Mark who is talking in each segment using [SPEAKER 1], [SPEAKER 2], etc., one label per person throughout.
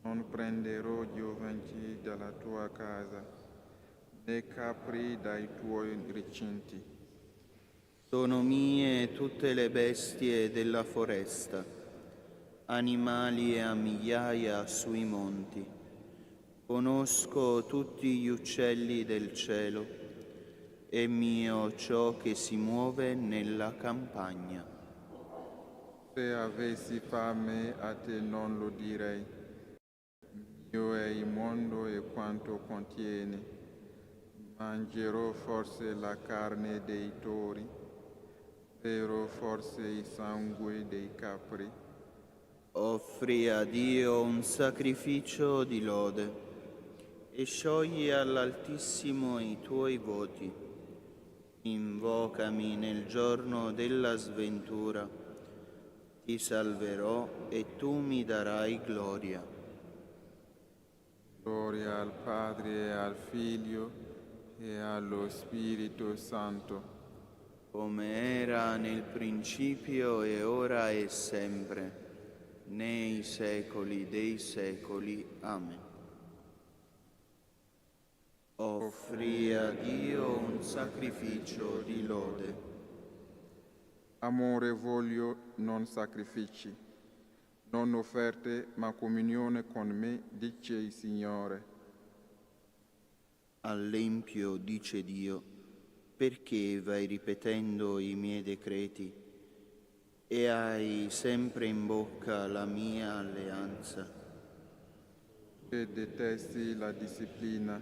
[SPEAKER 1] non prenderò gioventi dalla tua casa, né capri dai tuoi recinti.
[SPEAKER 2] Sono mie tutte le bestie della foresta, animali a migliaia sui monti. Conosco tutti gli uccelli del cielo, è mio ciò che si muove nella campagna.
[SPEAKER 1] Se avessi fame a te non lo direi. Mio è il mondo e quanto contiene. Mangerò forse la carne dei tori, berò forse il sangue dei capri.
[SPEAKER 2] Offri a Dio un sacrificio di lode e sciogli all'Altissimo i tuoi voti. Invocami nel giorno della sventura, ti salverò e tu mi darai gloria.
[SPEAKER 1] Gloria al Padre e al Figlio e allo Spirito Santo,
[SPEAKER 2] Come era nel principio e ora e sempre, nei secoli dei secoli. Amen. Offri a Dio un sacrificio di lode.
[SPEAKER 1] amore voglio, non sacrifici, non offerte, ma comunione con me, dice il Signore.
[SPEAKER 2] All'empio dice Dio, perché vai ripetendo i miei decreti e hai sempre in bocca la mia alleanza?
[SPEAKER 1] Che detesti la disciplina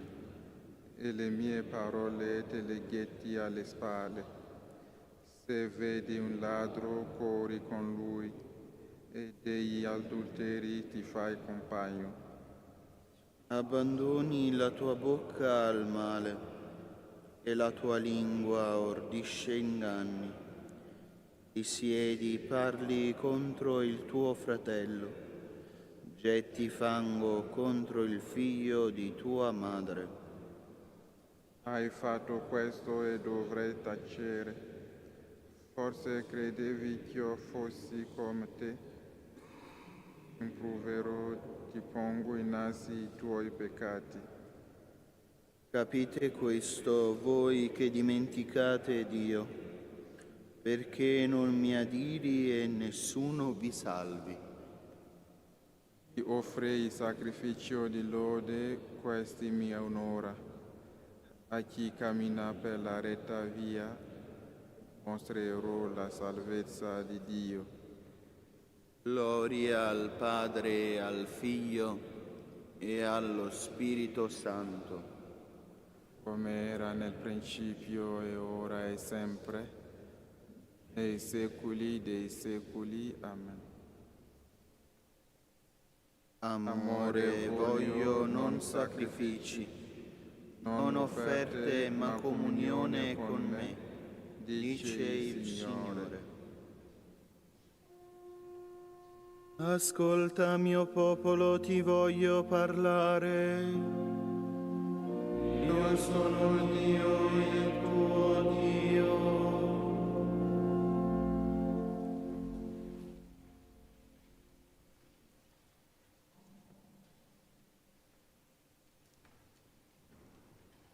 [SPEAKER 1] e le mie parole te le ghetti alle spalle. Se vedi un ladro, corri con lui e degli adulteri ti fai compagno.
[SPEAKER 2] Abbandoni la tua bocca al male e la tua lingua ordisce inganni. Ti siedi, parli contro il tuo fratello, getti fango contro il figlio di tua madre.
[SPEAKER 1] Hai fatto questo e dovrei tacere. Forse credevi che io fossi come te? Improverò, ti pongo innanzi i tuoi peccati.
[SPEAKER 2] Capite questo voi che dimenticate Dio, perché non mi adiri e nessuno vi salvi.
[SPEAKER 1] Ti offre il sacrificio di lode, questi mi onora. A chi cammina per la retta via, mostrerò la salvezza di Dio.
[SPEAKER 2] Gloria al Padre, al Figlio e allo Spirito Santo,
[SPEAKER 1] Come era nel principio e ora e sempre, nei secoli dei secoli. Amen.
[SPEAKER 2] Amore voglio, non sacrifici, non offerte ma comunione con me, dice il Signore. Ascolta mio popolo, ti voglio parlare. Io sono il Dio, il tuo Dio.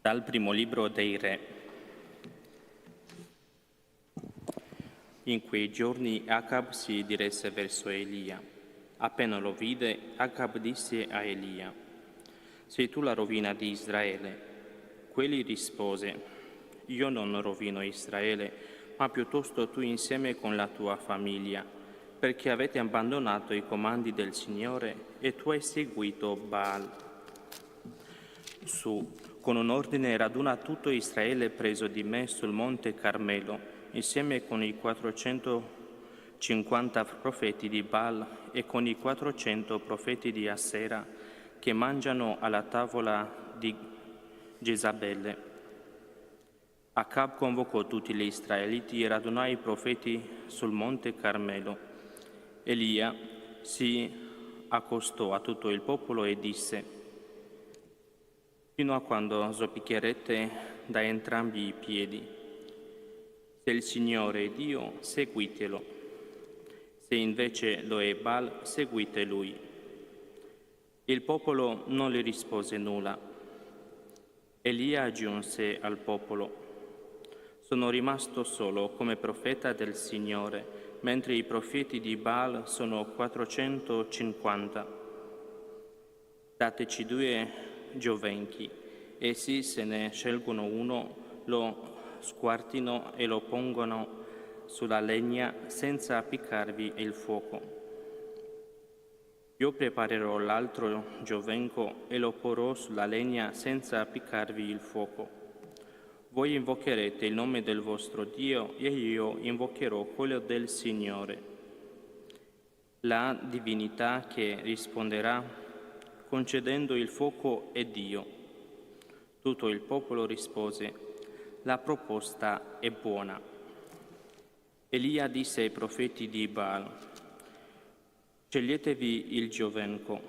[SPEAKER 3] Dal primo libro dei Re. In quei giorni Acab si diresse verso Elia. Appena lo vide, Acab disse a Elia: «Sei tu la rovina di Israele?» Quegli rispose: «Io non rovino Israele, ma piuttosto tu insieme con la tua famiglia, perché avete abbandonato i comandi del Signore e tu hai seguito Baal. Su, con un ordine raduna tutto Israele preso di me sul monte Carmelo, insieme con i 450 profeti di Baal e con i 400 profeti di Asera che mangiano alla tavola di Jezabele». Acab convocò tutti gli israeliti e radunò i profeti sul monte Carmelo. Elia si accostò a tutto il popolo e disse: «Fino a quando zoppiccherete da entrambi i piedi? Se il Signore è Dio, seguitelo. Se invece lo è Baal, seguite lui». Il popolo non gli rispose nulla. Elia aggiunse al popolo: sono rimasto solo come profeta del Signore, mentre i profeti di Baal sono 450. Dateci 2 giovenchi, essi se ne scelgono uno, lo squartino e lo pongono sulla legna senza appiccarvi il fuoco. Io preparerò l'altro giovenco e lo porrò sulla legna senza appiccarvi il fuoco. Voi invocherete il nome del vostro Dio e io invocherò quello del Signore. La divinità che risponderà concedendo il fuoco è Dio. Tutto il popolo rispose: la proposta è buona. Elia disse ai profeti di Baal: sceglietevi il giovenco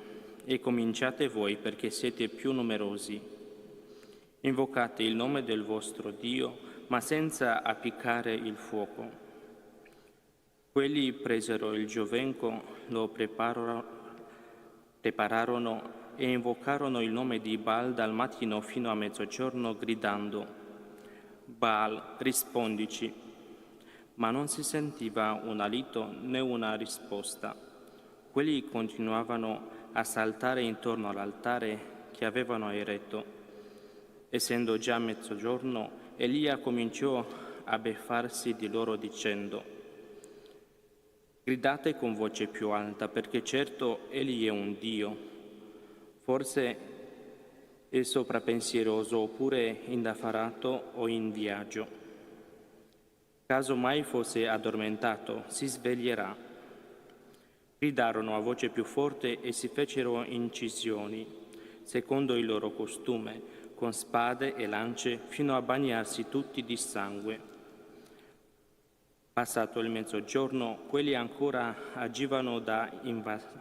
[SPEAKER 3] e cominciate voi perché siete più numerosi. Invocate il nome del vostro Dio, ma senza appiccare il fuoco. Quelli presero il giovenco, lo prepararono e invocarono il nome di Baal dal mattino fino a mezzogiorno, gridando: Baal, rispondici. Ma non si sentiva un alito né una risposta. Quelli continuavano a saltare intorno all'altare che avevano eretto. Essendo già mezzogiorno, Elia cominciò a beffarsi di loro dicendo: gridate con voce più alta, perché certo egli è un Dio. Forse è soprappensieroso oppure indaffarato o in viaggio. Caso mai fosse addormentato, si sveglierà. Gridarono a voce più forte e si fecero incisioni, secondo il loro costume, con spade e lance, fino a bagnarsi tutti di sangue. Passato il mezzogiorno, quelli ancora agivano da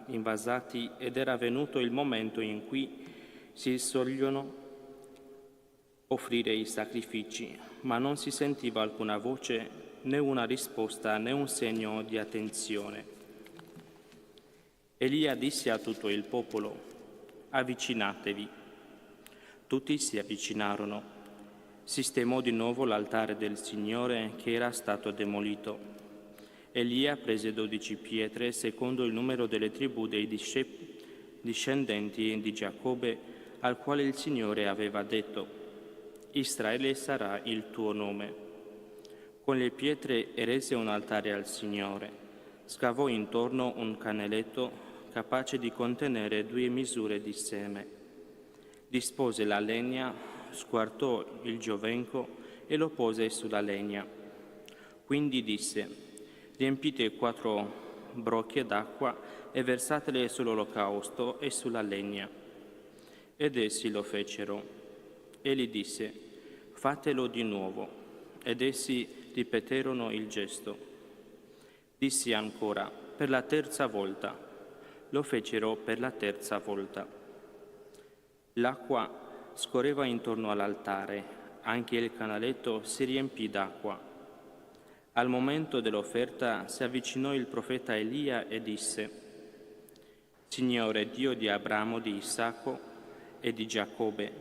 [SPEAKER 3] invasati ed era venuto il momento in cui si sogliono offrire i sacrifici, ma non si sentiva alcuna voce, né una risposta, né un segno di attenzione. Elia disse a tutto il popolo: avvicinatevi. Tutti si avvicinarono. Sistemò di nuovo l'altare del Signore che era stato demolito. Elia prese 12 pietre secondo il numero delle tribù dei discendenti di Giacobbe, al quale il Signore aveva detto: Israele sarà il tuo nome. Con le pietre eresse un altare al Signore. Scavò intorno un caneletto capace di contenere 2 misure di seme. Dispose la legna, squartò il giovenco e lo pose sulla legna. Quindi disse: riempite 4 brocche d'acqua e versatele sull'olocausto e sulla legna. Ed essi lo fecero. Egli disse: fatelo di nuovo. Ed essi ripeterono il gesto. Dissi ancora: per la terza volta. Lo fecero per la terza volta. L'acqua scorreva intorno all'altare, anche il canaletto si riempì d'acqua. Al momento dell'offerta si avvicinò il profeta Elia e disse: Signore Dio di Abramo, di Isacco e di Giacobbe,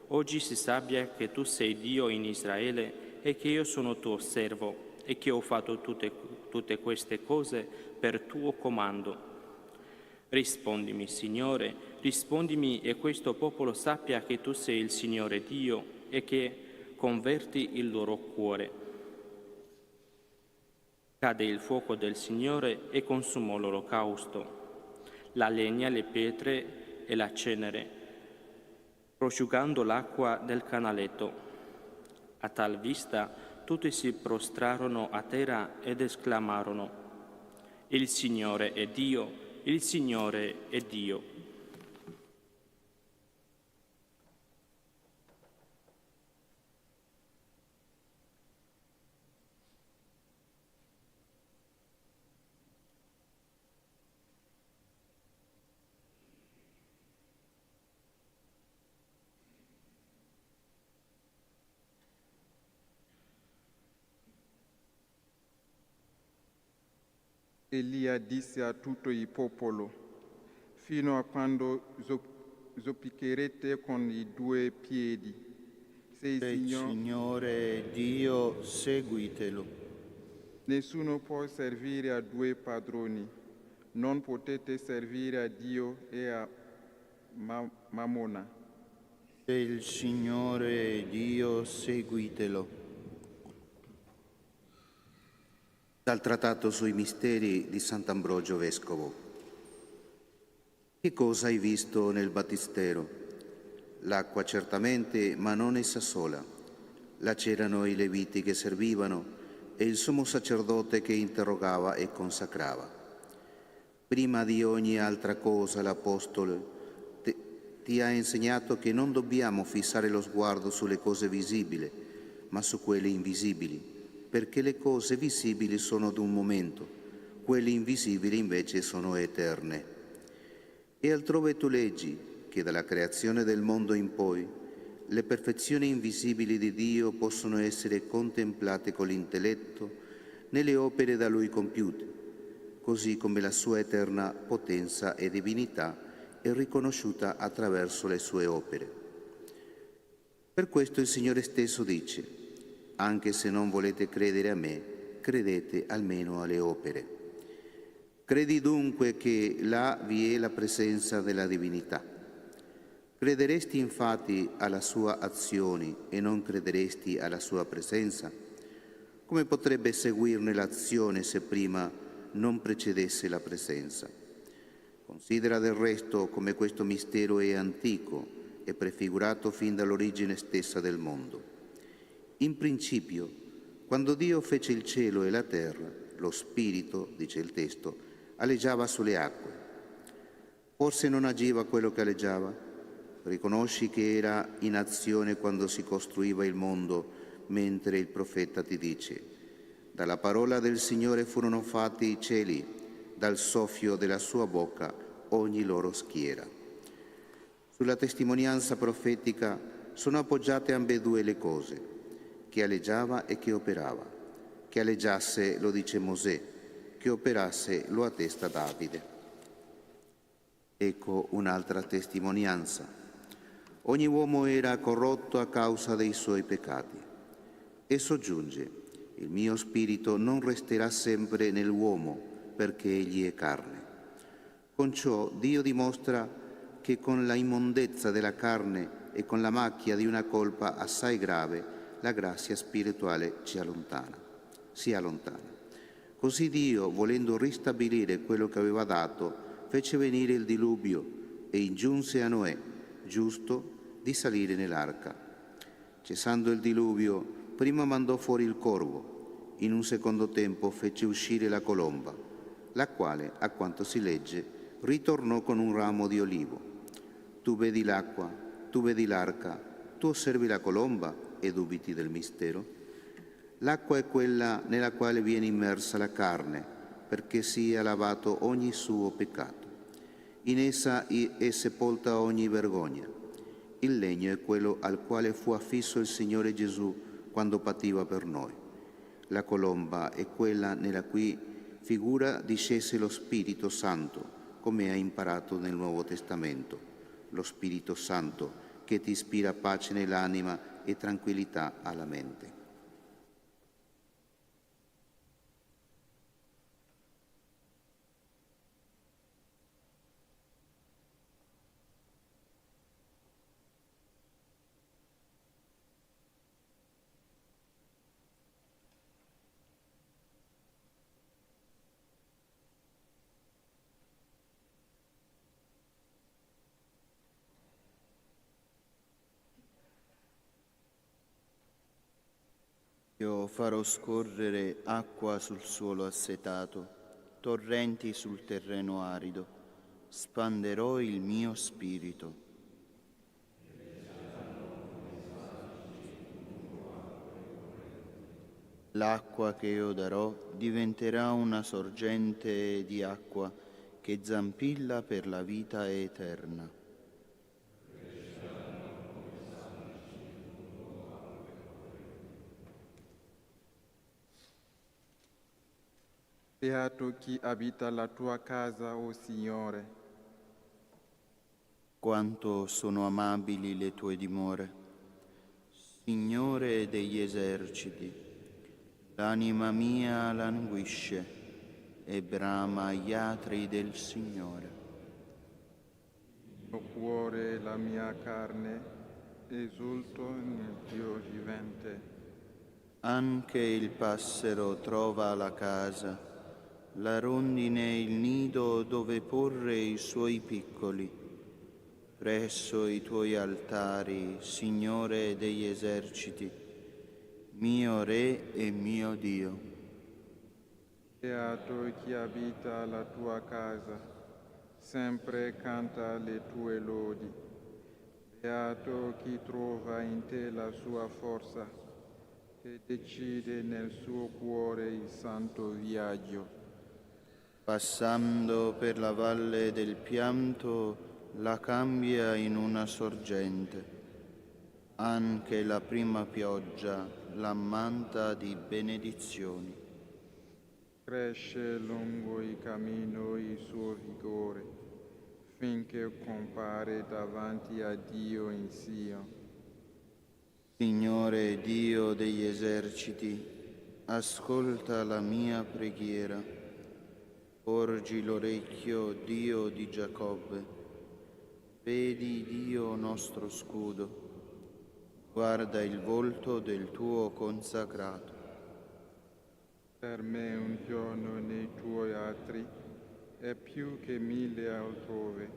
[SPEAKER 3] oggi si sappia che tu sei Dio in Israele e che io sono tuo servo e che ho fatto tutte queste cose per tuo comando. Rispondimi, Signore, rispondimi e questo popolo sappia che tu sei il Signore Dio e che converti il loro cuore. Cade il fuoco del Signore e consumò l'olocausto, la legna, le pietre e la cenere, prosciugando l'acqua del canaletto. A tal vista tutti si prostrarono a terra ed esclamarono: Il Signore è Dio! Il Signore è Dio.
[SPEAKER 1] Elia disse a tutto il popolo: fino a quando zoppiccherete con i 2 piedi. Se il
[SPEAKER 2] Se il Signore è Dio, seguitelo.
[SPEAKER 1] Nessuno può servire a 2 padroni. Non potete servire a Dio e a Mammona.
[SPEAKER 2] Se il Signore è Dio, seguitelo.
[SPEAKER 4] Dal Trattato sui misteri di Sant'Ambrogio Vescovo. Che cosa hai visto nel battistero? L'acqua certamente, ma non essa sola. Là c'erano i leviti che servivano e il sommo sacerdote che interrogava e consacrava. Prima di ogni altra cosa l'Apostolo ti ha insegnato che non dobbiamo fissare lo sguardo sulle cose visibili, ma su quelle invisibili, perché le cose visibili sono d'un momento, quelle invisibili invece sono eterne. E altrove tu leggi che dalla creazione del mondo in poi le perfezioni invisibili di Dio possono essere contemplate con l'intelletto nelle opere da Lui compiute, così come la sua eterna potenza e divinità è riconosciuta attraverso le sue opere. Per questo il Signore stesso dice: anche se non volete credere a me, credete almeno alle opere. Credi dunque che là vi è la presenza della divinità. Crederesti infatti alla sua azione e non crederesti alla sua presenza? Come potrebbe seguirne l'azione se prima non precedesse la presenza? Considera del resto come questo mistero è antico e prefigurato fin dall'origine stessa del mondo. In principio, quando Dio fece il cielo e la terra, lo Spirito, dice il testo, aleggiava sulle acque. Forse non agiva quello che aleggiava? Riconosci che era in azione quando si costruiva il mondo, mentre il profeta ti dice: dalla parola del Signore furono fatti i cieli, dal soffio della sua bocca ogni loro schiera. Sulla testimonianza profetica sono appoggiate ambedue le cose, che aleggiava e che operava. Che aleggiasse lo dice Mosè, che operasse lo attesta Davide. Ecco un'altra testimonianza. Ogni uomo era corrotto a causa dei suoi peccati. E soggiunge: il mio spirito non resterà sempre nell'uomo, perché egli è carne. Con ciò Dio dimostra che con la immondezza della carne e con la macchia di una colpa assai grave la grazia spirituale si allontana. Così Dio, volendo ristabilire quello che aveva dato, fece venire il diluvio e ingiunse a Noè, giusto, di salire nell'arca. Cessando il diluvio, prima mandò fuori il corvo, in un secondo tempo fece uscire la colomba, la quale, a quanto si legge, ritornò con un ramo di olivo. Tu vedi l'acqua, tu vedi l'arca, tu osservi la colomba e dubiti del mistero? L'acqua è quella nella quale viene immersa la carne, perché sia lavato ogni suo peccato. In essa è sepolta ogni vergogna. Il legno è quello al quale fu affisso il Signore Gesù quando pativa per noi. La colomba è quella nella cui figura discese lo Spirito Santo, come hai imparato nel Nuovo Testamento. Lo Spirito Santo che ti ispira pace nell'anima e tranquillità alla mente.
[SPEAKER 2] Io farò scorrere acqua sul suolo assetato, torrenti sul terreno arido. Spanderò il mio spirito. L'acqua che io darò diventerà una sorgente di acqua che zampilla per la vita eterna.
[SPEAKER 1] Beato chi abita la tua casa, o Signore.
[SPEAKER 2] Quanto sono amabili le tue dimore. Signore degli eserciti, l'anima mia languisce e brama agli atri del Signore.
[SPEAKER 1] Il mio cuore e la mia carne esulto nel Dio vivente.
[SPEAKER 2] Anche il passero trova la casa, la rondine il nido dove porre i suoi piccoli. Presso i tuoi altari, Signore degli eserciti, mio Re e mio Dio.
[SPEAKER 1] Beato chi abita la tua casa, sempre canta le tue lodi. Beato chi trova in te la sua forza, che decide nel suo cuore il santo viaggio.
[SPEAKER 2] Passando per la valle del pianto, la cambia in una sorgente. Anche la prima pioggia l'ammanta di benedizioni.
[SPEAKER 1] Cresce lungo il cammino il suo vigore, finché compare davanti a Dio in Sion.
[SPEAKER 2] Signore Dio degli eserciti, ascolta la mia preghiera. Porgi l'orecchio, Dio di Giacobbe. Vedi, Dio nostro scudo. Guarda il volto del tuo consacrato.
[SPEAKER 1] Per me un giorno nei tuoi atri è più che 1000 altrove.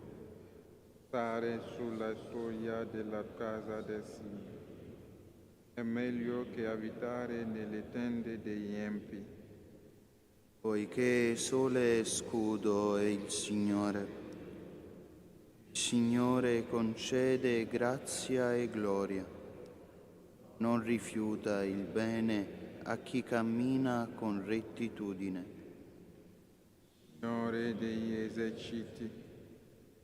[SPEAKER 1] Stare sulla soglia della casa del Signore è meglio che abitare nelle tende degli empi.
[SPEAKER 2] Poiché sole e scudo è il Signore. Il Signore concede grazia e gloria. Non rifiuta il bene a chi cammina con rettitudine.
[SPEAKER 1] Signore degli eserciti,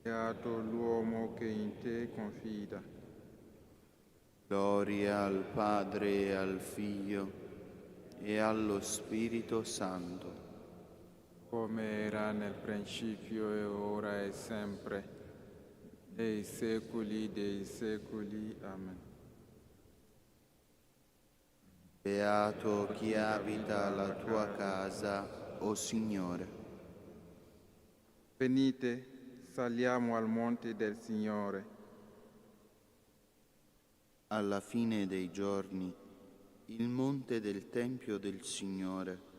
[SPEAKER 1] beato l'uomo che in te confida.
[SPEAKER 2] Gloria al Padre e al Figlio e allo Spirito Santo.
[SPEAKER 1] Come era nel principio e ora e sempre, nei secoli dei secoli. Amen.
[SPEAKER 2] Beato chi abita la tua casa, o Signore.
[SPEAKER 1] Venite, saliamo al monte del Signore.
[SPEAKER 2] Alla fine dei giorni, il monte del Tempio del Signore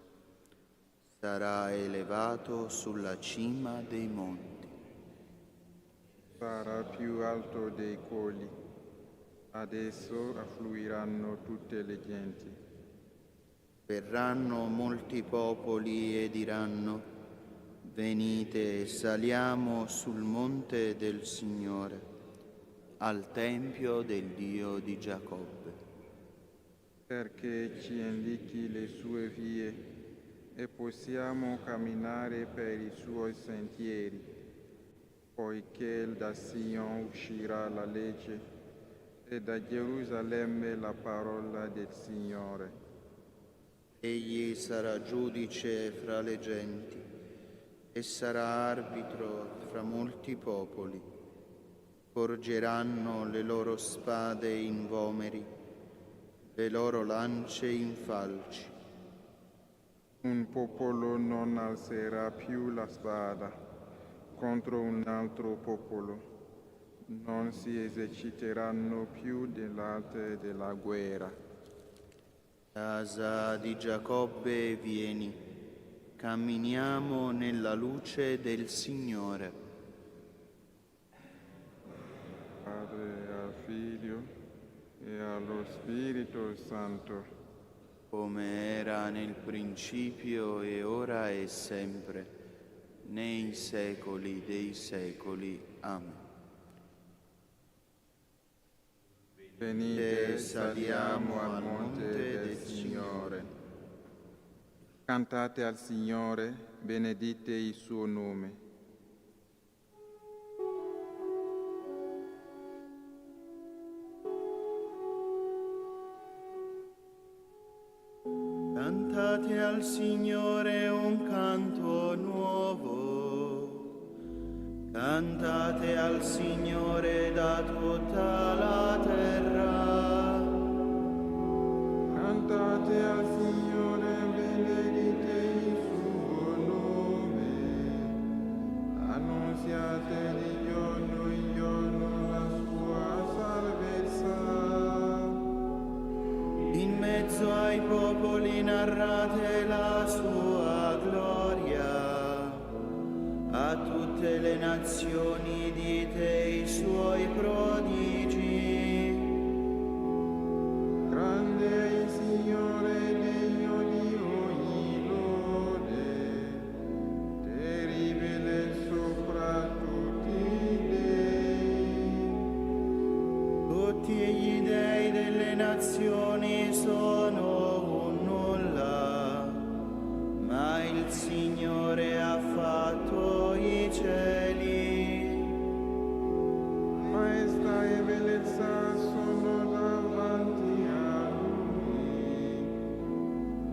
[SPEAKER 2] sarà elevato sulla cima dei monti.
[SPEAKER 1] Sarà più alto dei colli. Adesso affluiranno tutte le genti.
[SPEAKER 2] Verranno molti popoli e diranno: venite, saliamo sul monte del Signore, al Tempio del Dio di Giacobbe.
[SPEAKER 1] Perché ci indichi le sue vie e possiamo camminare per i suoi sentieri, poiché da Sion uscirà la legge e da Gerusalemme la parola del Signore.
[SPEAKER 2] Egli sarà giudice fra le genti e sarà arbitro fra molti popoli. Porgeranno le loro spade in vomeri, le loro lance in falci.
[SPEAKER 1] Un popolo non alzerà più la spada contro un altro popolo. Non si eserciteranno più nell'arte della guerra.
[SPEAKER 2] Casa di Giacobbe, vieni, camminiamo nella luce del Signore.
[SPEAKER 1] Padre, al Figlio e allo Spirito Santo,
[SPEAKER 2] come era nel principio e ora e sempre, nei secoli dei secoli. Amen.
[SPEAKER 1] venite, saliamo al monte del Signore. Cantate al Signore, benedite il suo nome.
[SPEAKER 2] Cantate al Signore un canto nuovo, Cantate al Signore da tutta la terra.
[SPEAKER 1] Cantate al Signore, benedite il suo nome. Annunziate di giorno in giorno la sua salvezza.
[SPEAKER 2] In mezzo ai popoli narrate la sua gloria. A tutte le nazioni dite i suoi prodigi.
[SPEAKER 1] Grande è il Signore, degno di ogni lode, terribile sopra tutti i dei.
[SPEAKER 2] Tutti gli dei delle nazioni sono un nulla, ma il Signore ha fatto i cieli.
[SPEAKER 1] Maestà e bellezza sono davanti a Lui,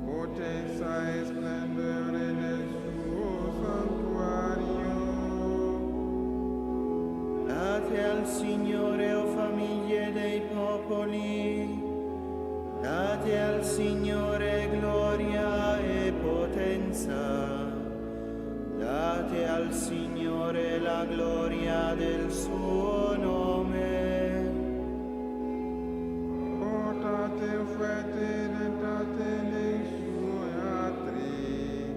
[SPEAKER 1] potenza e splendore nel suo santuario.
[SPEAKER 2] Date al Signore, o famiglie dei popoli, date al Signore gloria e potenza. Date al Signore la gloria del suo nome.
[SPEAKER 1] Portate offerte ed entrate nei suoi atri.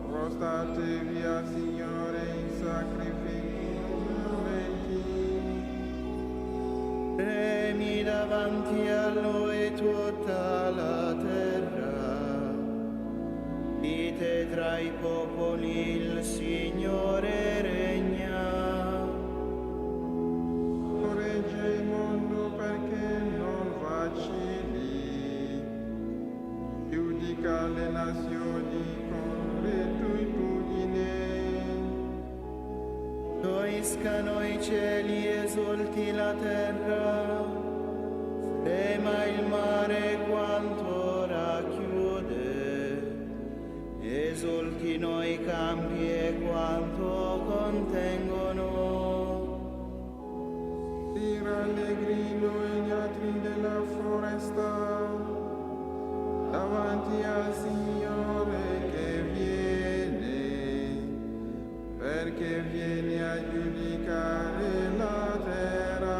[SPEAKER 1] Prostratevi al Signore in sacrifici violenti.
[SPEAKER 2] Premi davanti a Lui tutta la terra. Dite tra i popoli il Signore regna.
[SPEAKER 1] Regge il mondo perché non vacilli. Giudica le nazioni con rettitudine.
[SPEAKER 2] Gioiscano i cieli, esulti la terra, frema il mare quanto racchiude, esultino i campi e quanto contengono.
[SPEAKER 1] Si rallegrino gli atri della foresta, davanti al Signore che viene, perché viene a giudicare la terra.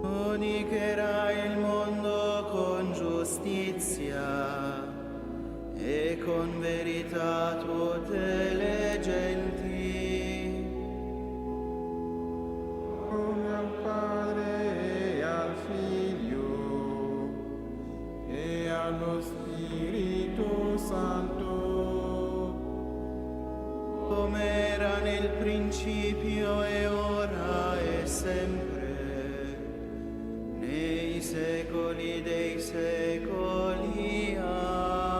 [SPEAKER 2] Giudicherà il mondo con giustizia e con verità tutte le genti.
[SPEAKER 1] Come al Padre e al Figlio e allo Spirito Santo,
[SPEAKER 2] Come era nel principio e ora e sempre, nei secoli dei secoli. Amen.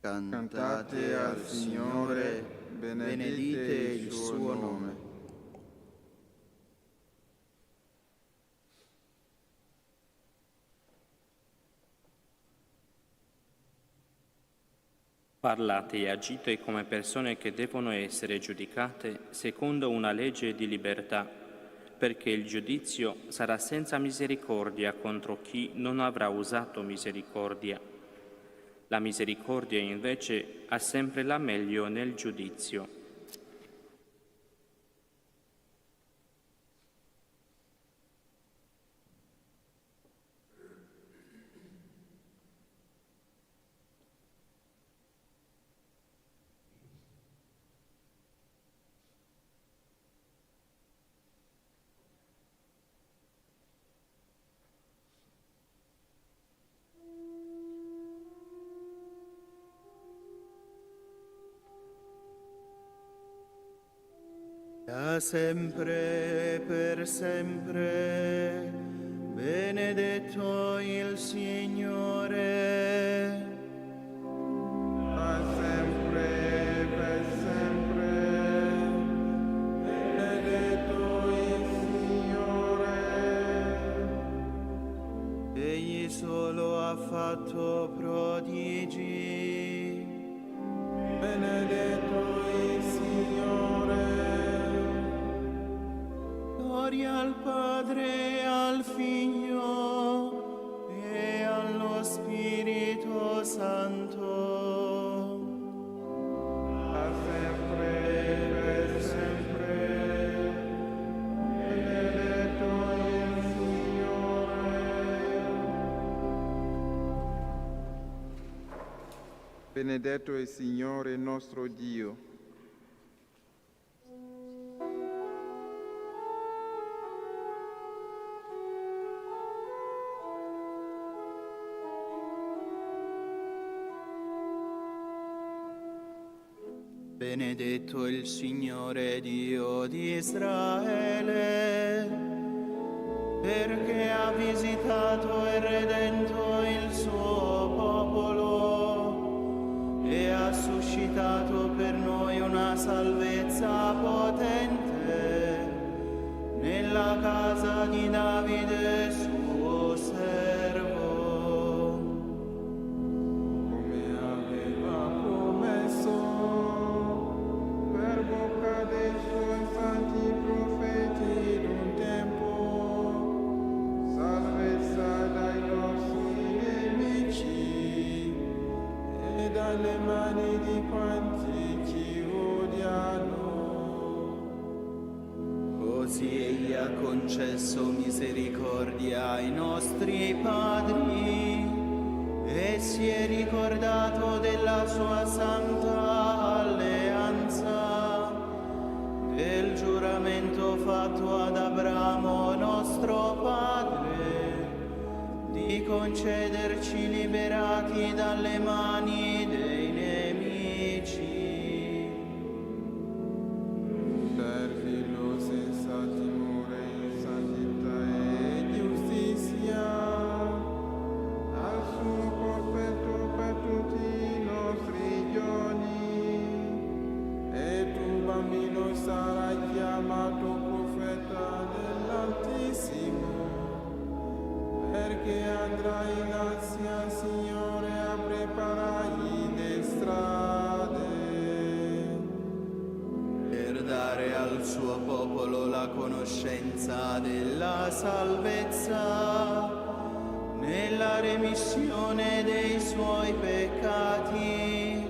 [SPEAKER 1] cantate al Signore, benedite il suo nome.
[SPEAKER 3] Parlate e agite come persone che devono essere giudicate secondo una legge di libertà, perché il giudizio sarà senza misericordia contro chi non avrà usato misericordia. La misericordia invece ha sempre la meglio nel giudizio.
[SPEAKER 2] Da sempre e per sempre, benedetto il Signore.
[SPEAKER 1] Da sempre, per sempre, benedetto il Signore.
[SPEAKER 2] Egli solo ha fatto Santo.
[SPEAKER 1] Da sempre e per sempre. Benedetto il Signore. Benedetto il Signore nostro Dio.
[SPEAKER 2] Benedetto il Signore Dio di Israele, perché ha visitato e redento il suo popolo e ha suscitato per noi una salvezza potente nella casa di Davide suo servo.
[SPEAKER 1] Come aveva promesso per bocca dei suoi santi profeti d'un tempo, salvezza dai nostri nemici e dalle mani di quanti ci odiano.
[SPEAKER 2] Così egli ha concesso misericordia ai nostri padri e si è ricordato della sua santa alleanza, del giuramento fatto ad Abramo nostro padre, di concederci liberati dalle mani dei nemici.
[SPEAKER 1] Servilo senza timore in santità e giustizia, al suo cospetto per tutti i nostri giorni. E tu, bambino, sarai chiamato profeta dell'Altissimo, perché andrai innanzi al Signore a preparargli le strade,
[SPEAKER 2] per dare al suo popolo la conoscenza della salvezza nella remissione dei suoi peccati,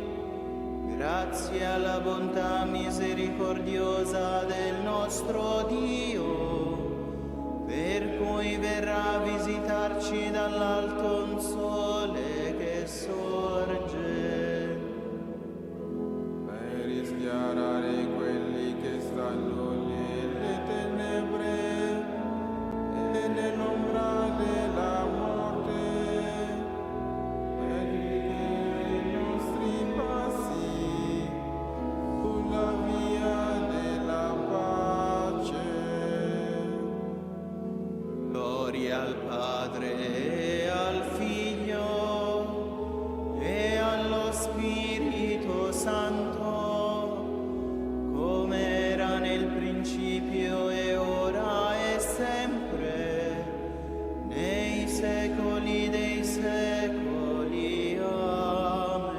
[SPEAKER 2] grazie alla bontà misericordiosa del nostro Dio, per cui verrà a visitarci dall'alto un sole che sorge.
[SPEAKER 1] per rischiarare quelli che stanno nelle tenebre e nell'ombra della morte, per guidare i nostri passi sulla via della pace.
[SPEAKER 2] Gloria al Padre e al Figlio e allo Spirito Santo, come era nel principio e ora e sempre, nei secoli dei secoli. Amen.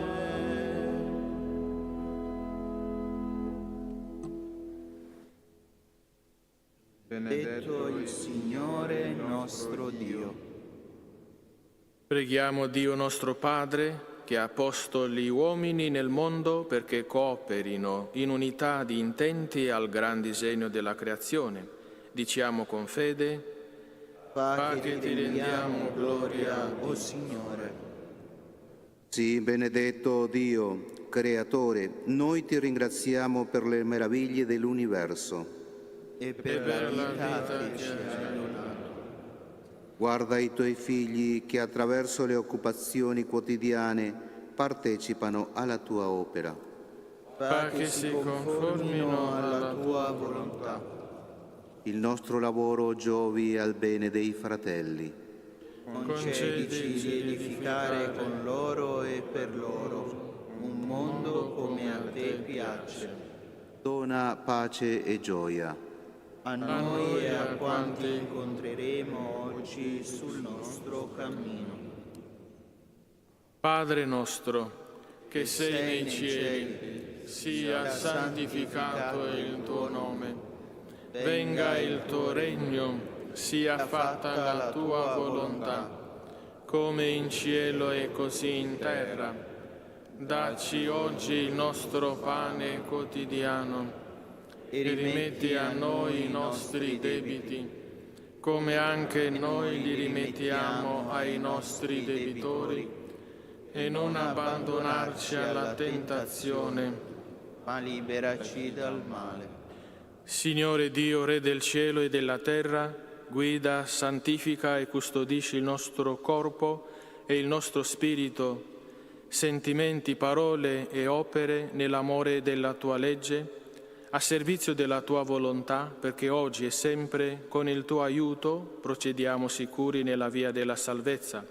[SPEAKER 2] Benedetto il Signore nostro Dio.
[SPEAKER 5] Preghiamo Dio nostro Padre, che ha posto gli uomini nel mondo perché cooperino in unità di intenti al gran disegno della creazione. Diciamo con fede:
[SPEAKER 2] Fa che ti rendiamo gloria, o Signore.
[SPEAKER 4] Sì, benedetto Dio, Creatore, noi ti ringraziamo per le meraviglie dell'universo.
[SPEAKER 2] E per la vita che ci hai donato.
[SPEAKER 4] Guarda i tuoi figli che attraverso le occupazioni quotidiane partecipano alla tua opera.
[SPEAKER 2] Fa che si conformino alla tua volontà.
[SPEAKER 4] Il nostro lavoro giovi al bene dei fratelli.
[SPEAKER 2] Concedici di edificare con loro e per loro un mondo come a te piace.
[SPEAKER 4] Dona pace e gioia.
[SPEAKER 2] A noi e a quanti incontreremo oggi sul nostro cammino.
[SPEAKER 5] Padre nostro, che sei nei cieli, sia santificato il tuo nome. Venga il tuo regno, sia fatta la tua volontà, come in cielo e così in terra. Dacci oggi il nostro pane quotidiano e rimetti a noi i nostri debiti, come anche noi li rimettiamo ai nostri debitori, e non abbandonarci alla tentazione,
[SPEAKER 2] ma liberaci dal male.
[SPEAKER 5] Signore Dio, Re del cielo e della terra, guida, santifica e custodisci il nostro corpo e il nostro spirito, sentimenti, parole e opere nell'amore della tua legge, a servizio della tua volontà, perché oggi e sempre con il tuo aiuto procediamo sicuri nella via della salvezza.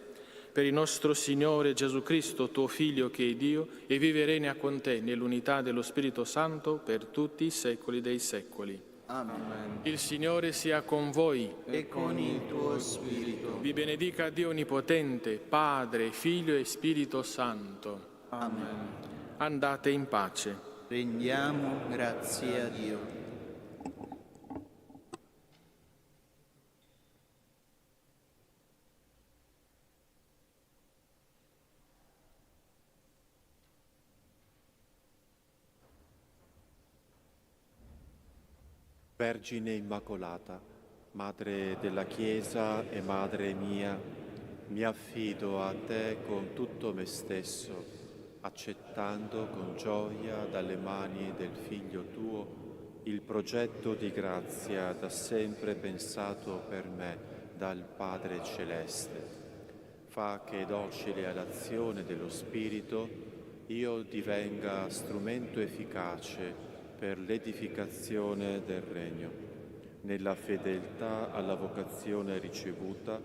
[SPEAKER 5] Per il nostro Signore Gesù Cristo, tuo Figlio che è Dio, e vive e regna con te nell'unità dello Spirito Santo per tutti i secoli dei secoli.
[SPEAKER 2] Amen.
[SPEAKER 5] Il Signore sia con voi.
[SPEAKER 2] E con il tuo spirito.
[SPEAKER 5] Vi benedica Dio Onnipotente, Padre, Figlio e Spirito Santo.
[SPEAKER 2] Amen.
[SPEAKER 5] Andate in pace.
[SPEAKER 2] Rendiamo grazie a Dio.
[SPEAKER 6] Vergine Immacolata, Madre della Chiesa e Madre mia, mi affido a te con tutto me stesso, accettando con gioia dalle mani del Figlio tuo il progetto di grazia da sempre pensato per me dal Padre Celeste. Fa che, docile all'azione dello Spirito, io divenga strumento efficace per l'edificazione del Regno, nella fedeltà alla vocazione ricevuta,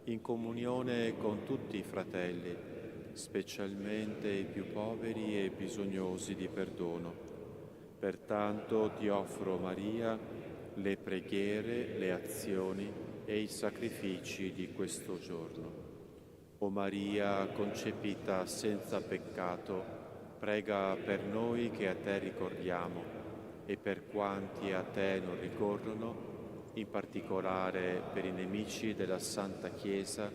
[SPEAKER 6] in comunione con tutti i fratelli, specialmente i più poveri e bisognosi di perdono. Pertanto ti offro, Maria, le preghiere, le azioni e i sacrifici di questo giorno. O Maria concepita senza peccato, prega per noi che a te ricordiamo e per quanti a te non ricorrono, in particolare per i nemici della Santa Chiesa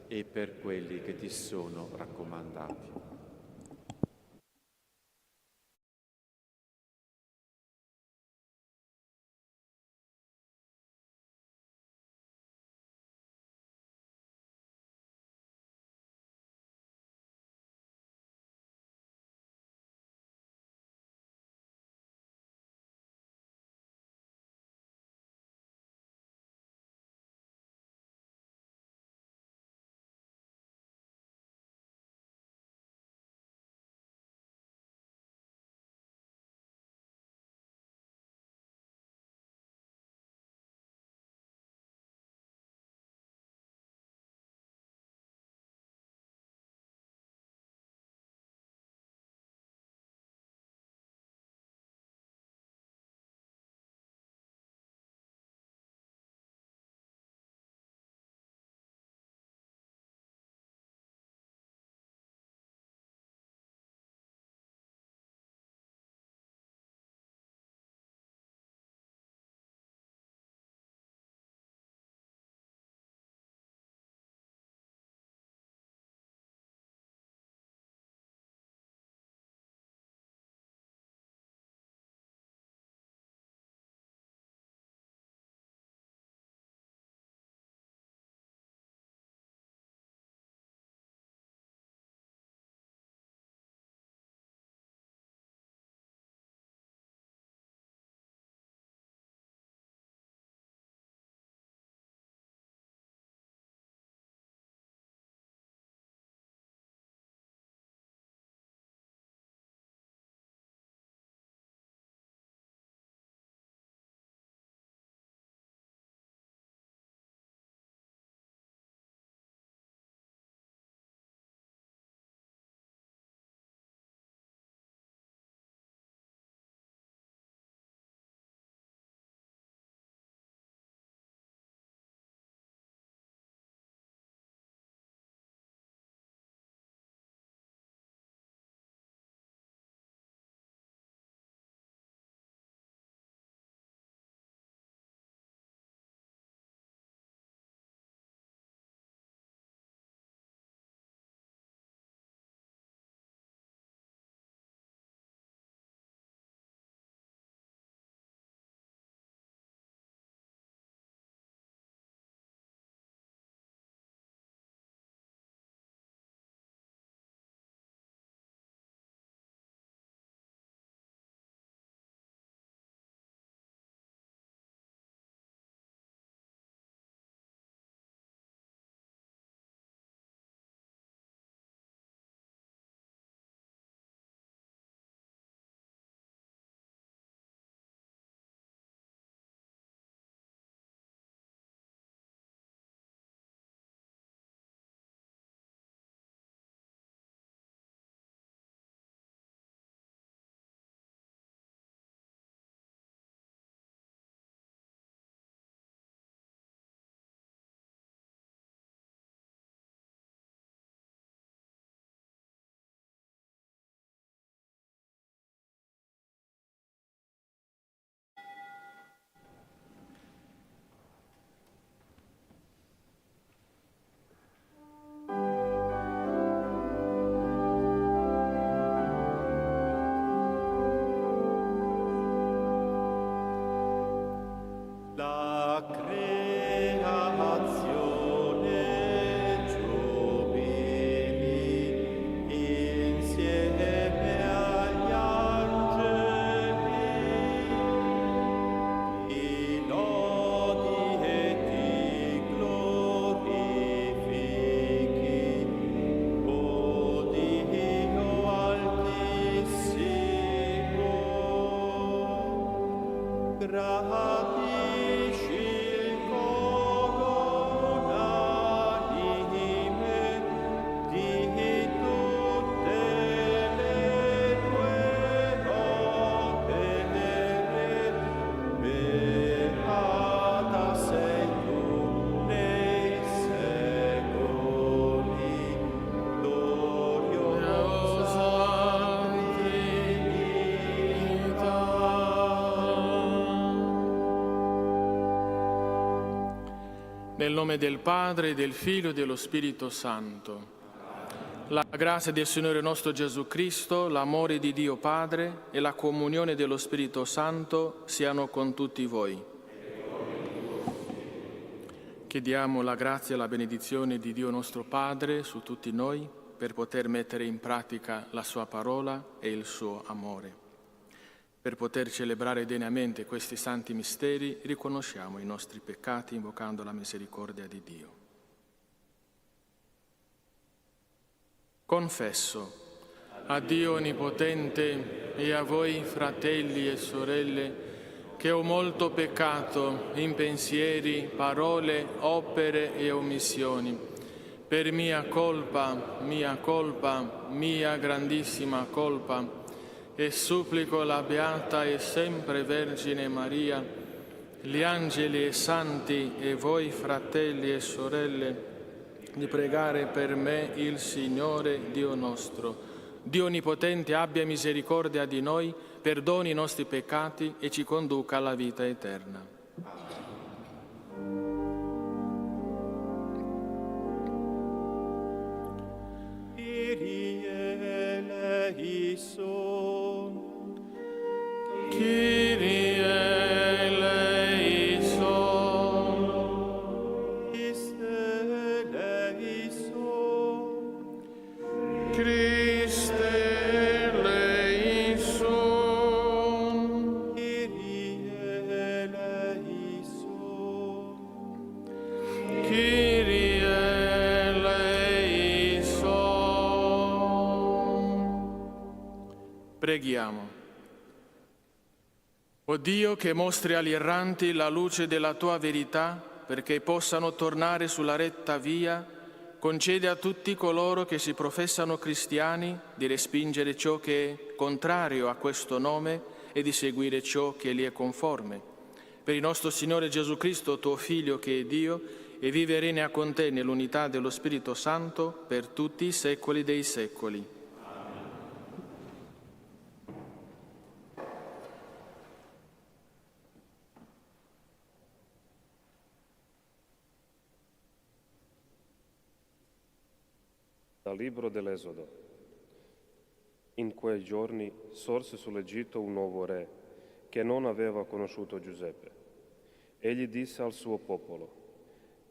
[SPEAKER 6] e per quelli che ti sono raccomandati. Rapisci il coro unanime di tutte le tue opere. Beata sei tu nei secoli, gloriosa Trinità.
[SPEAKER 5] Nel nome del Padre, del Figlio e dello Spirito Santo. La grazia del Signore nostro Gesù Cristo, l'amore di Dio Padre e la comunione dello Spirito Santo siano con tutti voi. Chiediamo la grazia e la benedizione di Dio nostro Padre su tutti noi per poter mettere in pratica la sua parola e il suo amore. Per poter celebrare degnamente questi santi misteri, riconosciamo i nostri peccati invocando la misericordia di Dio. Confesso a Dio Onnipotente e a voi, fratelli e sorelle, che ho molto peccato in pensieri, parole, opere e omissioni. Per mia colpa, mia grandissima colpa, e supplico la Beata e sempre Vergine Maria, gli angeli e santi e voi fratelli e sorelle, di pregare per me il Signore Dio nostro. Dio Onnipotente abbia misericordia di noi, perdoni i nostri peccati e ci conduca alla vita eterna.
[SPEAKER 6] Kyrie eleison.
[SPEAKER 5] Kyrie eleison.
[SPEAKER 6] Christe eleison.
[SPEAKER 5] Christe eleison.
[SPEAKER 6] Kyrie eleison.
[SPEAKER 5] Kyrie eleison. Preghiamo. O Dio, che mostri agli erranti la luce della tua verità perché possano tornare sulla retta via, concede a tutti coloro che si professano cristiani di respingere ciò che è contrario a questo nome e di seguire ciò che gli è conforme. Per il nostro Signore Gesù Cristo, tuo Figlio, che è Dio, e vive e regna con te nell'unità dello Spirito Santo per tutti i secoli dei secoli.
[SPEAKER 7] Dal libro dell'Esodo. In quei giorni sorse sull'Egitto un nuovo re che non aveva conosciuto Giuseppe. Egli disse al suo popolo: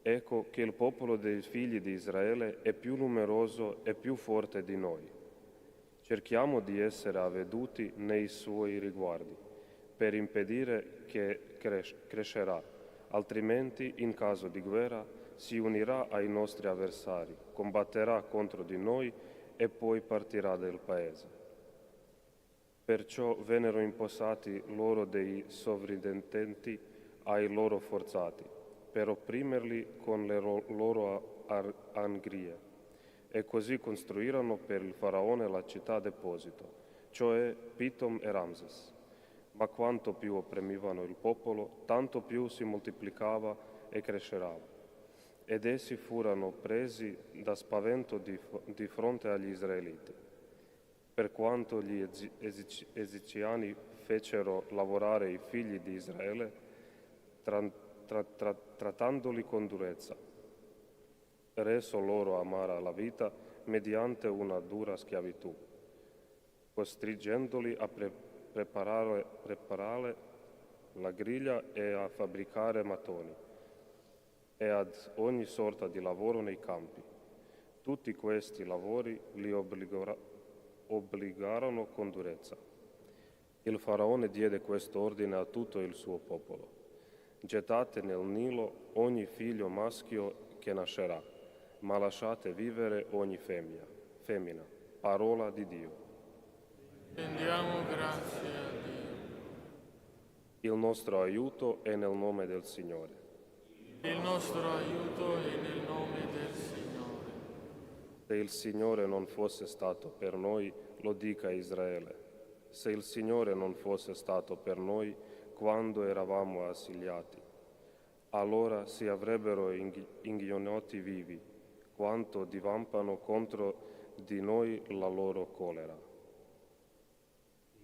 [SPEAKER 7] ecco che il popolo dei figli di Israele è più numeroso e più forte di noi. Cerchiamo di essere avveduti nei suoi riguardi per impedire che crescerà, altrimenti in caso di guerra si unirà ai nostri avversari, combatterà contro di noi e poi partirà dal paese. Perciò vennero impossati loro dei sovrintendenti ai loro forzati, per opprimerli con le loro angrie. E così costruirono per il faraone la città deposito, cioè Pitom e Ramses. Ma quanto più opprimevano il popolo, tanto più si moltiplicava e cresceva. Ed essi furono presi da spavento di fronte agli israeliti. Per quanto gli egiziani fecero lavorare i figli di Israele, trattandoli con durezza, reso loro amara la vita mediante una dura schiavitù, costringendoli a preparare la griglia e a fabbricare mattoni e ad ogni sorta di lavoro nei campi. Tutti questi lavori li obbligarono con durezza. Il faraone diede questo ordine a tutto il suo popolo: gettate nel Nilo ogni figlio maschio che nascerà, ma lasciate vivere ogni femmina. Parola di Dio.
[SPEAKER 5] Rendiamo grazie a Dio.
[SPEAKER 7] Il nostro aiuto è nel nome del Signore.
[SPEAKER 5] Il nostro aiuto è nel nome del Signore.
[SPEAKER 7] Se il Signore non fosse stato per noi, lo dica Israele. Se il Signore non fosse stato per noi quando eravamo assiliati, allora si avrebbero inghiottiti vivi, quanto divampano contro di noi la loro collera.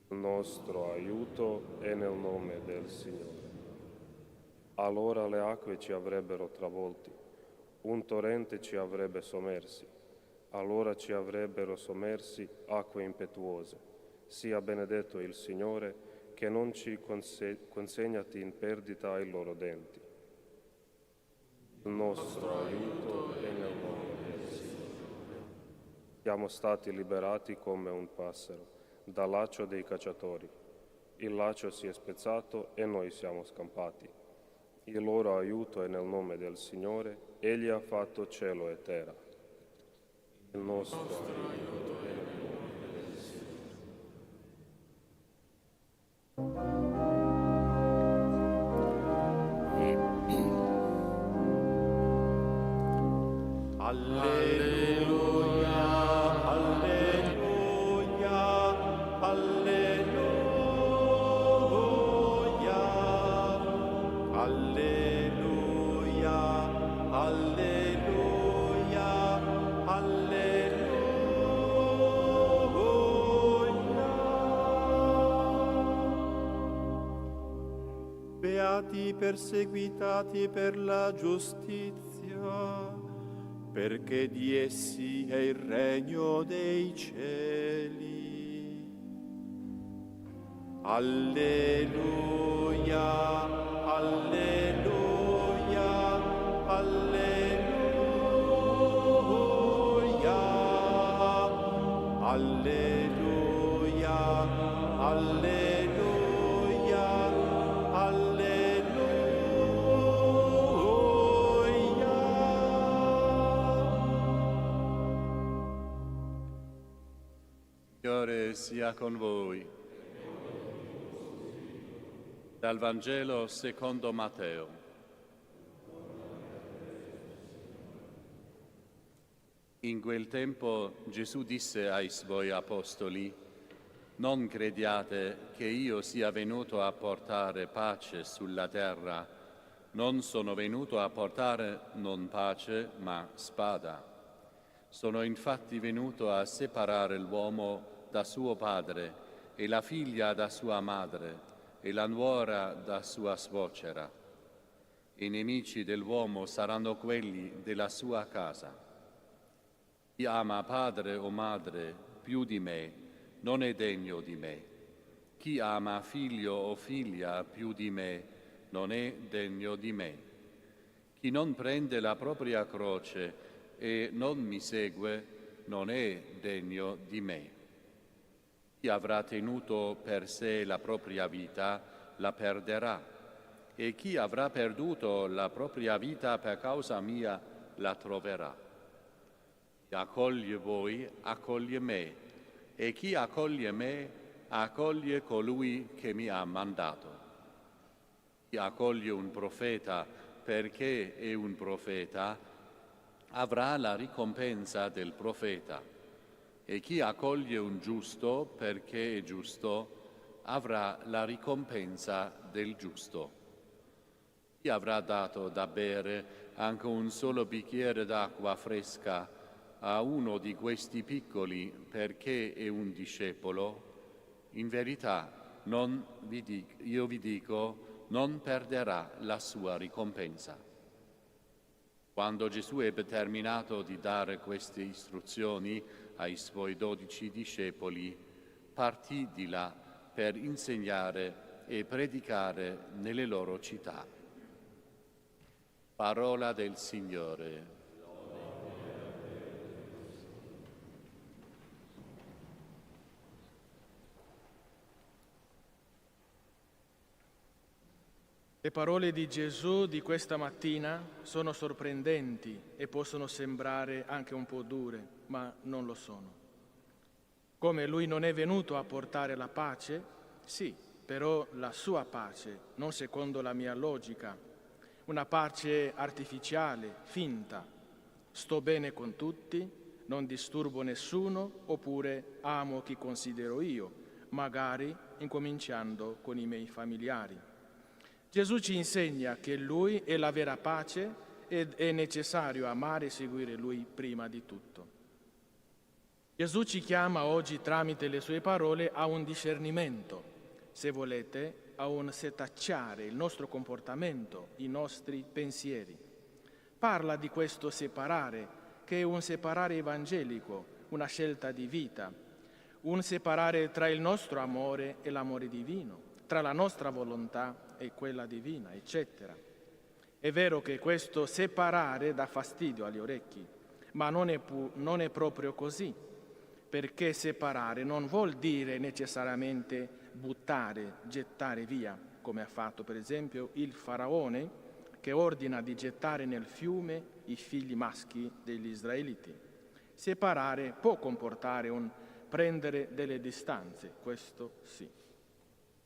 [SPEAKER 7] Il nostro aiuto è nel nome del Signore. Allora le acque ci avrebbero travolti, un torrente ci avrebbe sommersi, allora ci avrebbero sommersi acque impetuose. Sia benedetto il Signore, che non ci consegnati in perdita ai loro denti. Il nostro aiuto è nel nome del Signore. Siamo stati liberati come un passero dal laccio dei cacciatori. Il laccio si è spezzato e noi siamo scampati. Il loro aiuto è nel nome del Signore, Egli ha fatto cielo e terra. Il nostro aiuto è nel nome del Signore.
[SPEAKER 6] Alleluia, alleluia, alleluia, alleluia, alleluia, alleluia. Beati i perseguitati per la giustizia, perché di essi è il regno dei cieli. Alleluia, alleluia, alleluia, alleluia, alleluia,
[SPEAKER 8] Signore sia con voi. Dal Vangelo secondo Matteo. In quel tempo Gesù disse ai suoi apostoli: «Non crediate che io sia venuto a portare pace sulla terra. Non sono venuto a portare non pace, ma spada. Sono infatti venuto a separare l'uomo da suo padre e la figlia da sua madre e la nuora da sua suocera. I nemici dell'uomo saranno quelli della sua casa. Chi ama padre o madre più di me non è degno di me. Chi ama figlio o figlia più di me non è degno di me. Chi non prende la propria croce e non mi segue non è degno di me. Chi avrà tenuto per sé la propria vita la perderà, e chi avrà perduto la propria vita per causa mia la troverà. Chi accoglie voi accoglie me, e chi accoglie me accoglie colui che mi ha mandato. Chi accoglie un profeta perché è un profeta avrà la ricompensa del profeta. E chi accoglie un giusto perché è giusto avrà la ricompensa del giusto. Chi avrà dato da bere anche un solo bicchiere d'acqua fresca a uno di questi piccoli perché è un discepolo, in verità io vi dico, non perderà la sua ricompensa. Quando Gesù ebbe terminato di dare queste istruzioni ai suoi 12 discepoli, partì di là per insegnare e predicare nelle loro città. Parola del Signore.
[SPEAKER 5] Le parole di Gesù di questa mattina sono sorprendenti e possono sembrare anche un po' dure, ma non lo sono. Come Lui non è venuto a portare la pace, sì, però la sua pace, non secondo la mia logica, una pace artificiale, finta. Sto bene con tutti, non disturbo nessuno, oppure amo chi considero io, magari incominciando con i miei familiari. Gesù ci insegna che Lui è la vera pace ed è necessario amare e seguire Lui prima di tutto. Gesù ci chiama oggi tramite le sue parole a un discernimento, se volete, a un setacciare il nostro comportamento, i nostri pensieri. Parla di questo separare, che è un separare evangelico, una scelta di vita, un separare tra il nostro amore e l'amore divino, tra la nostra volontà e quella divina, eccetera. È vero che questo separare dà fastidio agli orecchi, ma non è proprio così, perché separare non vuol dire necessariamente buttare, gettare via, come ha fatto per esempio il faraone che ordina di gettare nel fiume i figli maschi degli israeliti. Separare può comportare un prendere delle distanze, questo sì.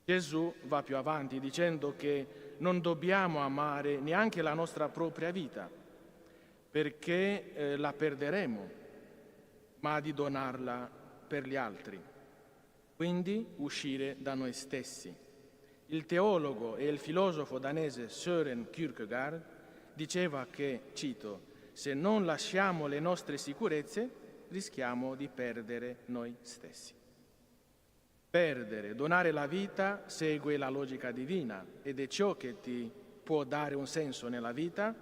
[SPEAKER 5] Gesù va più avanti dicendo che non dobbiamo amare neanche la nostra propria vita, perché la perderemo, ma di donarla per gli altri. Quindi uscire da noi stessi. Il teologo e il filosofo danese Søren Kierkegaard diceva che, cito, se non lasciamo le nostre sicurezze, rischiamo di perdere noi stessi. Perdere, donare la vita segue la logica divina ed è ciò che ti può dare un senso nella vita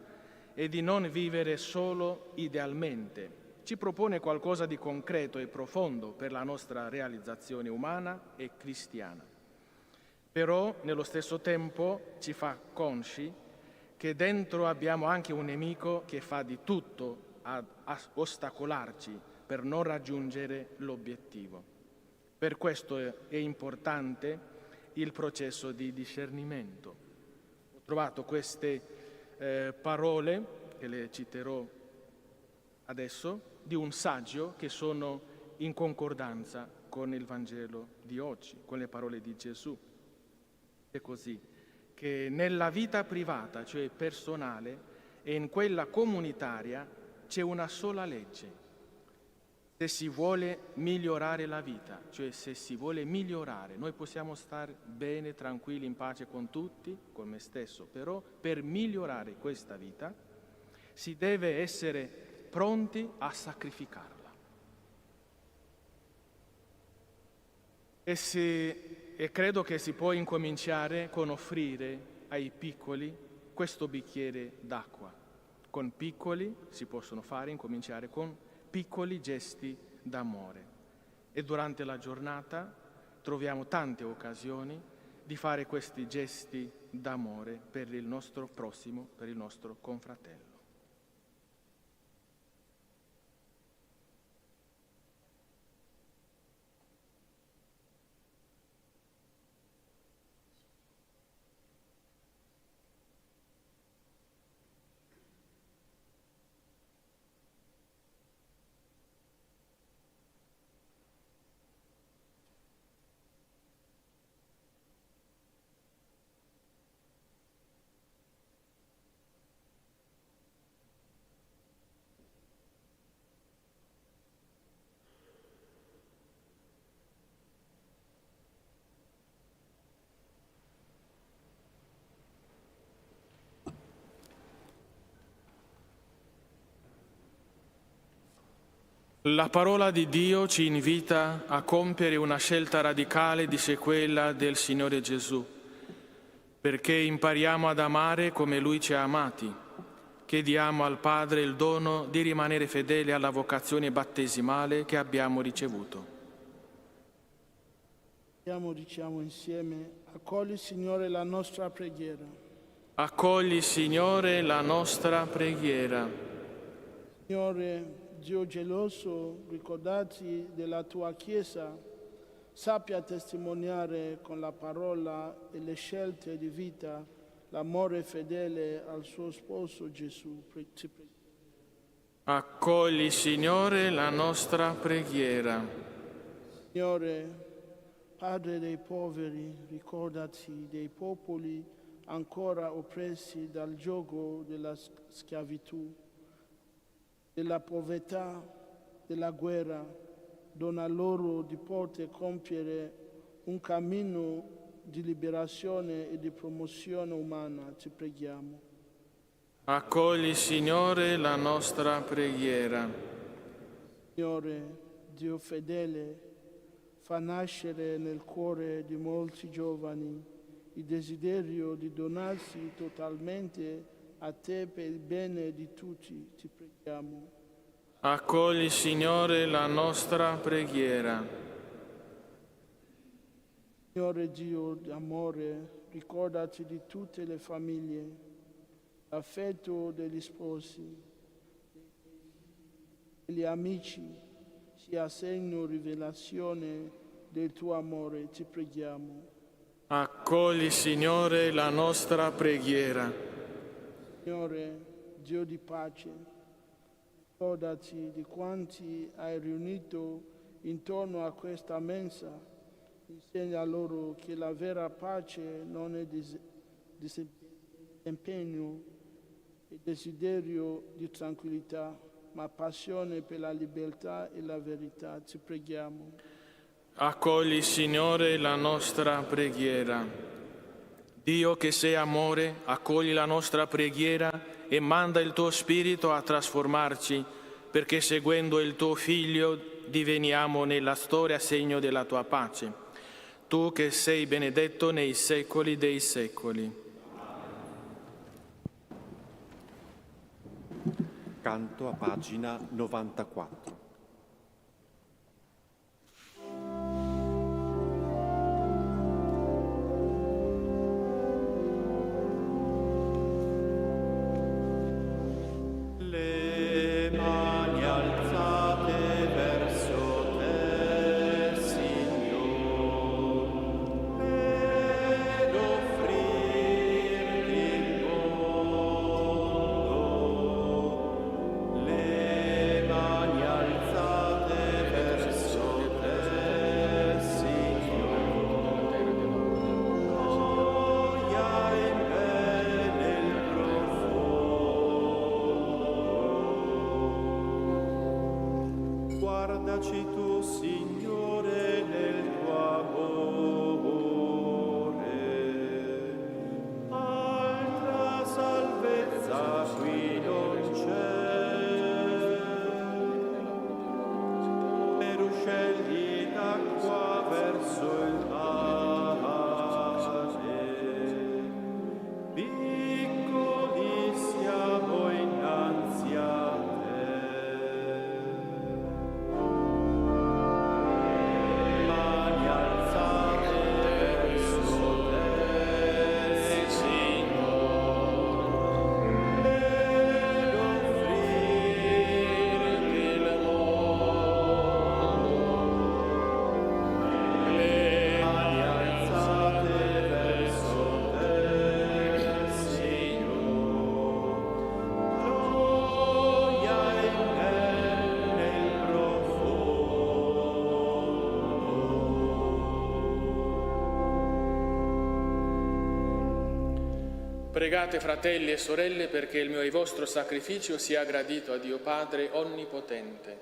[SPEAKER 5] e di non vivere solo idealmente. Ci propone qualcosa di concreto e profondo per la nostra realizzazione umana e cristiana. Però, nello stesso tempo, ci fa consci che dentro abbiamo anche un nemico che fa di tutto ad ostacolarci per non raggiungere l'obiettivo. Per questo è importante il processo di discernimento. Ho trovato queste parole, che le citerò adesso, di un saggio che sono in concordanza con il Vangelo di oggi, con le parole di Gesù. È così, che nella vita privata, cioè personale, e in quella comunitaria c'è una sola legge. Se si vuole migliorare la vita, cioè se si vuole migliorare, noi possiamo stare bene, tranquilli, in pace con tutti, con me stesso, però per migliorare questa vita si deve essere pronti a sacrificarla. E credo che si può incominciare con offrire ai piccoli questo bicchiere d'acqua. Con piccoli si possono incominciare con piccoli gesti d'amore. E durante la giornata troviamo tante occasioni di fare questi gesti d'amore per il nostro prossimo, per il nostro confratello. La parola di Dio ci invita a compiere una scelta radicale di sequela del Signore Gesù, perché impariamo ad amare come Lui ci ha amati. Chiediamo al Padre il dono di rimanere fedeli alla vocazione battesimale che abbiamo ricevuto.
[SPEAKER 9] Diciamo insieme, accogli Signore la nostra preghiera.
[SPEAKER 5] Accogli Signore la nostra preghiera.
[SPEAKER 9] Signore, Dio geloso, ricordati della tua Chiesa, sappia testimoniare con la parola e le scelte di vita l'amore fedele al suo sposo Gesù.
[SPEAKER 5] Accogli, Signore, la nostra preghiera.
[SPEAKER 9] Signore, Padre dei poveri, ricordati dei popoli ancora oppressi dal giogo della schiavitù, della povertà, della guerra. Dona loro di poter compiere un cammino di liberazione e di promozione umana, ti preghiamo.
[SPEAKER 5] Accogli, Signore, la nostra preghiera.
[SPEAKER 9] Signore, Dio fedele, fa nascere nel cuore di molti giovani il desiderio di donarsi totalmente a te per il bene di tutti, ti preghiamo.
[SPEAKER 5] Accogli, Signore, la nostra preghiera.
[SPEAKER 9] Signore Dio d'amore, ricordati di tutte le famiglie, l'affetto degli sposi, degli amici, sia segno rivelazione del tuo amore, ti preghiamo.
[SPEAKER 5] Accogli, Signore, la nostra preghiera.
[SPEAKER 9] Signore, Dio di pace, ricordati di quanti hai riunito intorno a questa mensa, insegna loro che la vera pace non è disimpegno e desiderio di tranquillità, ma passione per la libertà e la verità. Ti preghiamo.
[SPEAKER 5] Accogli, Signore, la nostra preghiera. Dio che sei amore, accogli la nostra preghiera e manda il tuo Spirito a trasformarci, perché seguendo il tuo Figlio diveniamo nella storia segno della tua pace. Tu che sei benedetto nei secoli dei secoli.
[SPEAKER 6] Canto a pagina 94.
[SPEAKER 10] Guardaci tu, Signore, nel tuo amore. Altra salvezza qui non c'è. Per uscegli d'acqua verso il mare, piccoli siamo innanzi a
[SPEAKER 5] Pregate, fratelli e sorelle, perché il mio e il vostro sacrificio sia gradito a Dio Padre Onnipotente.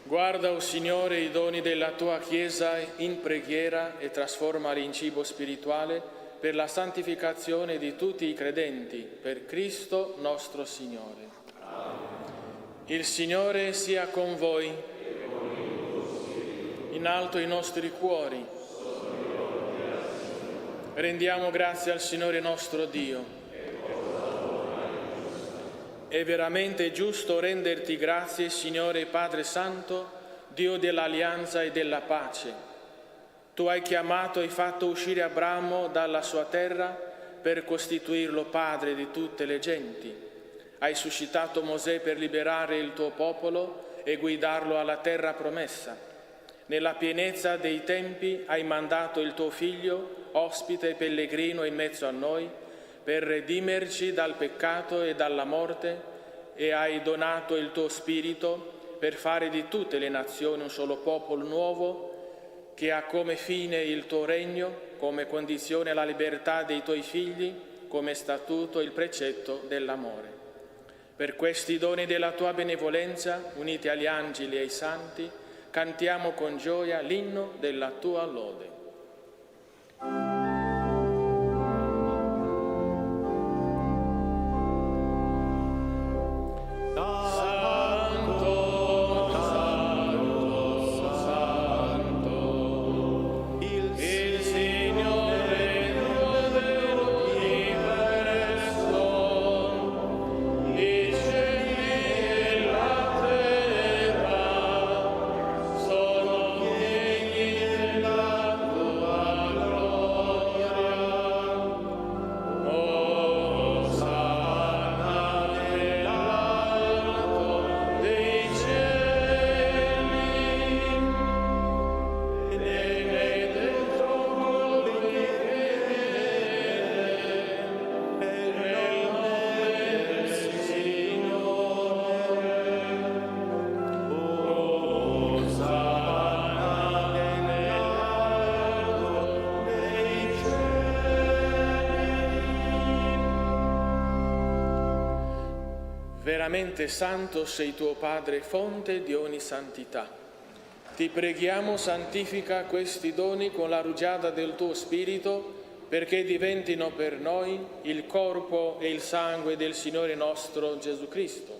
[SPEAKER 5] Guarda, o Signore, i doni della tua Chiesa in preghiera e trasformali in cibo spirituale per la santificazione di tutti i credenti, per Cristo nostro Signore. Il Signore sia con voi. In alto i nostri cuori. Rendiamo grazie al Signore nostro Dio. È veramente giusto renderti grazie, Signore Padre Santo, Dio dell'alleanza e della pace. Tu hai chiamato e fatto uscire Abramo dalla sua terra per costituirlo padre di tutte le genti. Hai suscitato Mosè per liberare il tuo popolo e guidarlo alla terra promessa. Nella pienezza dei tempi hai mandato il tuo Figlio, ospite e pellegrino in mezzo a noi, per redimerci dal peccato e dalla morte, e hai donato il tuo Spirito per fare di tutte le nazioni un solo popolo nuovo, che ha come fine il tuo regno, come condizione la libertà dei tuoi figli, come statuto il precetto dell'amore. Per questi doni della tua benevolenza, uniti agli angeli e ai santi, cantiamo con gioia l'inno della tua lode. Veramente santo sei tuo Padre, fonte di ogni santità. Ti preghiamo, santifica questi doni con la rugiada del tuo Spirito, perché diventino per noi il corpo e il sangue del Signore nostro Gesù Cristo.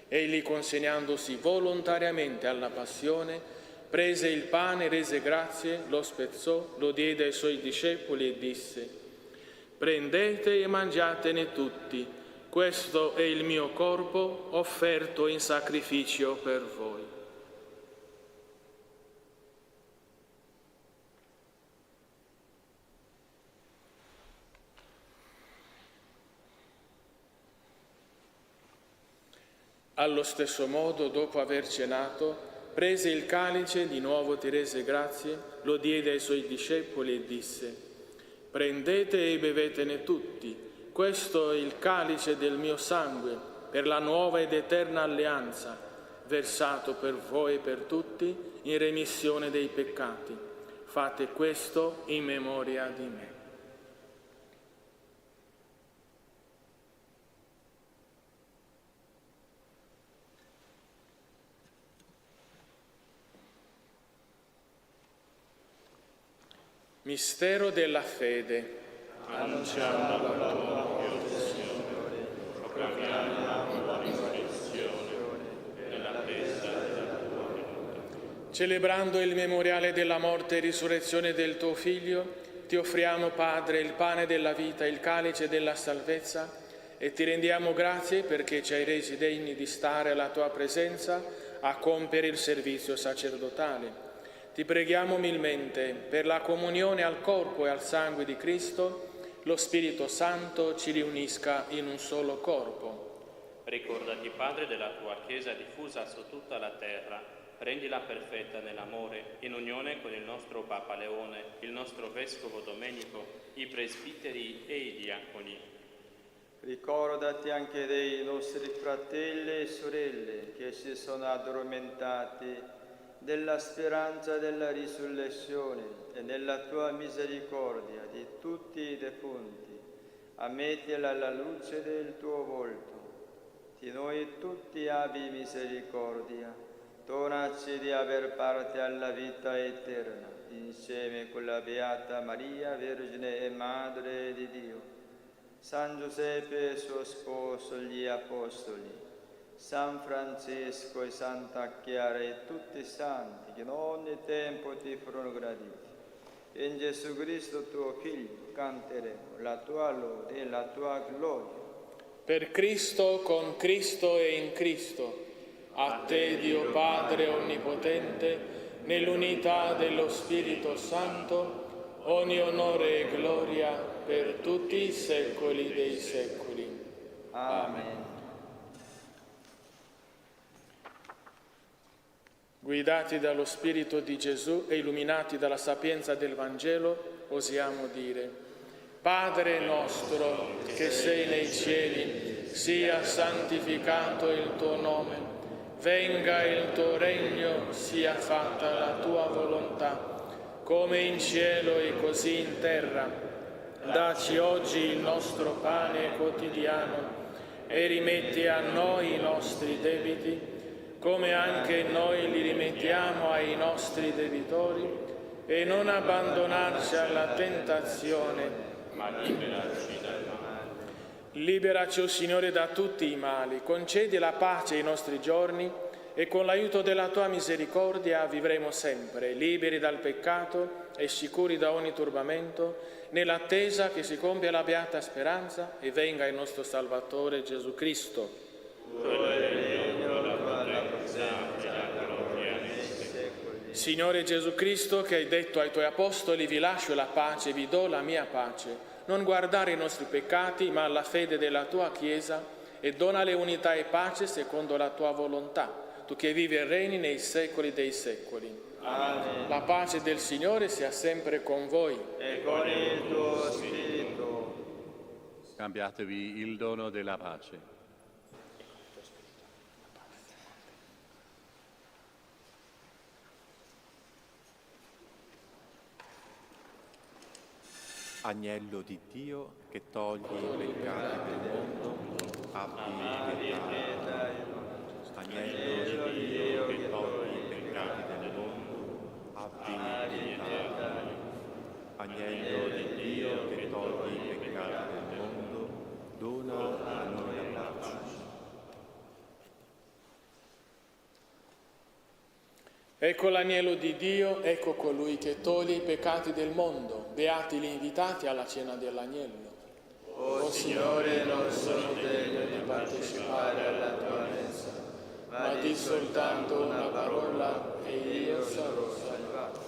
[SPEAKER 5] Egli, consegnandosi volontariamente alla passione, prese il pane, rese grazie, lo spezzò, lo diede ai suoi discepoli e disse: «Prendete e mangiatene tutti. Questo è il mio corpo offerto in sacrificio per voi». Allo stesso modo, dopo aver cenato, prese il calice, di nuovo ti rese grazie, lo diede ai suoi discepoli e disse: «Prendete e bevetene tutti. Questo è il calice del mio sangue, per la nuova ed eterna alleanza, versato per voi e per tutti in remissione dei peccati. Fate questo in memoria di me». Mistero della fede.
[SPEAKER 3] Annunciamo la tua Signore, proclamiamo la tua risurrezione nell'attesa della tua venuta.
[SPEAKER 5] Celebrando il memoriale della morte e risurrezione del tuo Figlio, ti offriamo, Padre, il pane della vita, il calice della salvezza, e ti rendiamo grazie perché ci hai resi degni di stare alla tua presenza a compiere il servizio sacerdotale. Ti preghiamo umilmente per la comunione al corpo e al sangue di Cristo, lo Spirito Santo ci riunisca in un solo corpo.
[SPEAKER 3] Ricordati, Padre, della tua Chiesa diffusa su tutta la terra, rendila perfetta nell'amore, in unione con il nostro Papa Leone, il nostro Vescovo Domenico, i presbiteri e i diaconi.
[SPEAKER 10] Ricordati anche dei nostri fratelli e sorelle che si sono addormentati della speranza della risurrezione e nella tua misericordia di tutti i defunti. Ammettila alla luce del tuo volto. Di noi tutti abbi misericordia. Donaci di aver parte alla vita eterna, insieme con la Beata Maria, Vergine e Madre di Dio, San Giuseppe suo sposo, gli Apostoli, San Francesco e Santa Chiara e tutti i santi che in ogni tempo ti furono graditi. In Gesù Cristo tuo Figlio canteremo la tua lode e la tua gloria.
[SPEAKER 5] Per Cristo, con Cristo e in Cristo, a te Dio Padre Onnipotente, nell'unità dello Spirito Santo, ogni onore e gloria per tutti i secoli dei secoli.
[SPEAKER 10] Amen.
[SPEAKER 5] Guidati dallo Spirito di Gesù e illuminati dalla sapienza del Vangelo, osiamo dire: Padre nostro che sei nei cieli, sia santificato il tuo nome, venga il tuo regno, sia fatta la tua volontà, come in cielo e così in terra. Dacci oggi il nostro pane quotidiano e rimetti a noi i nostri debiti, come anche noi li rimettiamo ai nostri debitori, e non abbandonarci alla tentazione, ma liberaci dal male. Liberaci, o Signore, da tutti i mali, concedi la pace ai nostri giorni e con l'aiuto della tua misericordia vivremo sempre, liberi dal peccato e sicuri da ogni turbamento, nell'attesa che si compia la beata speranza e venga il nostro Salvatore Gesù Cristo. Signore Gesù Cristo, che hai detto ai tuoi apostoli: vi lascio la pace, vi do la mia pace, non guardare i nostri peccati, ma alla fede della tua Chiesa, e donale unità e pace secondo la tua volontà, tu che vivi e regni nei secoli dei secoli.
[SPEAKER 10] Amen.
[SPEAKER 5] La pace del Signore sia sempre con voi.
[SPEAKER 10] E con il tuo spirito.
[SPEAKER 8] Scambiatevi il dono della pace.
[SPEAKER 6] Agnello di Dio che togli i peccati del mondo, abbi pietà. Agnello di Dio che togli i peccati del mondo, abbi pietà. Agnello di Dio che togli i peccati del mondo, dona a noi la pace.
[SPEAKER 5] Ecco l'agnello di Dio, ecco colui che toglie i peccati del mondo. Beati gli invitati alla cena dell'agnello.
[SPEAKER 10] O Signore, non sono degno di partecipare alla tua mensa, ma di soltanto una parola e io sarò salvato.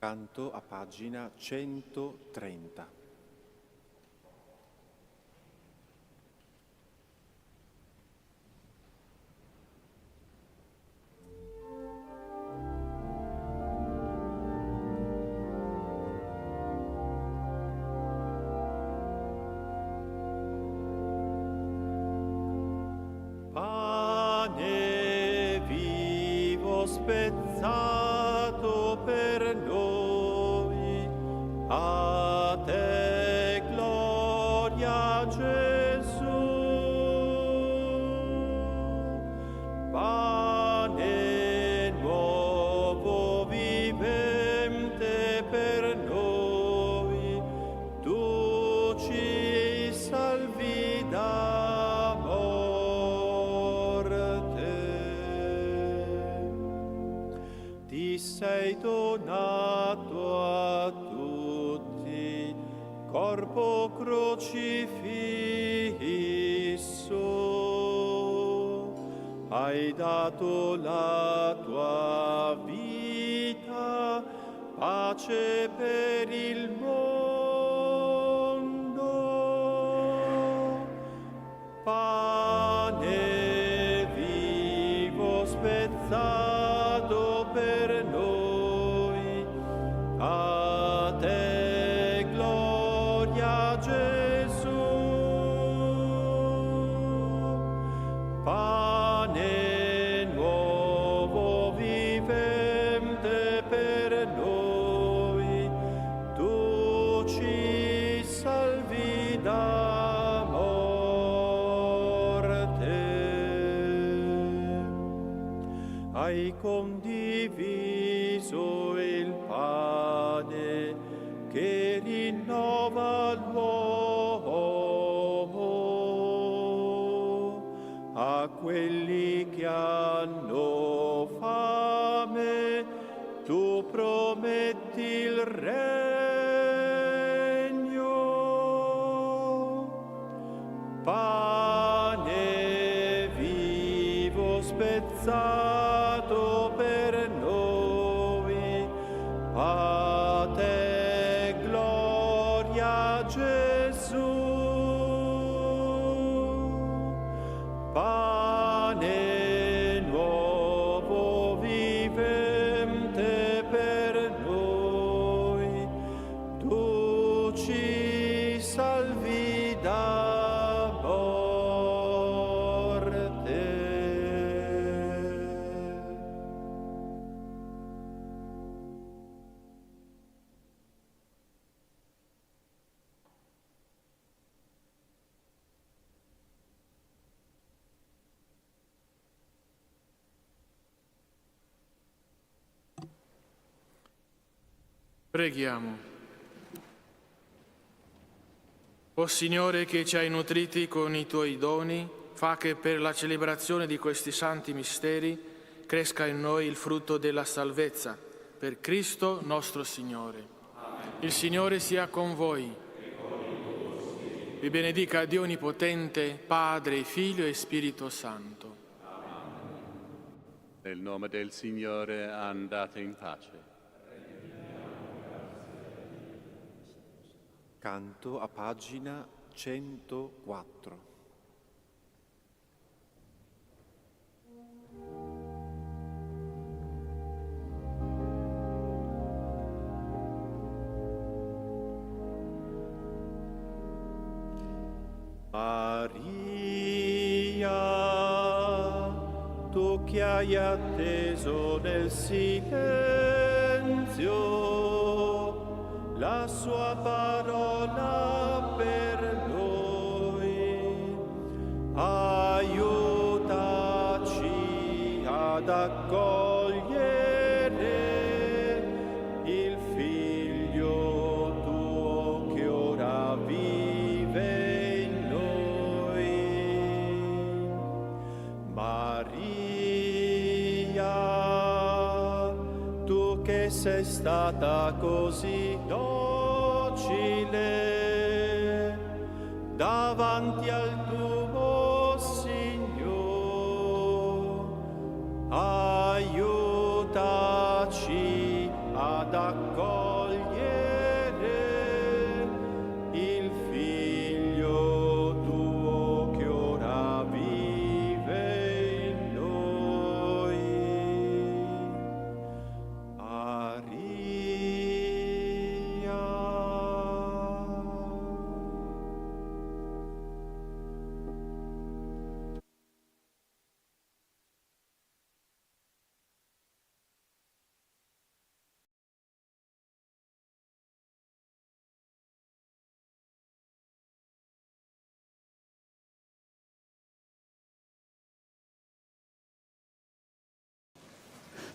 [SPEAKER 6] Canto a pagina 130.
[SPEAKER 11] Pane vivo spezzato per noi, a te gloria Gesù. Pane nuovo vivente per noi, tu ci salvi da morte. Ti sei donato a tutti, corpo crocifisso, hai dato la tua vita, pace per il mondo. Pane hai condiviso il pane che rinnova l'uomo. A quelli che hanno fame tu prometti il regno. Pane vivo spezzato per noi, a te gloria Gesù. Pane nuovo vivente per noi, tu ci salvi da morte.
[SPEAKER 5] Preghiamo. O Signore, che ci hai nutriti con i tuoi doni, fa che per la celebrazione di questi santi misteri cresca in noi il frutto della salvezza. Per Cristo nostro Signore. Il Signore sia con voi. Vi benedica Dio Onnipotente, Padre, Figlio e Spirito Santo.
[SPEAKER 8] Nel nome del Signore andate in pace.
[SPEAKER 6] Canto a pagina 104.
[SPEAKER 11] Maria, tu che hai atteso nel silenzio la sua parola per noi, aiutaci ad accogliere il Figlio tuo che ora vive in noi. Maria, tu che sei stata così docile davanti al tuo Signore, aiutaci ad accogliere il Figlio tuo che ora vive in noi.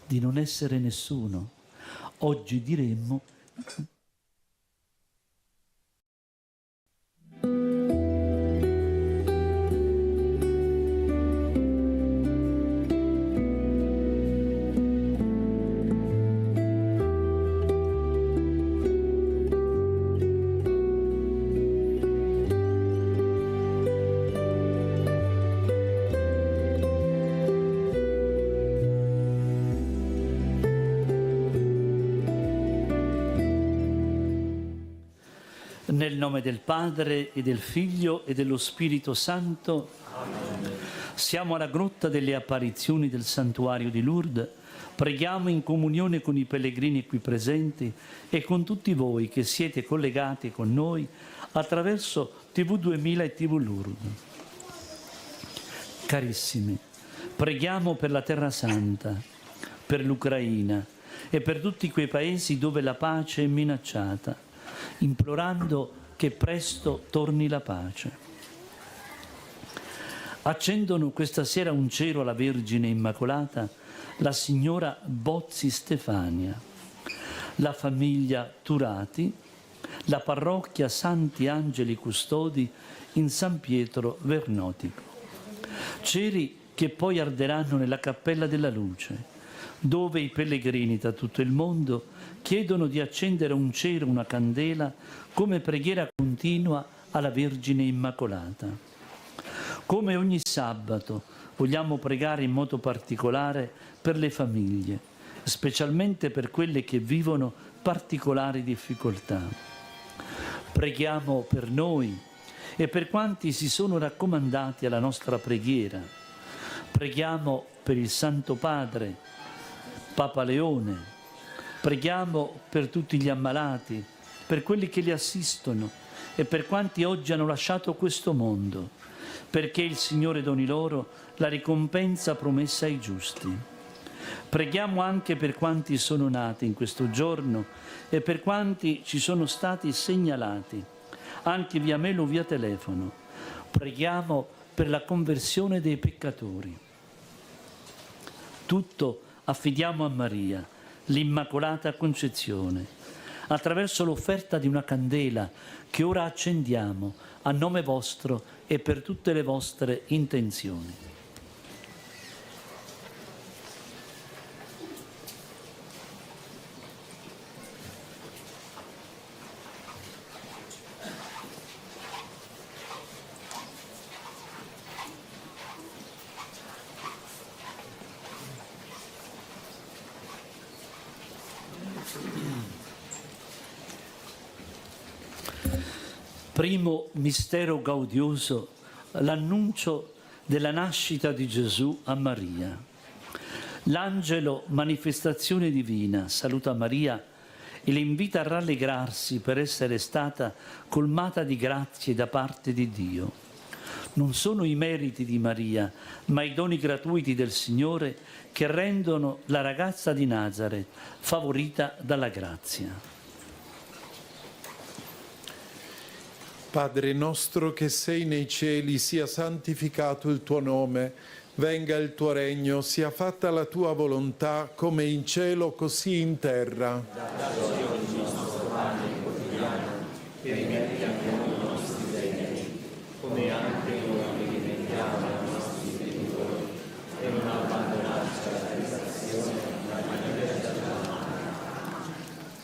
[SPEAKER 12] Di non essere nessuno. Oggi diremmo nel nome del Padre e del Figlio e dello Spirito Santo. Amen. Siamo alla grotta delle apparizioni del santuario di Lourdes. Preghiamo in comunione con i pellegrini qui presenti e con tutti voi che siete collegati con noi attraverso TV2000 e TV Lourdes. Carissimi, preghiamo per la Terra Santa, per l'Ucraina e per tutti quei paesi dove la pace è minacciata, implorando che presto torni la pace. Accendono questa sera un cero alla Vergine Immacolata la signora Bozzi Stefania, la famiglia Turati, la parrocchia Santi Angeli Custodi in San Pietro Vernotico. Ceri che poi arderanno nella Cappella della Luce, dove i pellegrini da tutto il mondo chiedono di accendere un cero, una candela, come preghiera continua alla Vergine Immacolata. Come ogni sabato vogliamo pregare in modo particolare per le famiglie, specialmente per quelle che vivono particolari difficoltà. Preghiamo per noi e per quanti si sono raccomandati alla nostra preghiera. Preghiamo per il Santo Padre, Papa Leone, preghiamo per tutti gli ammalati, per quelli che li assistono e per quanti oggi hanno lasciato questo mondo, perché il Signore doni loro la ricompensa promessa ai giusti. Preghiamo anche per quanti sono nati in questo giorno e per quanti ci sono stati segnalati, anche via mail o via telefono. Preghiamo per la conversione dei peccatori. Tutto affidiamo a Maria, l'Immacolata Concezione, attraverso l'offerta di una candela che ora accendiamo a nome vostro e per tutte le vostre intenzioni. Primo mistero gaudioso, l'annuncio della nascita di Gesù a Maria. L'angelo, manifestazione divina, saluta Maria e le invita a rallegrarsi per essere stata colmata di grazie da parte di Dio. Non sono i meriti di Maria, ma i doni gratuiti del Signore che rendono la ragazza di Nazaret favorita dalla grazia.
[SPEAKER 13] Padre nostro che sei nei cieli, sia santificato il tuo nome, venga il tuo regno, sia fatta la tua volontà, come in cielo così in terra.
[SPEAKER 14] Dacci oggi il nostro pane quotidiano, e rimetti anche noi i nostri debiti, come anche noi rimettiamo ai nostri debitori, e non abbandonarci alla tentazione, ma liberaci dal male.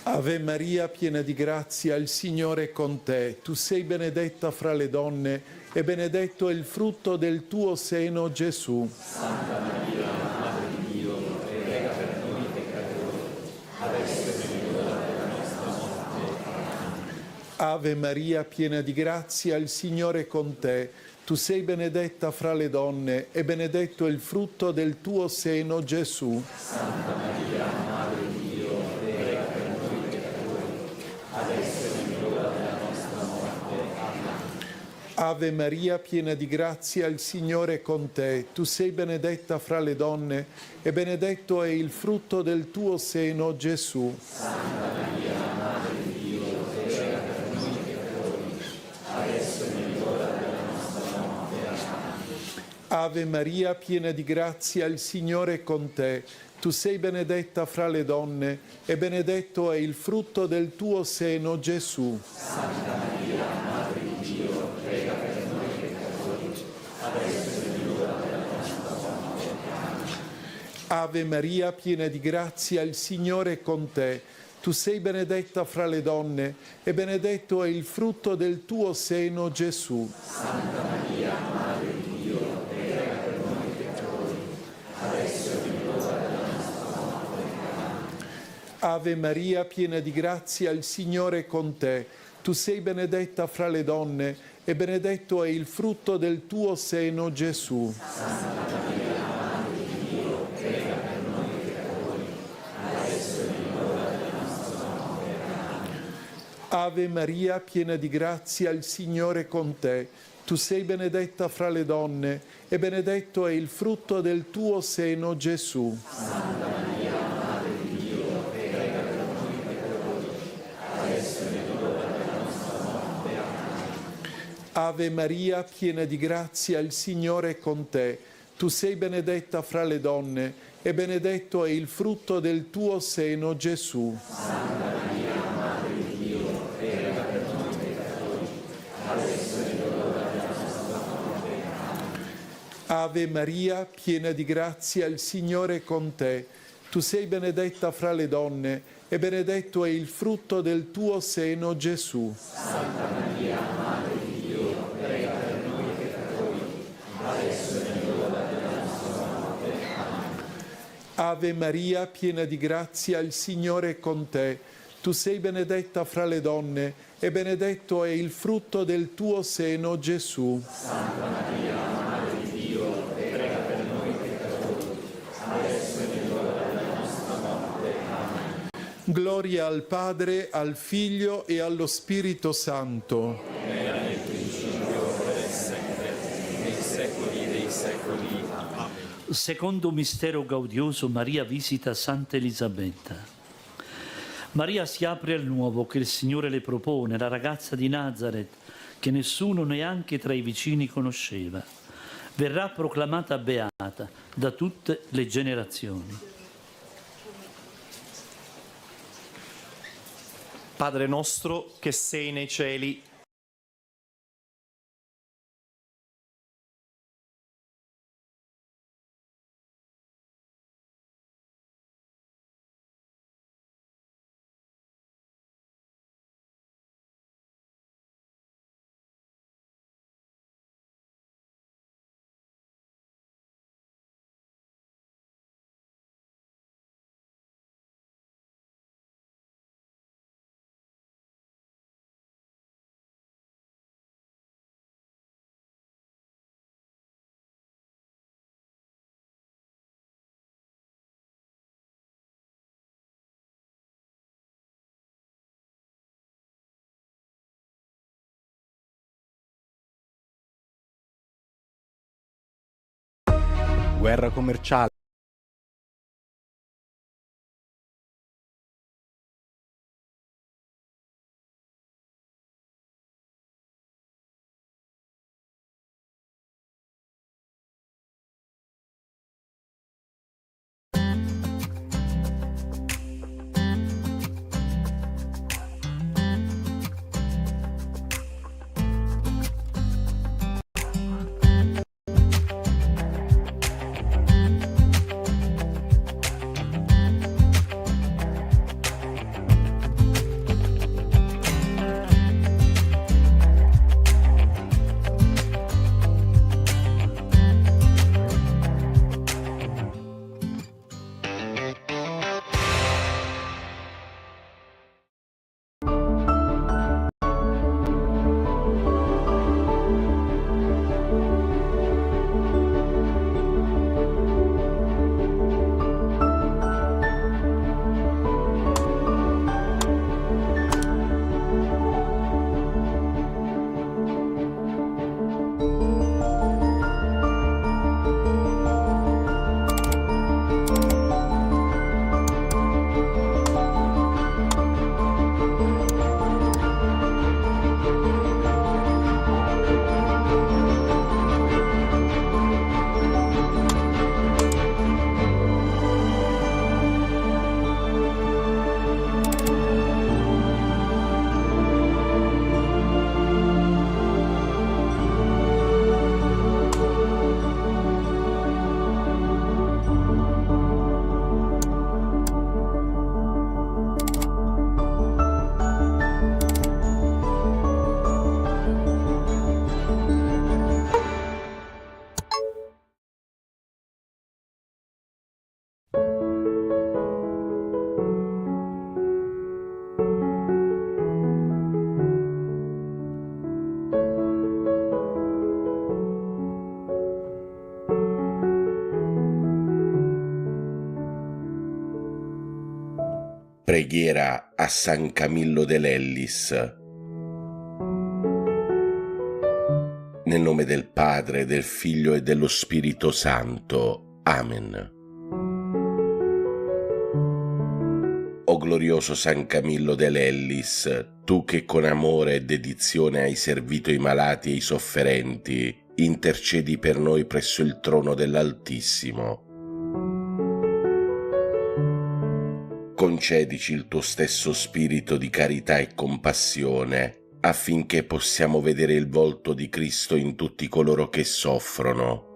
[SPEAKER 13] Ave Maria, piena di grazia, il Signore è con te. Tu sei benedetta fra le donne e benedetto è il frutto del tuo seno, Gesù.
[SPEAKER 14] Santa Maria, Madre di Dio, prega per noi peccatori, adesso è l'ora della nostra morte. Amen.
[SPEAKER 13] Ave Maria, piena di grazia, il Signore è con te. Tu sei benedetta fra le donne e benedetto è il frutto del tuo seno, Gesù.
[SPEAKER 14] Santa Maria, Madre di Dio, prega per noi peccatori, adesso è l'ora della nostra morte. Amen.
[SPEAKER 13] Ave Maria, piena di grazia, il Signore è con te. Tu sei benedetta fra le donne e benedetto è il frutto del tuo seno, Gesù.
[SPEAKER 14] Santa Maria, Madre di Dio, prega per noi peccatori, adesso è l'ora della nostra morte. Amen.
[SPEAKER 13] Ave Maria, piena di grazia, il Signore è con te. Tu sei benedetta fra le donne e benedetto è il frutto del tuo seno, Gesù.
[SPEAKER 14] Santa Maria, Madre di Dio, prega per noi peccatori, adesso è l'ora della nostra morte. Amen.
[SPEAKER 13] Ave Maria, piena di grazia, il Signore è con te. Tu sei benedetta fra le donne e benedetto è il frutto del tuo seno, Gesù.
[SPEAKER 14] Santa Maria, Madre di Dio, prega per noi peccatori, adesso è l'ora della nostra morte. Amen.
[SPEAKER 13] Ave Maria, piena di grazia, il Signore è con te. Tu sei benedetta fra le donne e benedetto è il frutto del tuo seno, Gesù.
[SPEAKER 14] Santa Maria, Madre di Dio, prega per noi peccatori, adesso è l'ora della nostra morte. Amen.
[SPEAKER 13] Ave Maria, piena di grazia, il Signore è con te. Tu sei benedetta fra le donne e benedetto è il frutto del tuo seno, Gesù.
[SPEAKER 14] Santa Maria, Madre di Dio, prega per noi peccatori, adesso è l'ora della nostra morte. Amen.
[SPEAKER 13] Ave Maria, piena di grazia, il Signore è con te. Tu sei benedetta fra le donne e benedetto è il frutto del tuo seno, Gesù.
[SPEAKER 14] Santa Maria, Madre di Dio, prega per noi peccatori, adesso è l'ora della nostra morte. Amen.
[SPEAKER 13] Ave Maria, piena di grazia, il Signore è con te. Tu sei benedetta fra le donne e benedetto è il frutto del tuo seno, Gesù.
[SPEAKER 14] Santa Maria, Madre di Dio, prega per noi peccatori, adesso è l'ora della nostra morte. Amen.
[SPEAKER 13] Ave Maria, piena di grazia, il Signore è con te. Tu sei benedetta fra le donne e benedetto è il frutto del tuo seno, Gesù.
[SPEAKER 14] Santa Maria, Madre di Dio, prega per noi peccatori, adesso è l'ora della nostra morte. Amen.
[SPEAKER 13] Gloria al Padre, al Figlio e allo Spirito Santo.
[SPEAKER 14] Era nel principio, ora e sempre, nei secoli dei secoli. Amen.
[SPEAKER 12] Secondo mistero gaudioso, Maria visita Santa Elisabetta. Maria si apre al nuovo che il Signore le propone, la ragazza di Nazaret, che nessuno neanche tra i vicini conosceva. Verrà proclamata beata da tutte le generazioni.
[SPEAKER 15] Padre nostro che sei nei cieli, guerra commerciale.
[SPEAKER 16] Preghiera a San Camillo dell'Ellis. Nel nome del Padre, del Figlio e dello Spirito Santo. Amen. O glorioso San Camillo dell'Ellis, tu che con amore e dedizione hai servito i malati e i sofferenti, intercedi per noi presso il trono dell'Altissimo. concedici il tuo stesso spirito di carità e compassione, affinché possiamo vedere il volto di Cristo in tutti coloro che soffrono.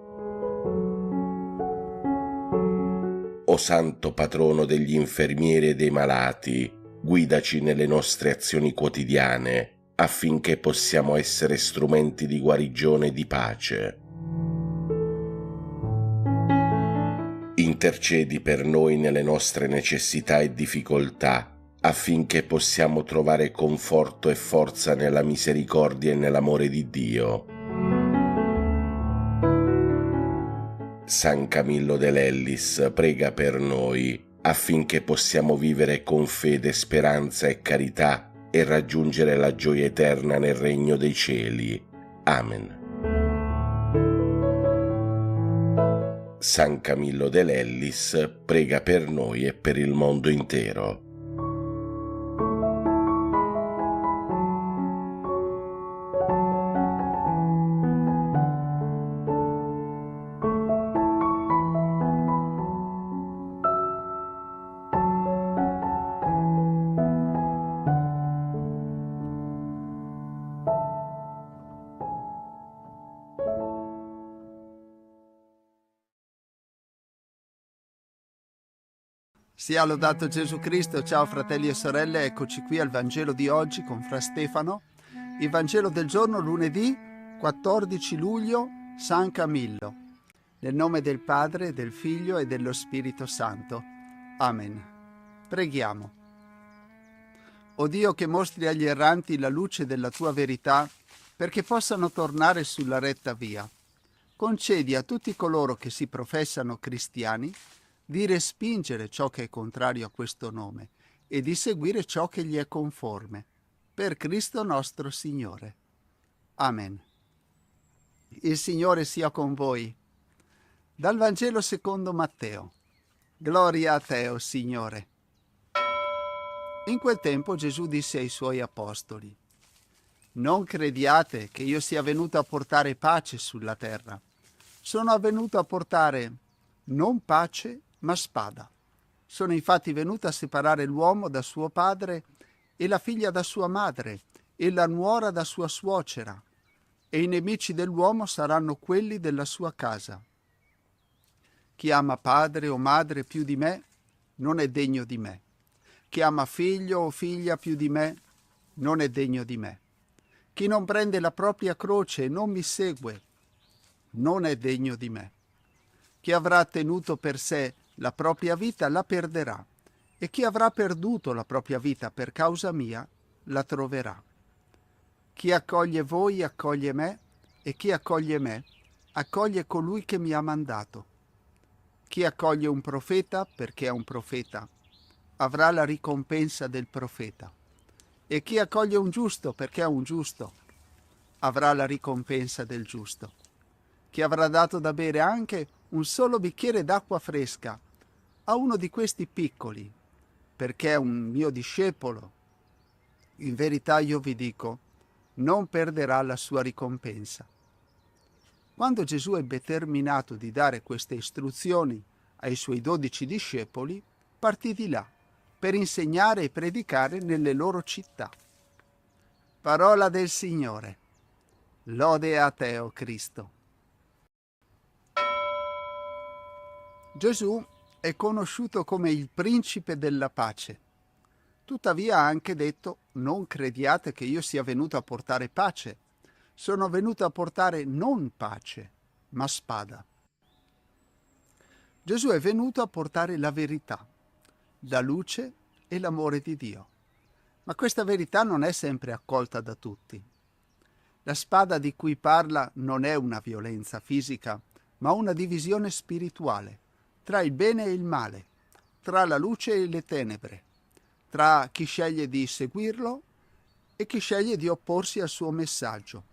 [SPEAKER 16] O Santo Patrono degli infermieri e dei malati, guidaci nelle nostre azioni quotidiane, affinché possiamo essere strumenti di guarigione e di pace. Intercedi per noi nelle nostre necessità e difficoltà, affinché possiamo trovare conforto e forza nella misericordia e nell'amore di Dio. San Camillo dell'Ellis prega per noi, affinché possiamo vivere con fede, speranza e carità e raggiungere la gioia eterna nel regno dei cieli. Amen. San Camillo dell'Ellis prega per noi e per il mondo intero.
[SPEAKER 17] Sia lodato Gesù Cristo. Ciao fratelli e sorelle, eccoci qui al Vangelo di oggi con Fra Stefano. Il Vangelo del giorno lunedì 14 luglio, San Camillo. Nel nome del Padre, del Figlio e dello Spirito Santo. Amen. Preghiamo. O Dio, che mostri agli erranti la luce della tua verità perché possano tornare sulla retta via, concedi a tutti coloro che si professano cristiani di respingere ciò che è contrario a questo nome e di seguire ciò che gli è conforme. Per Cristo nostro Signore. Amen. Il Signore sia con voi. Dal Vangelo secondo Matteo. Gloria a te, o Signore. In quel tempo Gesù disse ai suoi apostoli: non crediate che io sia venuto a portare pace sulla terra. Sono venuto a portare non pace, ma spada. Sono infatti venuto a separare l'uomo da suo padre e la figlia da sua madre e la nuora da sua suocera, e i nemici dell'uomo saranno quelli della sua casa. Chi ama padre o madre più di me non è degno di me. Chi ama figlio o figlia più di me non è degno di me. Chi non prende la propria croce e non mi segue non è degno di me. Chi avrà tenuto per sé la propria vita la perderà, e chi avrà perduto la propria vita per causa mia la troverà. Chi accoglie voi accoglie me, e chi accoglie me accoglie colui che mi ha mandato. Chi accoglie un profeta perché è un profeta avrà la ricompensa del profeta, e chi accoglie un giusto perché è un giusto avrà la ricompensa del giusto. Chi avrà dato da bere anche un solo bicchiere d'acqua fresca a uno di questi piccoli, perché è un mio discepolo, in verità io vi dico, non perderà la sua ricompensa. Quando Gesù ebbe terminato di dare queste istruzioni ai suoi 12 discepoli, partì di là per insegnare e predicare nelle loro città. Parola del Signore. Lode a te, o Cristo. Gesù è conosciuto come il principe della pace. Tuttavia ha anche detto: non crediate che io sia venuto a portare pace. Sono venuto a portare non pace, ma spada. Gesù è venuto a portare la verità, la luce e l'amore di Dio. Ma questa verità non è sempre accolta da tutti. La spada di cui parla non è una violenza fisica, ma una divisione spirituale tra il bene e il male, tra la luce e le tenebre, tra chi sceglie di seguirlo e chi sceglie di opporsi al suo messaggio.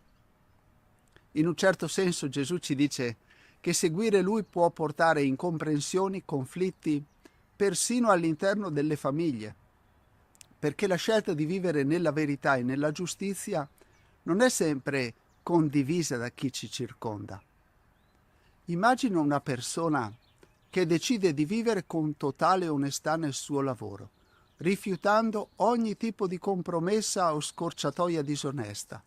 [SPEAKER 17] In un certo senso Gesù ci dice che seguire Lui può portare incomprensioni, conflitti, persino all'interno delle famiglie, perché la scelta di vivere nella verità e nella giustizia non è sempre condivisa da chi ci circonda. Immagino una persona che decide di vivere con totale onestà nel suo lavoro, rifiutando ogni tipo di compromessa o scorciatoia disonesta.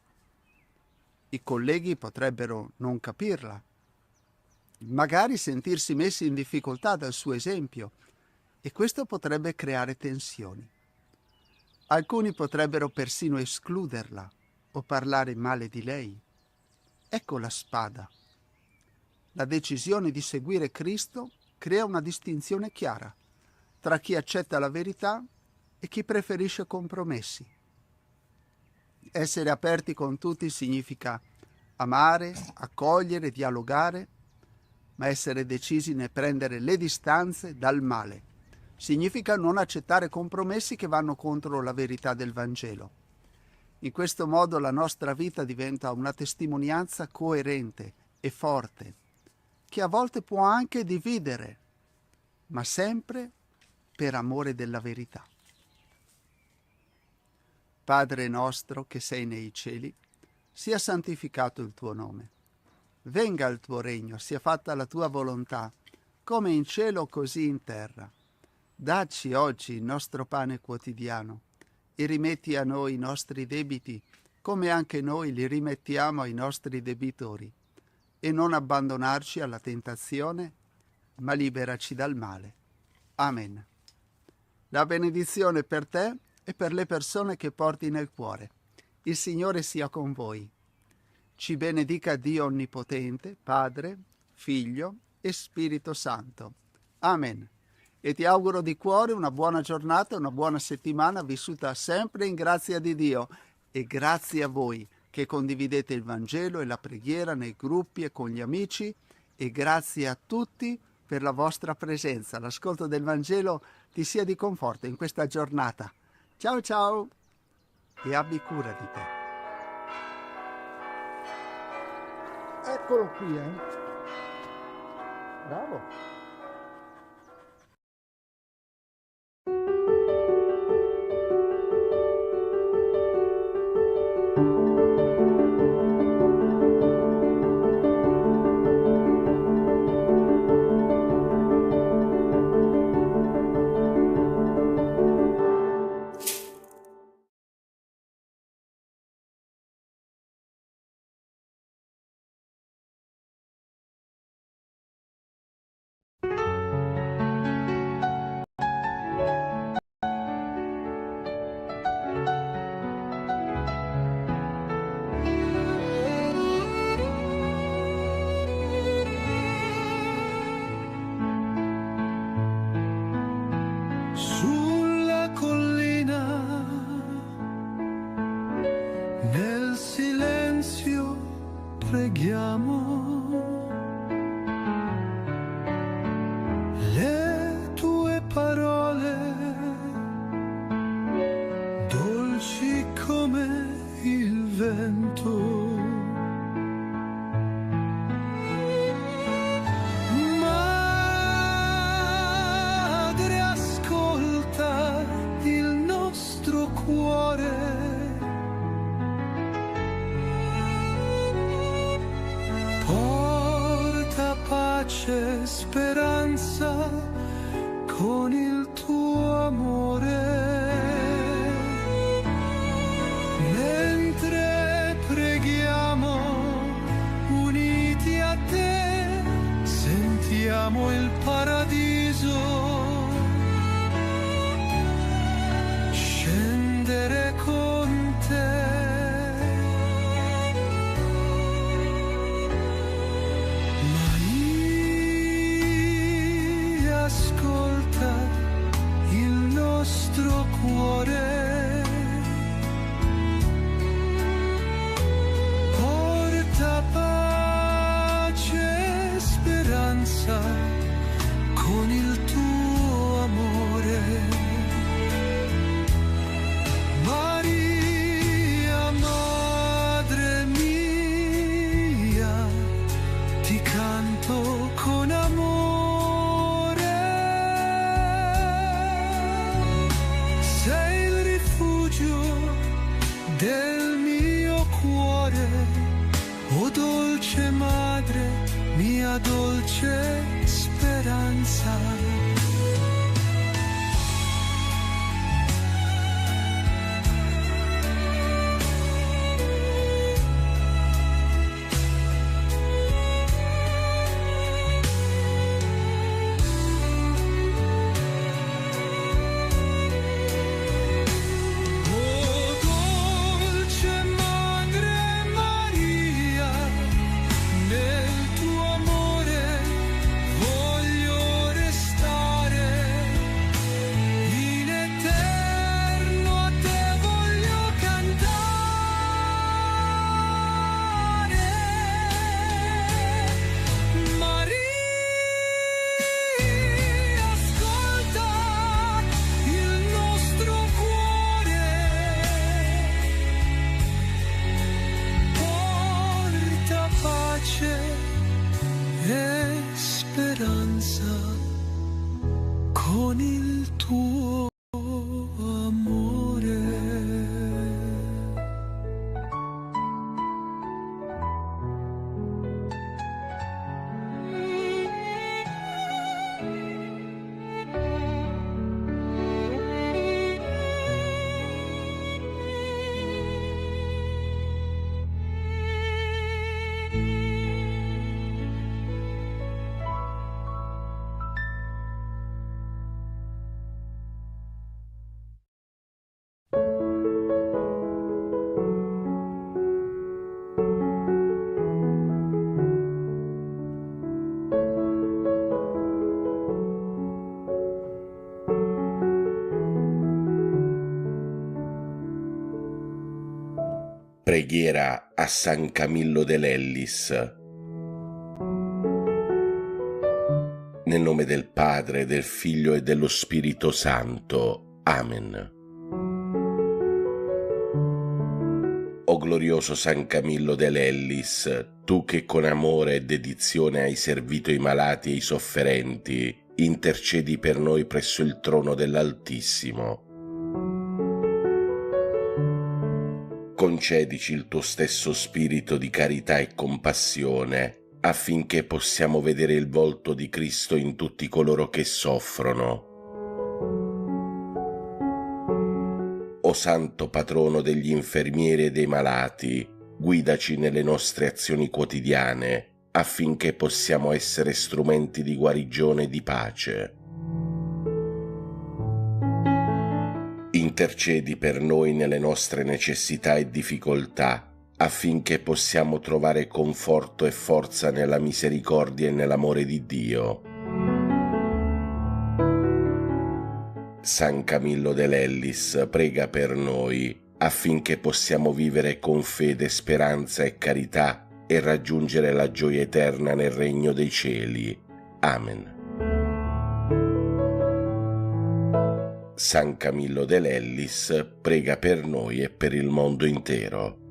[SPEAKER 17] I colleghi potrebbero non capirla, magari sentirsi messi in difficoltà dal suo esempio, e questo potrebbe creare tensioni. Alcuni potrebbero persino escluderla o parlare male di lei. Ecco la spada. La decisione di seguire Cristo crea una distinzione chiara tra chi accetta la verità e chi preferisce compromessi. Essere aperti con tutti significa amare, accogliere, dialogare, ma essere decisi nel prendere le distanze dal male. Significa non accettare compromessi che vanno contro la verità del Vangelo. In questo modo la nostra vita diventa una testimonianza coerente e forte, che a volte può anche dividere, ma sempre per amore della verità. Padre nostro che sei nei cieli, sia santificato il tuo nome. Venga il tuo regno, sia fatta la tua volontà, come in cielo così in terra. Dacci oggi il nostro pane quotidiano e rimetti a noi i nostri debiti, come anche noi li rimettiamo ai nostri debitori. E non abbandonarci alla tentazione, ma liberaci dal male. Amen. La benedizione per te e per le persone che porti nel cuore. Il Signore sia con voi. Ci benedica Dio Onnipotente, Padre, Figlio e Spirito Santo. Amen. E ti auguro di cuore una buona giornata, una buona settimana vissuta sempre in grazia di Dio, e grazie a voi che condividete il Vangelo e la preghiera nei gruppi e con gli amici, e grazie a tutti per la vostra presenza. L'ascolto del Vangelo ti sia di conforto in questa giornata. Ciao ciao e abbi cura di te. Eccolo qui, Bravo.
[SPEAKER 18] Speranza con il tuo amore, mentre preghiamo uniti a te, sentiamo il paradiso scendere con te. Cuore porta pace e speranza con il tuo amore. Maria, Madre mia, ti canto con amore. Del mio cuore, o dolce madre, mia dolce speranza.
[SPEAKER 16] Preghiera a San Camillo dell'Ellis. Nel nome del Padre, del Figlio e dello Spirito Santo. Amen. O glorioso San Camillo dell'Ellis, tu che con amore e dedizione hai servito i malati e i sofferenti, intercedi per noi presso il trono dell'Altissimo. Concedici il tuo stesso spirito di carità e compassione, affinché possiamo vedere il volto di Cristo in tutti coloro che soffrono. O Santo Patrono degli infermieri e dei malati, guidaci nelle nostre azioni quotidiane, affinché possiamo essere strumenti di guarigione e di pace. Intercedi per noi nelle nostre necessità e difficoltà, affinché possiamo trovare conforto e forza nella misericordia e nell'amore di Dio. San Camillo dell'Ellis, prega per noi, affinché possiamo vivere con fede, speranza e carità e raggiungere la gioia eterna nel regno dei cieli. Amen. San Camillo dell'Ellis, prega per noi e per il mondo intero.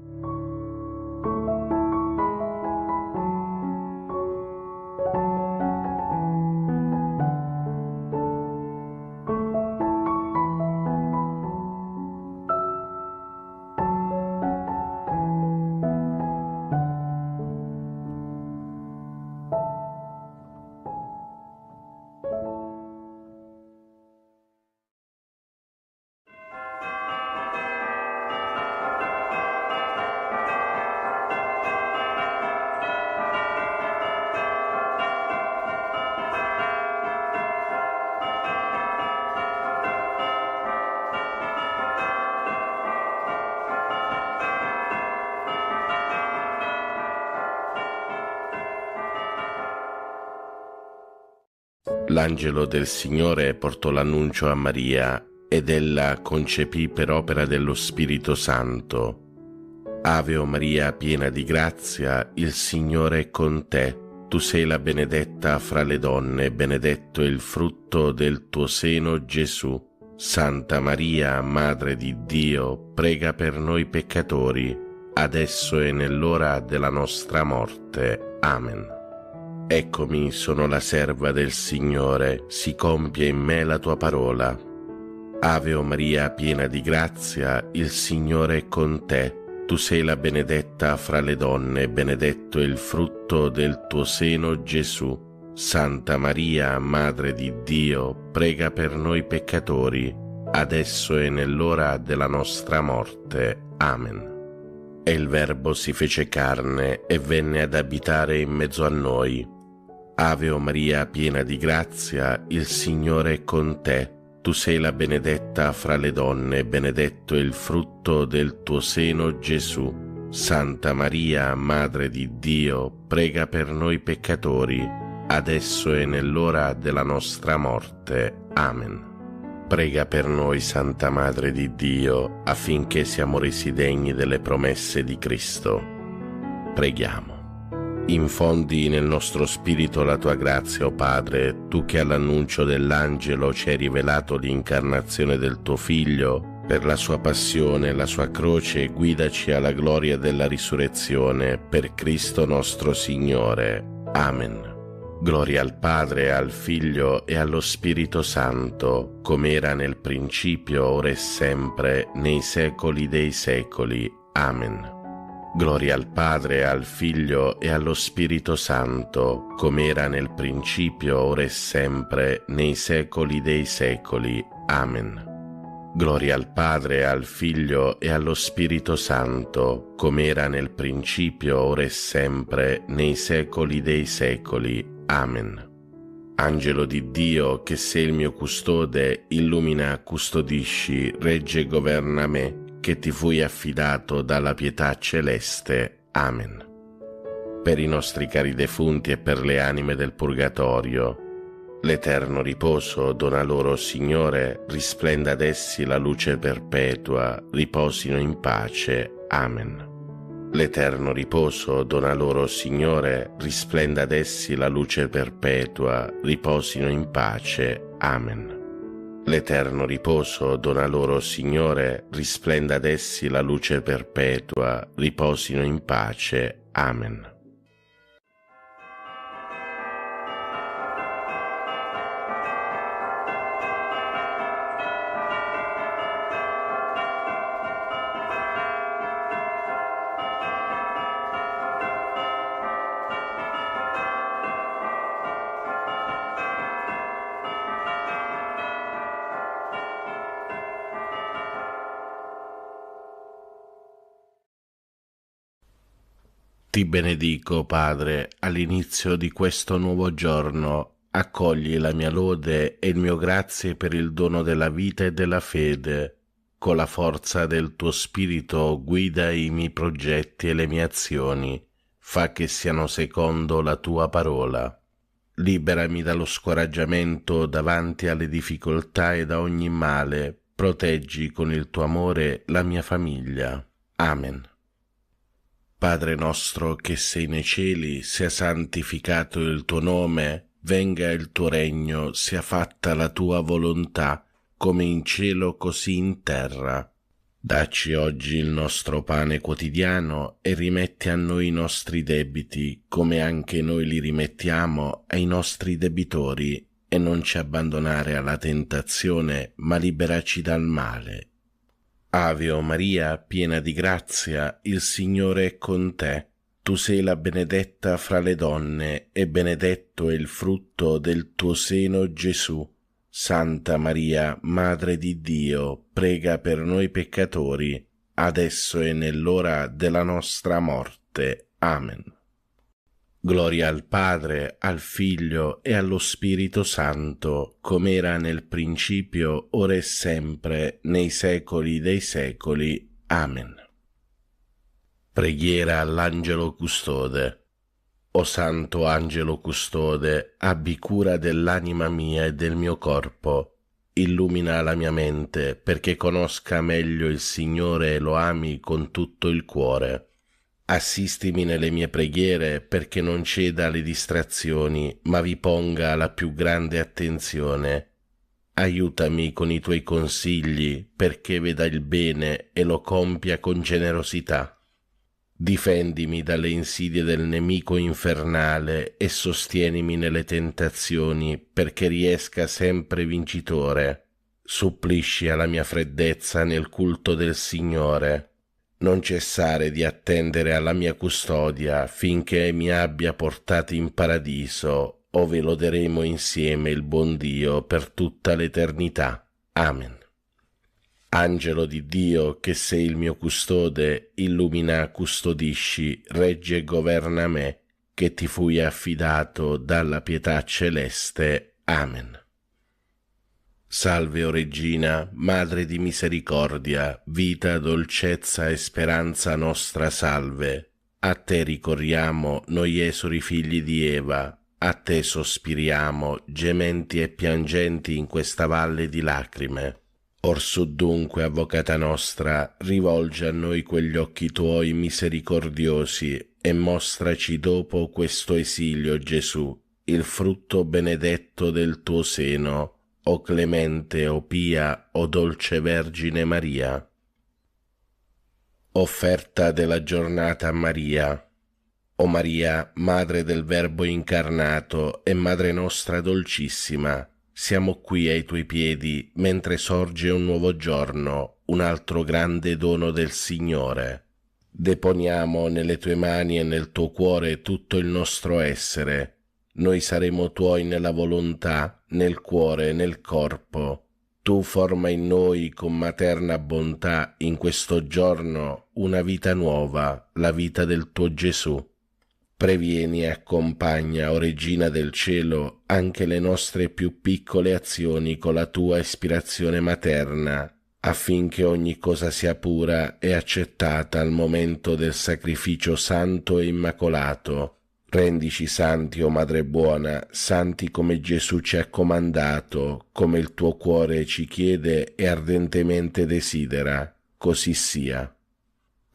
[SPEAKER 16] L'angelo del Signore portò l'annuncio a Maria ed ella concepì per opera dello Spirito Santo. Ave o Maria, piena di grazia, il Signore è con te. Tu sei la benedetta fra le donne, benedetto è il frutto del tuo seno, Gesù. Santa Maria, Madre di Dio, prega per noi peccatori, adesso e nell'ora della nostra morte. Amen. Eccomi, sono la serva del Signore, si compie in me la tua parola. Ave o Maria, piena di grazia, il Signore è con te. Tu sei la benedetta fra le donne, benedetto è il frutto del tuo seno, Gesù. Santa Maria, Madre di Dio, prega per noi peccatori, adesso e nell'ora della nostra morte. Amen. E il Verbo si fece carne e venne ad abitare in mezzo a noi. Ave o Maria, piena di grazia, il Signore è con te. Tu sei la benedetta fra le donne, benedetto è il frutto del tuo seno, Gesù. Santa Maria, Madre di Dio, prega per noi peccatori, adesso e nell'ora della nostra morte. Amen. Prega per noi, Santa Madre di Dio, affinché siamo resi degni delle promesse di Cristo. Preghiamo. Infondi nel nostro spirito la tua grazia, o Padre, tu che all'annuncio dell'angelo ci hai rivelato l'incarnazione del tuo Figlio, per la sua passione e la sua croce guidaci alla gloria della risurrezione, per Cristo nostro Signore. Amen. Gloria al Padre, al Figlio e allo Spirito Santo, come era nel principio, ora e sempre, nei secoli dei secoli. Amen. Gloria al Padre, al Figlio e allo Spirito Santo, come era nel principio, ora e sempre, nei secoli dei secoli. Amen. Gloria al Padre, al Figlio e allo Spirito Santo, come era nel principio, ora e sempre, nei secoli dei secoli. Amen. Angelo di Dio, che sei il mio custode, illumina, custodisci, regge e governa me, che ti fui affidato dalla pietà celeste. Amen. Per i nostri cari defunti e per le anime del purgatorio, l'eterno riposo dona loro, Signore, risplenda ad essi la luce perpetua, riposino in pace. Amen. L'eterno riposo dona loro, Signore, risplenda ad essi la luce perpetua, riposino in pace. Amen. L'eterno riposo dona loro, Signore, risplenda ad essi la luce perpetua, riposino in pace. Amen. Ti benedico, Padre, all'inizio di questo nuovo giorno. Accogli la mia lode e il mio grazie per il dono della vita e della fede. Con la forza del tuo Spirito guida i miei progetti e le mie azioni. Fa che siano secondo la tua parola. Liberami dallo scoraggiamento davanti alle difficoltà e da ogni male. Proteggi con il tuo amore la mia famiglia. Amen. Padre nostro che sei nei cieli, sia santificato il tuo nome, venga il tuo regno, sia fatta la tua volontà, come in cielo così in terra. Dacci oggi il nostro pane quotidiano e rimetti a noi i nostri debiti, come anche noi li rimettiamo ai nostri debitori, e non ci abbandonare alla tentazione, ma liberaci dal male. Ave o Maria, piena di grazia, il Signore è con te. Tu sei la benedetta fra le donne, e benedetto è il frutto del tuo seno, Gesù. Santa Maria, Madre di Dio, prega per noi peccatori, adesso e nell'ora della nostra morte. Amen. Gloria al Padre, al Figlio e allo Spirito Santo, come era nel principio, ora e sempre, nei secoli dei secoli. Amen. Preghiera all'Angelo Custode. O Santo Angelo Custode, abbi cura dell'anima mia e del mio corpo. Illumina la mia mente, perché conosca meglio il Signore e lo ami con tutto il cuore. Assistimi nelle mie preghiere perché non ceda alle distrazioni, ma vi ponga la più grande attenzione. Aiutami con i tuoi consigli perché veda il bene e lo compia con generosità. Difendimi dalle insidie del nemico infernale e sostienimi nelle tentazioni perché riesca sempre vincitore. Supplisci alla mia freddezza nel culto del Signore. Non cessare di attendere alla mia custodia finché mi abbia portato in paradiso, ove loderemo insieme il buon Dio per tutta l'eternità. Amen. Angelo di Dio, che sei il mio custode, illumina, custodisci, regge e governa me, che ti fui affidato dalla pietà celeste. Amen. Salve, o Regina, Madre di misericordia, vita, dolcezza e speranza nostra, salve. A te ricorriamo, noi esuli figli di Eva, a te sospiriamo, gementi e piangenti in questa valle di lacrime. Orsù dunque, Avvocata nostra, rivolgi a noi quegli occhi tuoi misericordiosi e mostraci dopo questo esilio, Gesù, il frutto benedetto del tuo seno, o clemente, o pia, o dolce Vergine Maria. Offerta della giornata a Maria. O Maria, Madre del Verbo incarnato e Madre nostra dolcissima, siamo qui ai tuoi piedi mentre sorge un nuovo giorno, un altro grande dono del Signore. Deponiamo nelle tue mani e nel tuo cuore tutto il nostro essere. Noi saremo tuoi nella volontà, nel cuore, nel corpo. Tu forma in noi con materna bontà in questo giorno una vita nuova, la vita del tuo Gesù. Previeni e accompagna, o Regina del Cielo, anche le nostre più piccole azioni con la tua ispirazione materna, affinché ogni cosa sia pura e accettata al momento del sacrificio santo e immacolato. Rendici santi, o Madre buona, santi come Gesù ci ha comandato, come il tuo cuore ci chiede e ardentemente desidera, così sia.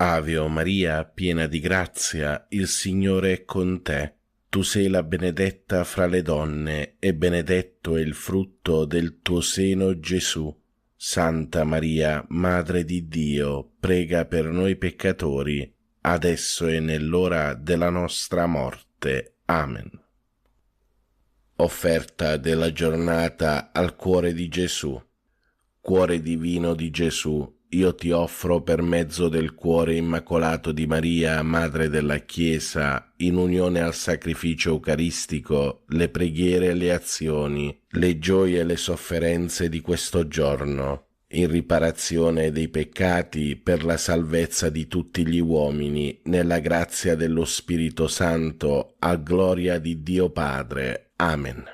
[SPEAKER 16] Ave o Maria, piena di grazia, il Signore è con te. Tu sei la benedetta fra le donne, e benedetto è il frutto del tuo seno, Gesù. Santa Maria, Madre di Dio, prega per noi peccatori, adesso e nell'ora della nostra morte. Amen. Offerta della giornata al cuore di Gesù. Cuore divino di Gesù, io ti offro per mezzo del cuore immacolato di Maria, Madre della Chiesa, in unione al sacrificio eucaristico, le preghiere e le azioni, le gioie e le sofferenze di questo giorno, in riparazione dei peccati, per la salvezza di tutti gli uomini, nella grazia dello Spirito Santo, a gloria di Dio Padre. Amen.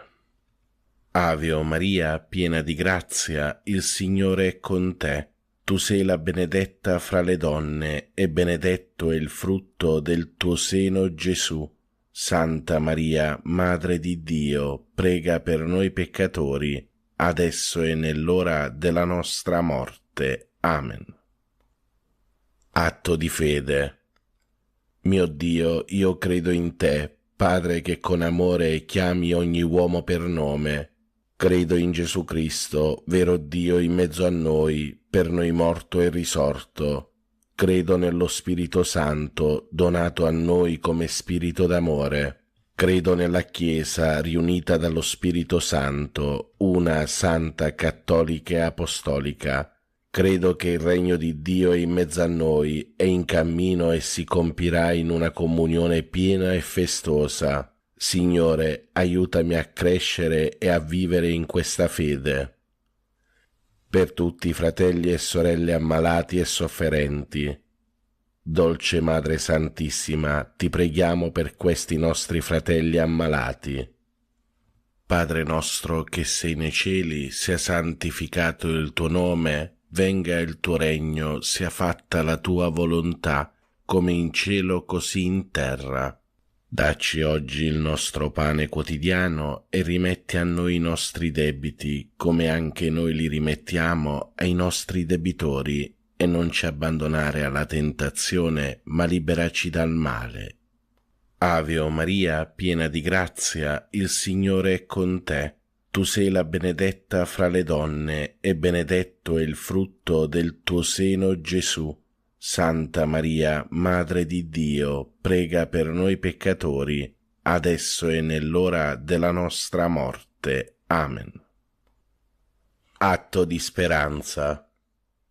[SPEAKER 16] Ave o Maria, piena di grazia, il Signore è con te. Tu sei la benedetta fra le donne, e benedetto è il frutto del tuo seno, Gesù. Santa Maria, Madre di Dio, prega per noi peccatori, adesso e nell'ora della nostra morte. Amen. Atto di fede. Mio Dio, io credo in te, Padre che con amore chiami ogni uomo per nome. Credo in Gesù Cristo, vero Dio in mezzo a noi, per noi morto e risorto. Credo nello Spirito Santo, donato a noi come Spirito d'amore. Credo nella Chiesa, riunita dallo Spirito Santo, una, santa, cattolica e apostolica. Credo che il regno di Dio è in mezzo a noi, è in cammino e si compirà in una comunione piena e festosa. Signore, aiutami a crescere e a vivere in questa fede. Per tutti i fratelli e sorelle ammalati e sofferenti, dolce Madre Santissima, ti preghiamo per questi nostri fratelli ammalati. Padre nostro che sei nei cieli, sia santificato il tuo nome, venga il tuo regno, sia fatta la tua volontà, come in cielo così in terra. Dacci oggi il nostro pane quotidiano e rimetti a noi i nostri debiti, come anche noi li rimettiamo ai nostri debitori, e non ci abbandonare alla tentazione, ma liberaci dal male. Ave o Maria, piena di grazia, il Signore è con te. Tu sei la benedetta fra le donne, e benedetto è il frutto del tuo seno, Gesù. Santa Maria, Madre di Dio, prega per noi peccatori, adesso e nell'ora della nostra morte. Amen. Atto di speranza.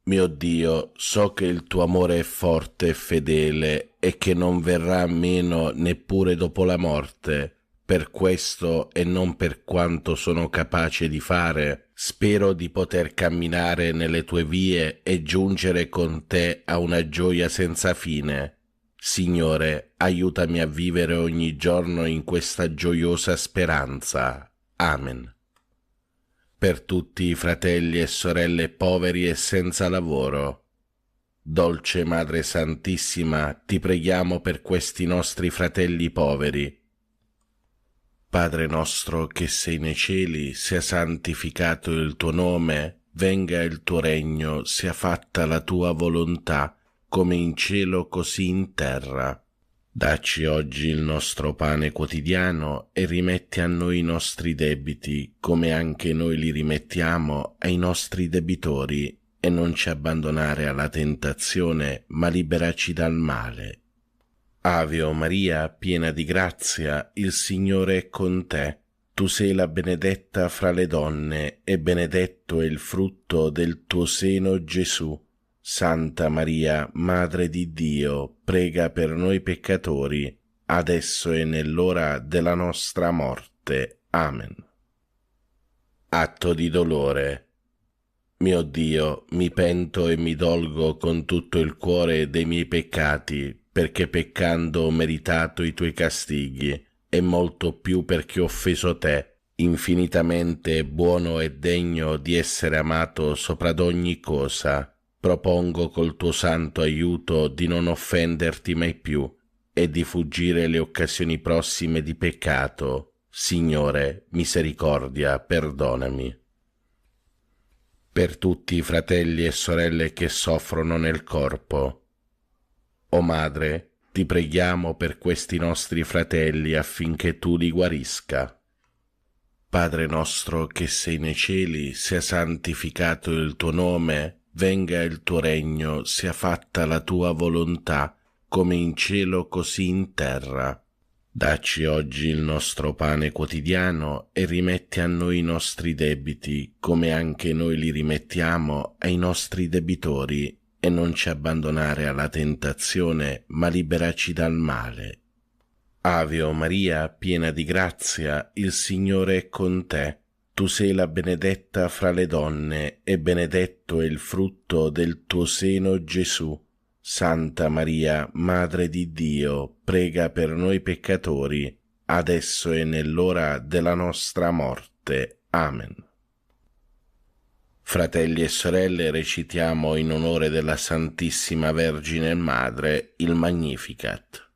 [SPEAKER 16] Mio Dio, so che il tuo amore è forte e fedele e che non verrà meno neppure dopo la morte. Per questo e non per quanto sono capace di fare, spero di poter camminare nelle tue vie e giungere con te a una gioia senza fine. Signore, aiutami a vivere ogni giorno in questa gioiosa speranza. Amen. Per tutti i fratelli e sorelle poveri e senza lavoro, dolce Madre Santissima, ti preghiamo per questi nostri fratelli poveri. Padre nostro che sei nei cieli, sia santificato il tuo nome, venga il tuo regno, sia fatta la tua volontà, come in cielo così in terra. Dacci oggi il nostro pane quotidiano e rimetti a noi i nostri debiti, come anche noi li rimettiamo ai nostri debitori, e non ci abbandonare alla tentazione, ma liberaci dal male. Ave o Maria, piena di grazia, il Signore è con te. Tu sei la benedetta fra le donne, e benedetto è il frutto del tuo seno, Gesù. Santa Maria, Madre di Dio, prega per noi peccatori, adesso e nell'ora della nostra morte. Amen. Atto di dolore. Mio Dio, mi pento e mi dolgo con tutto il cuore dei miei peccati, perché peccando ho meritato i tuoi castighi, e molto più perché ho offeso te, infinitamente buono e degno di essere amato sopra d'ogni cosa. Propongo col tuo santo aiuto di non offenderti mai più e di fuggire le occasioni prossime di peccato. Signore, misericordia, perdonami. Per tutti i fratelli e sorelle che soffrono nel corpo, O Madre, ti preghiamo per questi nostri fratelli affinché tu li guarisca. Padre nostro che sei nei cieli, sia santificato il tuo nome, venga il tuo regno, sia fatta la tua volontà, come in cielo così in terra. Dacci oggi il nostro pane quotidiano e rimetti a noi i nostri debiti, come anche noi li rimettiamo ai nostri debitori, e non ci abbandonare alla tentazione, ma liberaci dal male. Ave o Maria, piena di grazia, il Signore è con te. Tu sei la benedetta fra le donne, e benedetto è il frutto del tuo seno, Gesù. Santa Maria, Madre di Dio, prega per noi peccatori, adesso e nell'ora della nostra morte. Amen. Fratelli e sorelle, recitiamo in onore della Santissima Vergine Madre il Magnificat.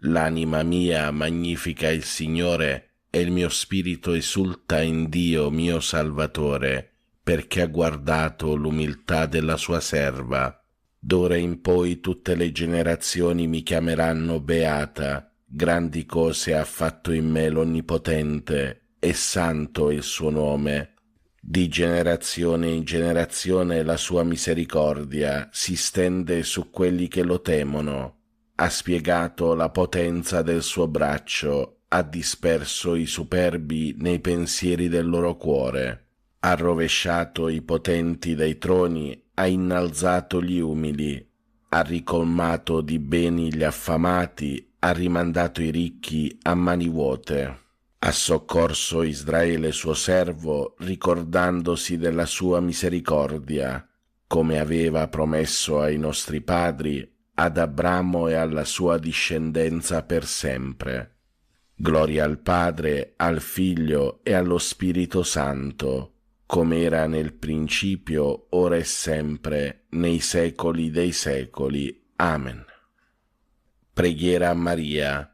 [SPEAKER 16] L'anima mia magnifica il Signore, e il mio spirito esulta in Dio mio Salvatore, perché ha guardato l'umiltà della sua serva. D'ora in poi tutte le generazioni mi chiameranno beata, grandi cose ha fatto in me l'Onnipotente, e santo è il suo nome. Di generazione in generazione la sua misericordia si stende su quelli che lo temono. Ha spiegato la potenza del suo braccio, ha disperso i superbi nei pensieri del loro cuore, ha rovesciato i potenti dai troni, ha innalzato gli umili, ha ricolmato di beni gli affamati, ha rimandato i ricchi a mani vuote. Ha soccorso Israele suo servo, ricordandosi della sua misericordia, come aveva promesso ai nostri padri, ad Abramo e alla sua discendenza per sempre. Gloria al Padre, al Figlio e allo Spirito Santo, come era nel principio, ora e sempre, nei secoli dei secoli. Amen. Preghiera a Maria.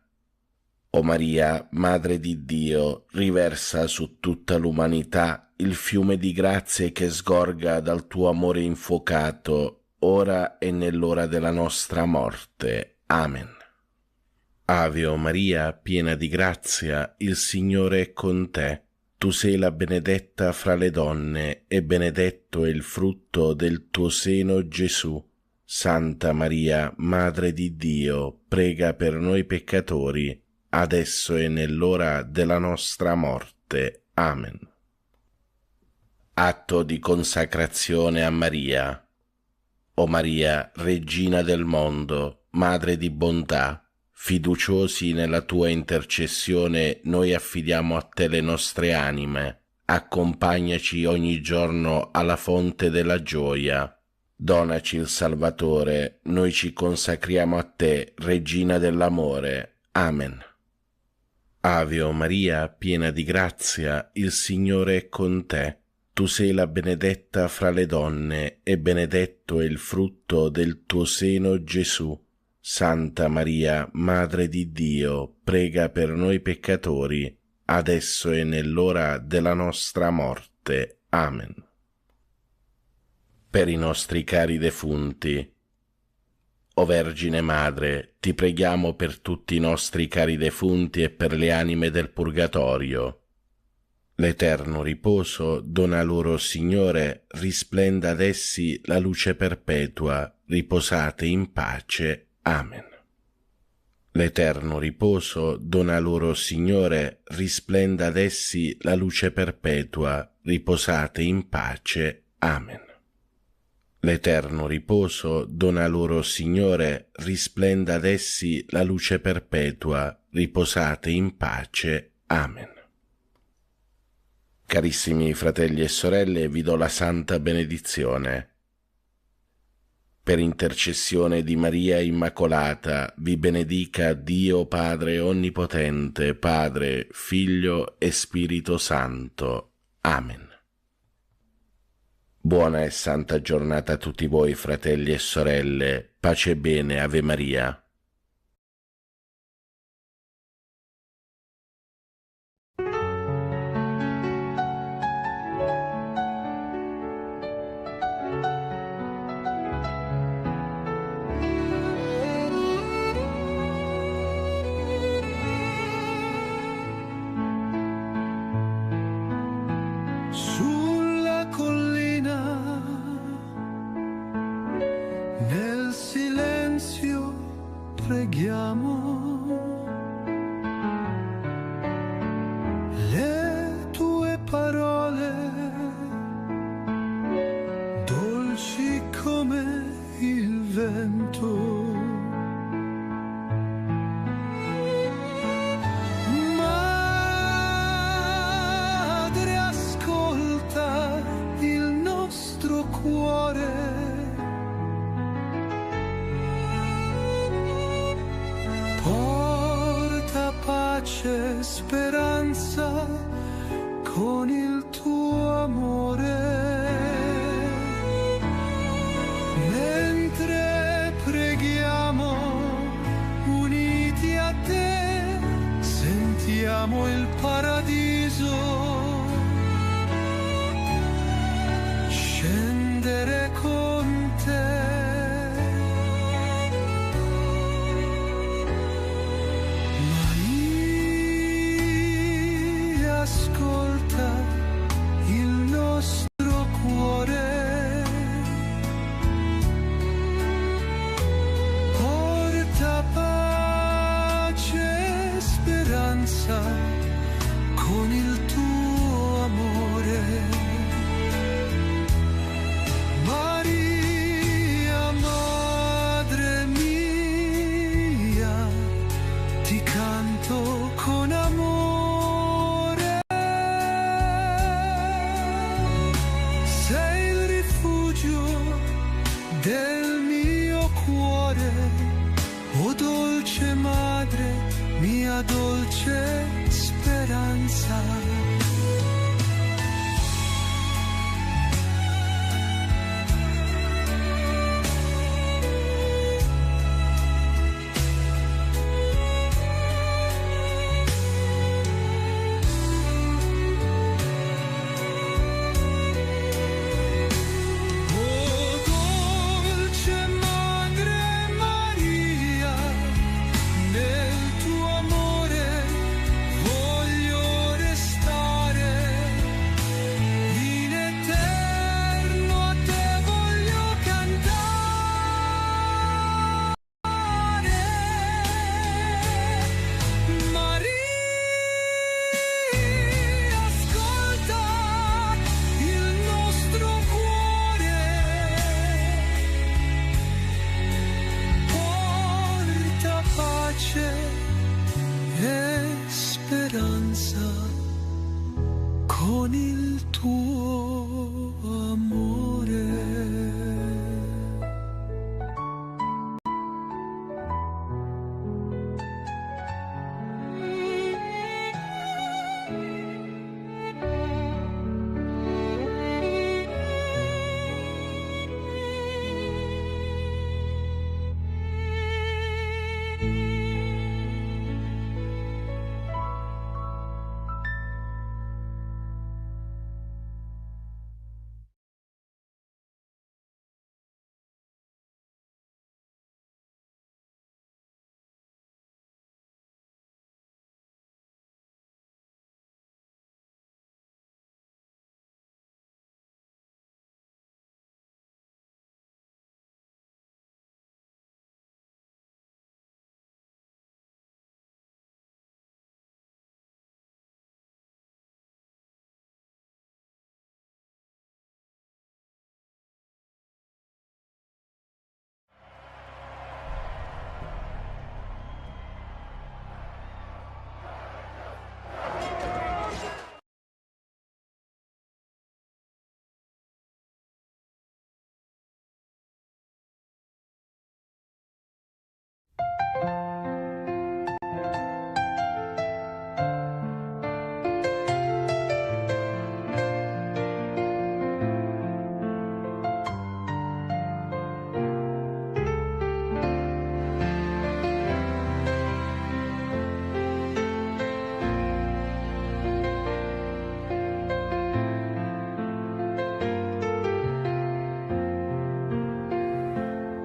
[SPEAKER 16] O Maria, Madre di Dio, riversa su tutta l'umanità il fiume di grazie che sgorga dal tuo amore infuocato, ora e nell'ora della nostra morte. Amen. Ave o Maria, piena di grazia, il Signore è con te. Tu sei la benedetta fra le donne, e benedetto è il frutto del tuo seno, Gesù. Santa Maria, Madre di Dio, prega per noi peccatori, adesso e nell'ora della nostra morte. Amen. Atto di consacrazione a Maria. O Maria, Regina del mondo, Madre di bontà, fiduciosi nella tua intercessione, noi affidiamo a te le nostre anime. Accompagnaci ogni giorno alla fonte della gioia. Donaci il Salvatore, noi ci consacriamo a te, Regina dell'amore. Amen. Ave o Maria, piena di grazia, il Signore è con te. Tu sei la benedetta fra le donne, e benedetto è il frutto del tuo seno, Gesù. Santa Maria, Madre di Dio, prega per noi peccatori, adesso e nell'ora della nostra morte. Amen. Per i nostri cari defunti. O Vergine Madre, ti preghiamo per tutti i nostri cari defunti e per le anime del purgatorio. L'eterno riposo dona loro, Signore, risplenda ad essi la luce perpetua, riposate in pace. Amen. L'eterno riposo dona loro, Signore, risplenda ad essi la luce perpetua, riposate in pace. Amen. L'eterno riposo dona loro, Signore, risplenda ad essi la luce perpetua, riposate in pace. Amen. Carissimi fratelli e sorelle, vi do la santa benedizione. Per intercessione di Maria Immacolata, vi benedica Dio Padre Onnipotente, Padre, Figlio e Spirito Santo. Amen. Buona e santa giornata a tutti voi, fratelli e sorelle. Pace e bene, Ave Maria.
[SPEAKER 18] preghiamo. Le tue parole, dolci come il vento, Madre, ascolta il nostro cuore, porta pace, speranza con il tuo amore. Mentre preghiamo uniti a te, sentiamo il paradiso scendere con te. Maria, ascolta il nostro cuore, porta pace, speranza con il tuo amore. Maria, Madre mia, ti canto con amore. Sei il rifugio del mio cuore, o dolce Madre, mia dolce speranza. E speranza con il tuo amore.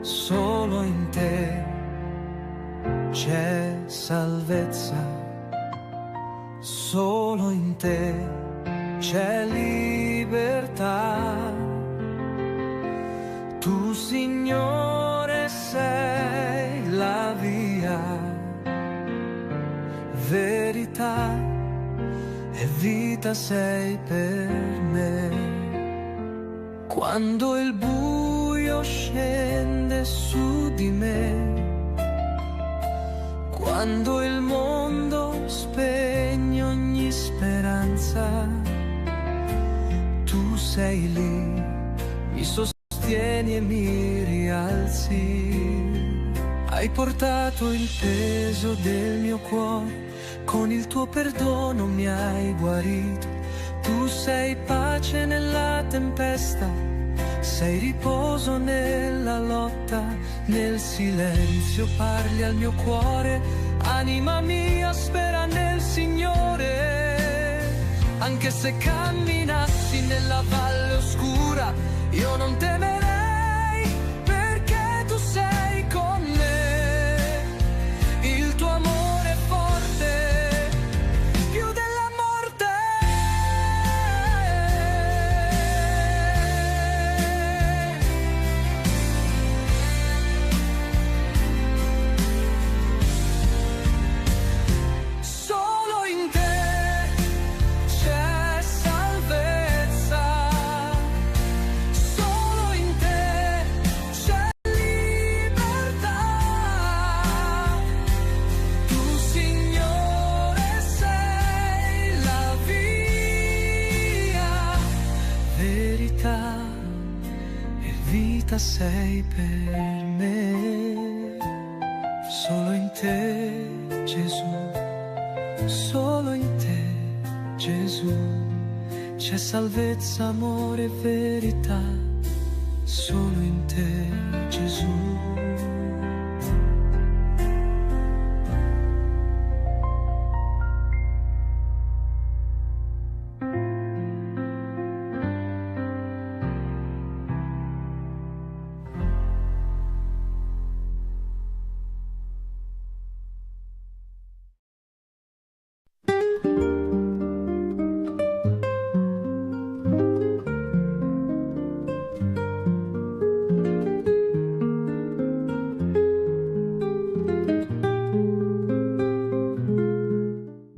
[SPEAKER 18] Solo in te c'è salvezza, solo in te c'è libertà. Tu, Signore, sei la via vita sei per me. Quando il buio scende su di me, quando il mondo spegne ogni speranza, tu sei lì, mi sostieni e mi rialzi. Hai portato il peso del mio cuore, con il tuo perdono mi hai guarito. Tu sei pace nella tempesta, sei riposo nella lotta. Nel silenzio parli al mio cuore, anima mia spera nel Signore. Anche se camminassi nella valle oscura, io non temerei, perché tu sei con me. Il tuo amore è forte, più della morte. Solo in te c'è salvezza, solo in te c'è libertà. Tu, Signore, sei la via, verità e vita sei per me. Solo in te, Gesù, solo in te, Gesù, c'è salvezza, amore e verità. Solo in te, Gesù.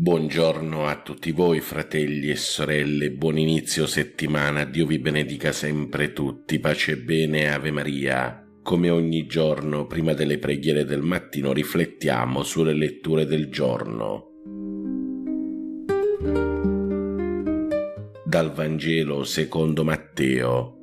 [SPEAKER 16] Buongiorno a tutti voi, fratelli e sorelle, buon inizio settimana, Dio vi benedica sempre tutti, pace e bene, Ave Maria. Come ogni giorno, prima delle preghiere del mattino, riflettiamo sulle letture del giorno. Dal Vangelo secondo Matteo.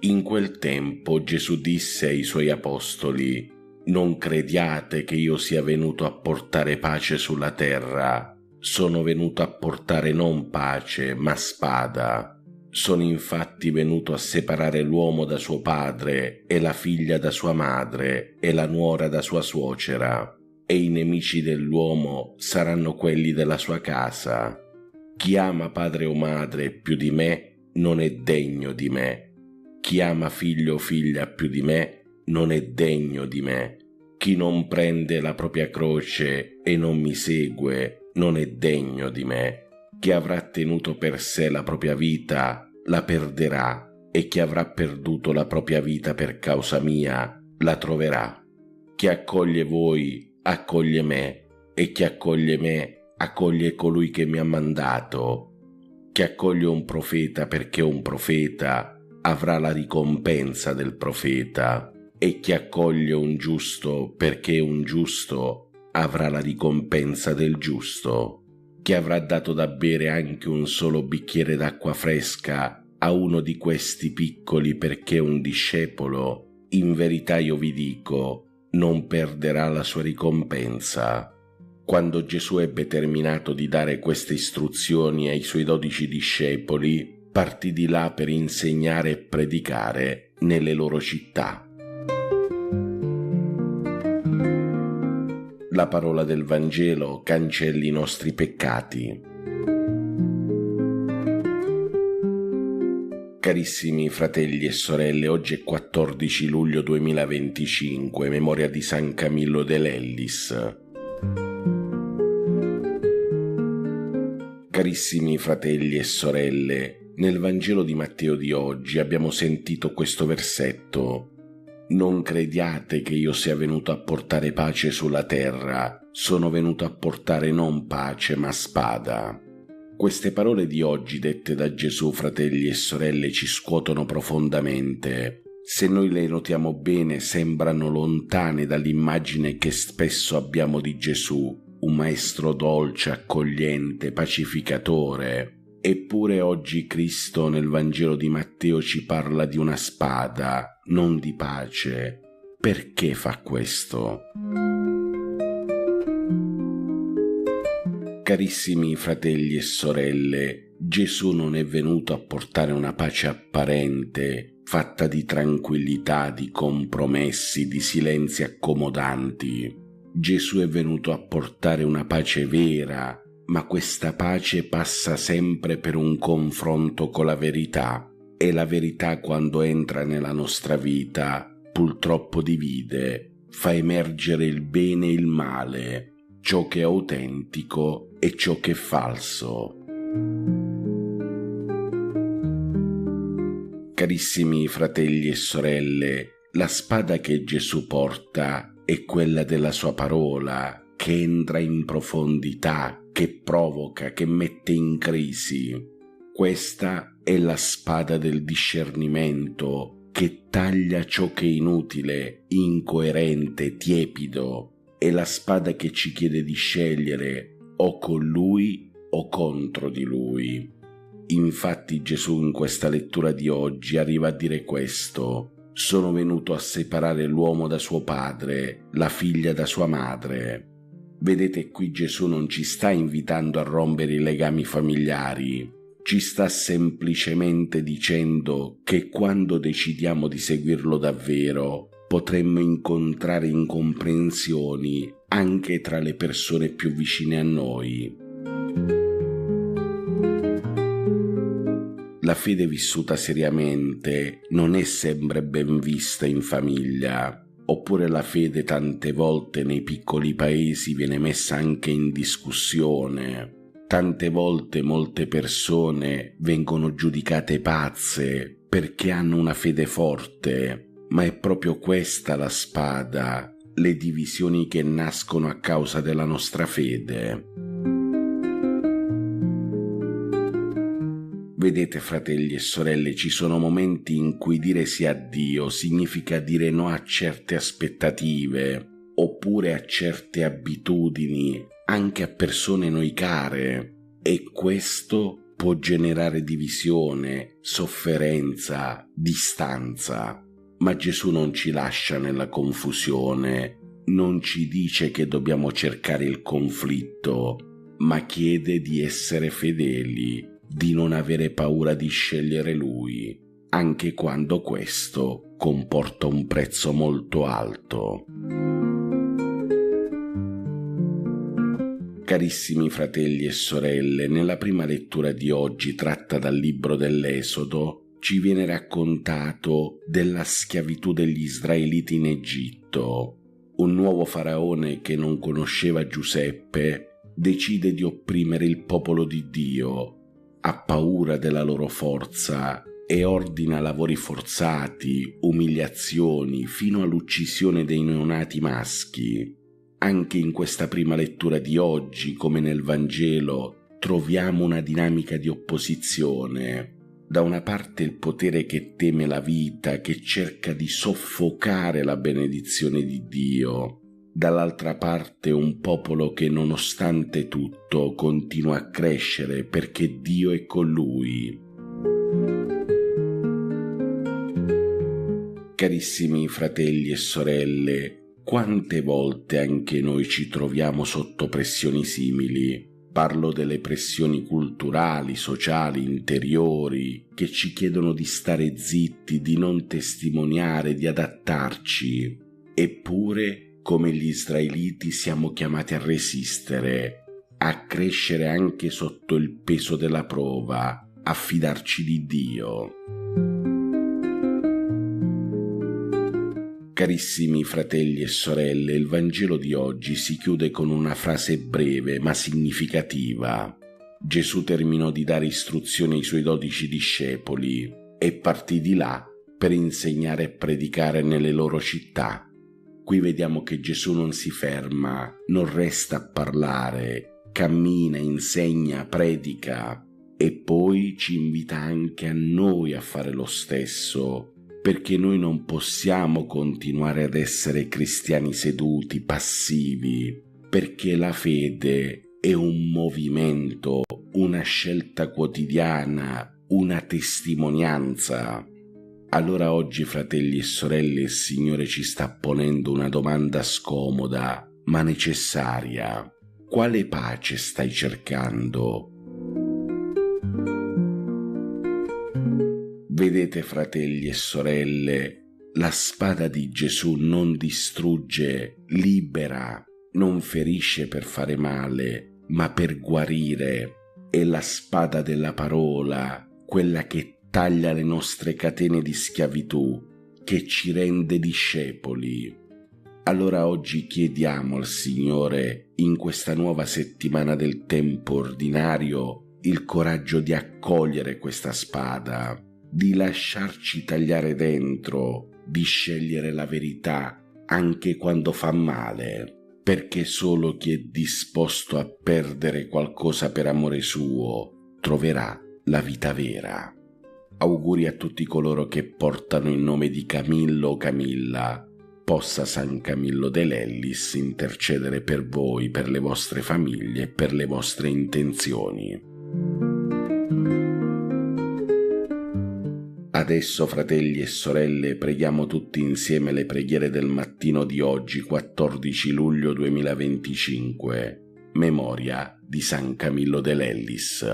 [SPEAKER 16] In quel tempo Gesù disse ai suoi apostoli: non crediate che io sia venuto a portare pace sulla terra. Sono venuto a portare non pace, ma spada. Sono infatti venuto a separare l'uomo da suo padre, e la figlia da sua madre, e la nuora da sua suocera. E i nemici dell'uomo saranno quelli della sua casa. Chi ama padre o madre più di me non è degno di me. Chi ama figlio o figlia più di me non è degno di me. Chi non prende la propria croce e non mi segue non è degno di me. Chi avrà tenuto per sé la propria vita la perderà, e chi avrà perduto la propria vita per causa mia la troverà. Chi accoglie voi accoglie me, e chi accoglie me accoglie colui che mi ha mandato. Chi accoglie un profeta perché è un profeta avrà la ricompensa del profeta, e chi accoglie un giusto perché è un giusto avrà la ricompensa del giusto. Chi avrà dato da bere anche un solo bicchiere d'acqua fresca a uno di questi piccoli perché è un discepolo, in verità io vi dico, non perderà la sua ricompensa. Quando Gesù ebbe terminato di dare queste istruzioni ai suoi 12 discepoli, partì di là per insegnare e predicare nelle loro città. La parola del Vangelo cancelli i nostri peccati. Carissimi fratelli e sorelle, oggi è 14 luglio 2025, memoria di San Camillo dell'Ellis. Carissimi fratelli e sorelle, nel Vangelo di Matteo di oggi abbiamo sentito questo versetto: non crediate che io sia venuto a portare pace sulla terra, sono venuto a portare non pace ma spada. Queste parole di oggi dette da Gesù, fratelli e sorelle, ci scuotono profondamente. Se noi le notiamo bene, sembrano lontane dall'immagine che spesso abbiamo di Gesù, un maestro dolce, accogliente, pacificatore. Eppure oggi Cristo nel Vangelo di Matteo ci parla di una spada, non di pace. Perché fa questo? Carissimi fratelli e sorelle, Gesù non è venuto a portare una pace apparente, fatta di tranquillità, di compromessi, di silenzi accomodanti. Gesù è venuto a portare una pace vera, ma questa pace passa sempre per un confronto con la verità, e la verità, quando entra nella nostra vita, purtroppo divide, fa emergere il bene e il male, ciò che è autentico e ciò che è falso. Carissimi fratelli e sorelle, la spada che Gesù porta è quella della sua parola, che entra in profondità, che provoca, che mette in crisi. Questa è la spada del discernimento, che taglia ciò che è inutile, incoerente, tiepido. È la spada che ci chiede di scegliere o con Lui o contro di Lui. Infatti Gesù in questa lettura di oggi arriva a dire questo: sono venuto a separare l'uomo da suo padre, la figlia da sua madre. Vedete, qui Gesù non ci sta invitando a rompere i legami familiari, ci sta semplicemente dicendo che quando decidiamo di seguirlo davvero potremmo incontrare incomprensioni anche tra le persone più vicine a noi. La fede vissuta seriamente non è sempre ben vista in famiglia, oppure la fede tante volte nei piccoli paesi viene messa anche in discussione. Tante volte molte persone vengono giudicate pazze perché hanno una fede forte. Ma è proprio questa la spada, le divisioni che nascono a causa della nostra fede. Vedete, fratelli e sorelle, ci sono momenti in cui dire sì a Dio significa dire no a certe aspettative, oppure a certe abitudini, anche a persone noi care, e questo può generare divisione, sofferenza, distanza. Ma Gesù non ci lascia nella confusione, non ci dice che dobbiamo cercare il conflitto, ma chiede di essere fedeli, di non avere paura di scegliere Lui, anche quando questo comporta un prezzo molto alto. Carissimi fratelli e sorelle, nella prima lettura di oggi, tratta dal libro dell'Esodo, ci viene raccontato della schiavitù degli israeliti in Egitto. Un nuovo faraone che non conosceva Giuseppe decide di opprimere il popolo di Dio, ha paura della loro forza e ordina lavori forzati, umiliazioni, fino all'uccisione dei neonati maschi. Anche in questa prima lettura di oggi, come nel Vangelo, troviamo una dinamica di opposizione. Da una parte il potere che teme la vita, che cerca di soffocare la benedizione di Dio. Dall'altra parte un popolo che nonostante tutto continua a crescere perché Dio è con lui. Carissimi fratelli e sorelle, quante volte anche noi ci troviamo sotto pressioni simili? Parlo delle pressioni culturali, sociali, interiori, che ci chiedono di stare zitti, di non testimoniare, di adattarci. Eppure, come gli israeliti, siamo chiamati a resistere, a crescere anche sotto il peso della prova, a fidarci di Dio. Carissimi fratelli e sorelle, il Vangelo di oggi si chiude con una frase breve ma significativa. Gesù terminò di dare istruzioni ai suoi 12 discepoli e partì di là per insegnare e predicare nelle loro città. Qui vediamo che Gesù non si ferma, non resta a parlare, cammina, insegna, predica e poi ci invita anche a noi a fare lo stesso, perché noi non possiamo continuare ad essere cristiani seduti, passivi, perché la fede è un movimento, una scelta quotidiana, una testimonianza. Allora oggi, fratelli e sorelle, il Signore ci sta ponendo una domanda scomoda, ma necessaria. Quale pace stai cercando? Vedete, fratelli e sorelle, la spada di Gesù non distrugge, libera, non ferisce per fare male, ma per guarire. È la spada della parola, quella che taglia le nostre catene di schiavitù, che ci rende discepoli. Allora oggi chiediamo al Signore, in questa nuova settimana del tempo ordinario, il coraggio di accogliere questa spada, di lasciarci tagliare dentro, di scegliere la verità anche quando fa male, perché solo chi è disposto a perdere qualcosa per amore suo troverà la vita vera. Auguri a tutti coloro che portano il nome di Camillo o Camilla. Possa San Camillo de Lellis intercedere per voi, per le vostre famiglie e per le vostre intenzioni. Adesso, fratelli e sorelle, preghiamo tutti insieme le preghiere del mattino di oggi, 14 luglio 2025, memoria di San Camillo de Lellis.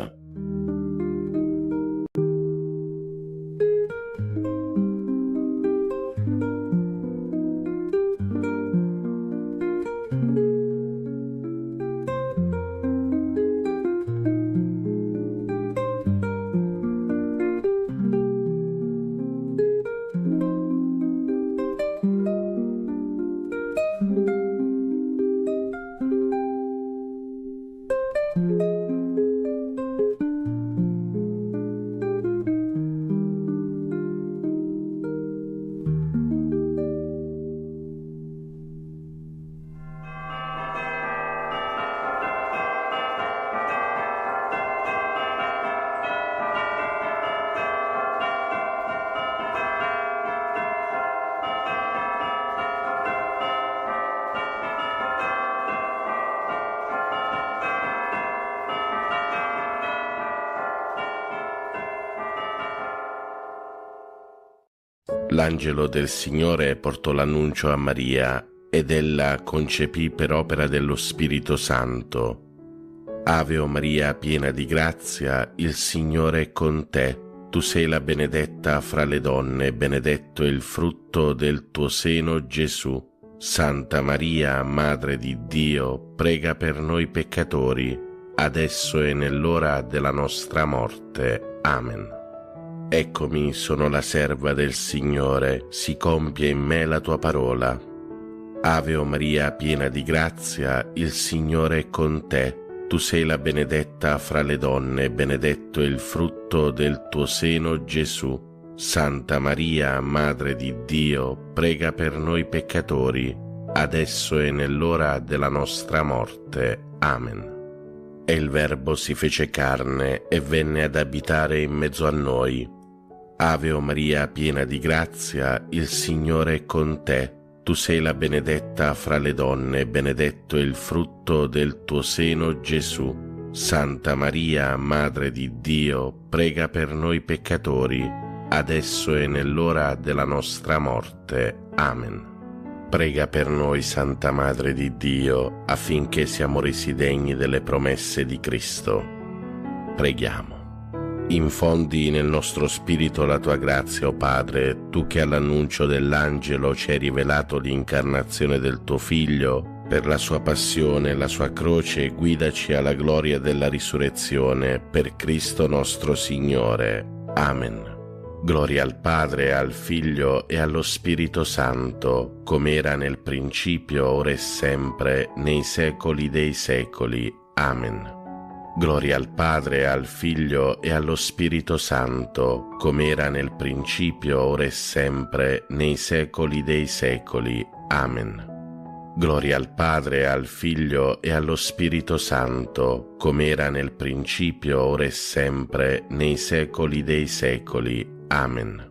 [SPEAKER 16] L'angelo del Signore portò l'annuncio a Maria ed ella concepì per opera dello Spirito Santo. Ave o Maria, piena di grazia, il Signore è con te. Tu sei la benedetta fra le donne, benedetto è il frutto del tuo seno, Gesù. Santa Maria, Madre di Dio, prega per noi peccatori, adesso e nell'ora della nostra morte. Amen. Eccomi, sono la serva del Signore, si compie in me la tua parola. Ave o Maria, piena di grazia, il Signore è con te. Tu sei la benedetta fra le donne, benedetto è il frutto del tuo seno, Gesù. Santa Maria, Madre di Dio, prega per noi peccatori, adesso e nell'ora della nostra morte. Amen. E il Verbo si fece carne e venne ad abitare in mezzo a noi. Ave o Maria, piena di grazia, il Signore è con te. Tu sei la benedetta fra le donne, benedetto è il frutto del tuo seno, Gesù. Santa Maria, Madre di Dio, prega per noi peccatori, adesso e nell'ora della nostra morte. Amen. Prega per noi, Santa Madre di Dio, affinché siamo resi degni delle promesse di Cristo. Preghiamo. Infondi nel nostro spirito la tua grazia, o Padre, tu che all'annuncio dell'angelo ci hai rivelato l'incarnazione del tuo Figlio, per la sua passione e la sua croce guidaci alla gloria della risurrezione, per Cristo nostro Signore. Amen. Gloria al Padre, al Figlio e allo Spirito Santo, come era nel principio, ora e sempre, nei secoli dei secoli. Amen. Gloria al Padre, al Figlio e allo Spirito Santo, come era nel principio, ora e sempre, nei secoli dei secoli. Amen. Gloria al Padre, al Figlio e allo Spirito Santo, come era nel principio, ora e sempre, nei secoli dei secoli. Amen.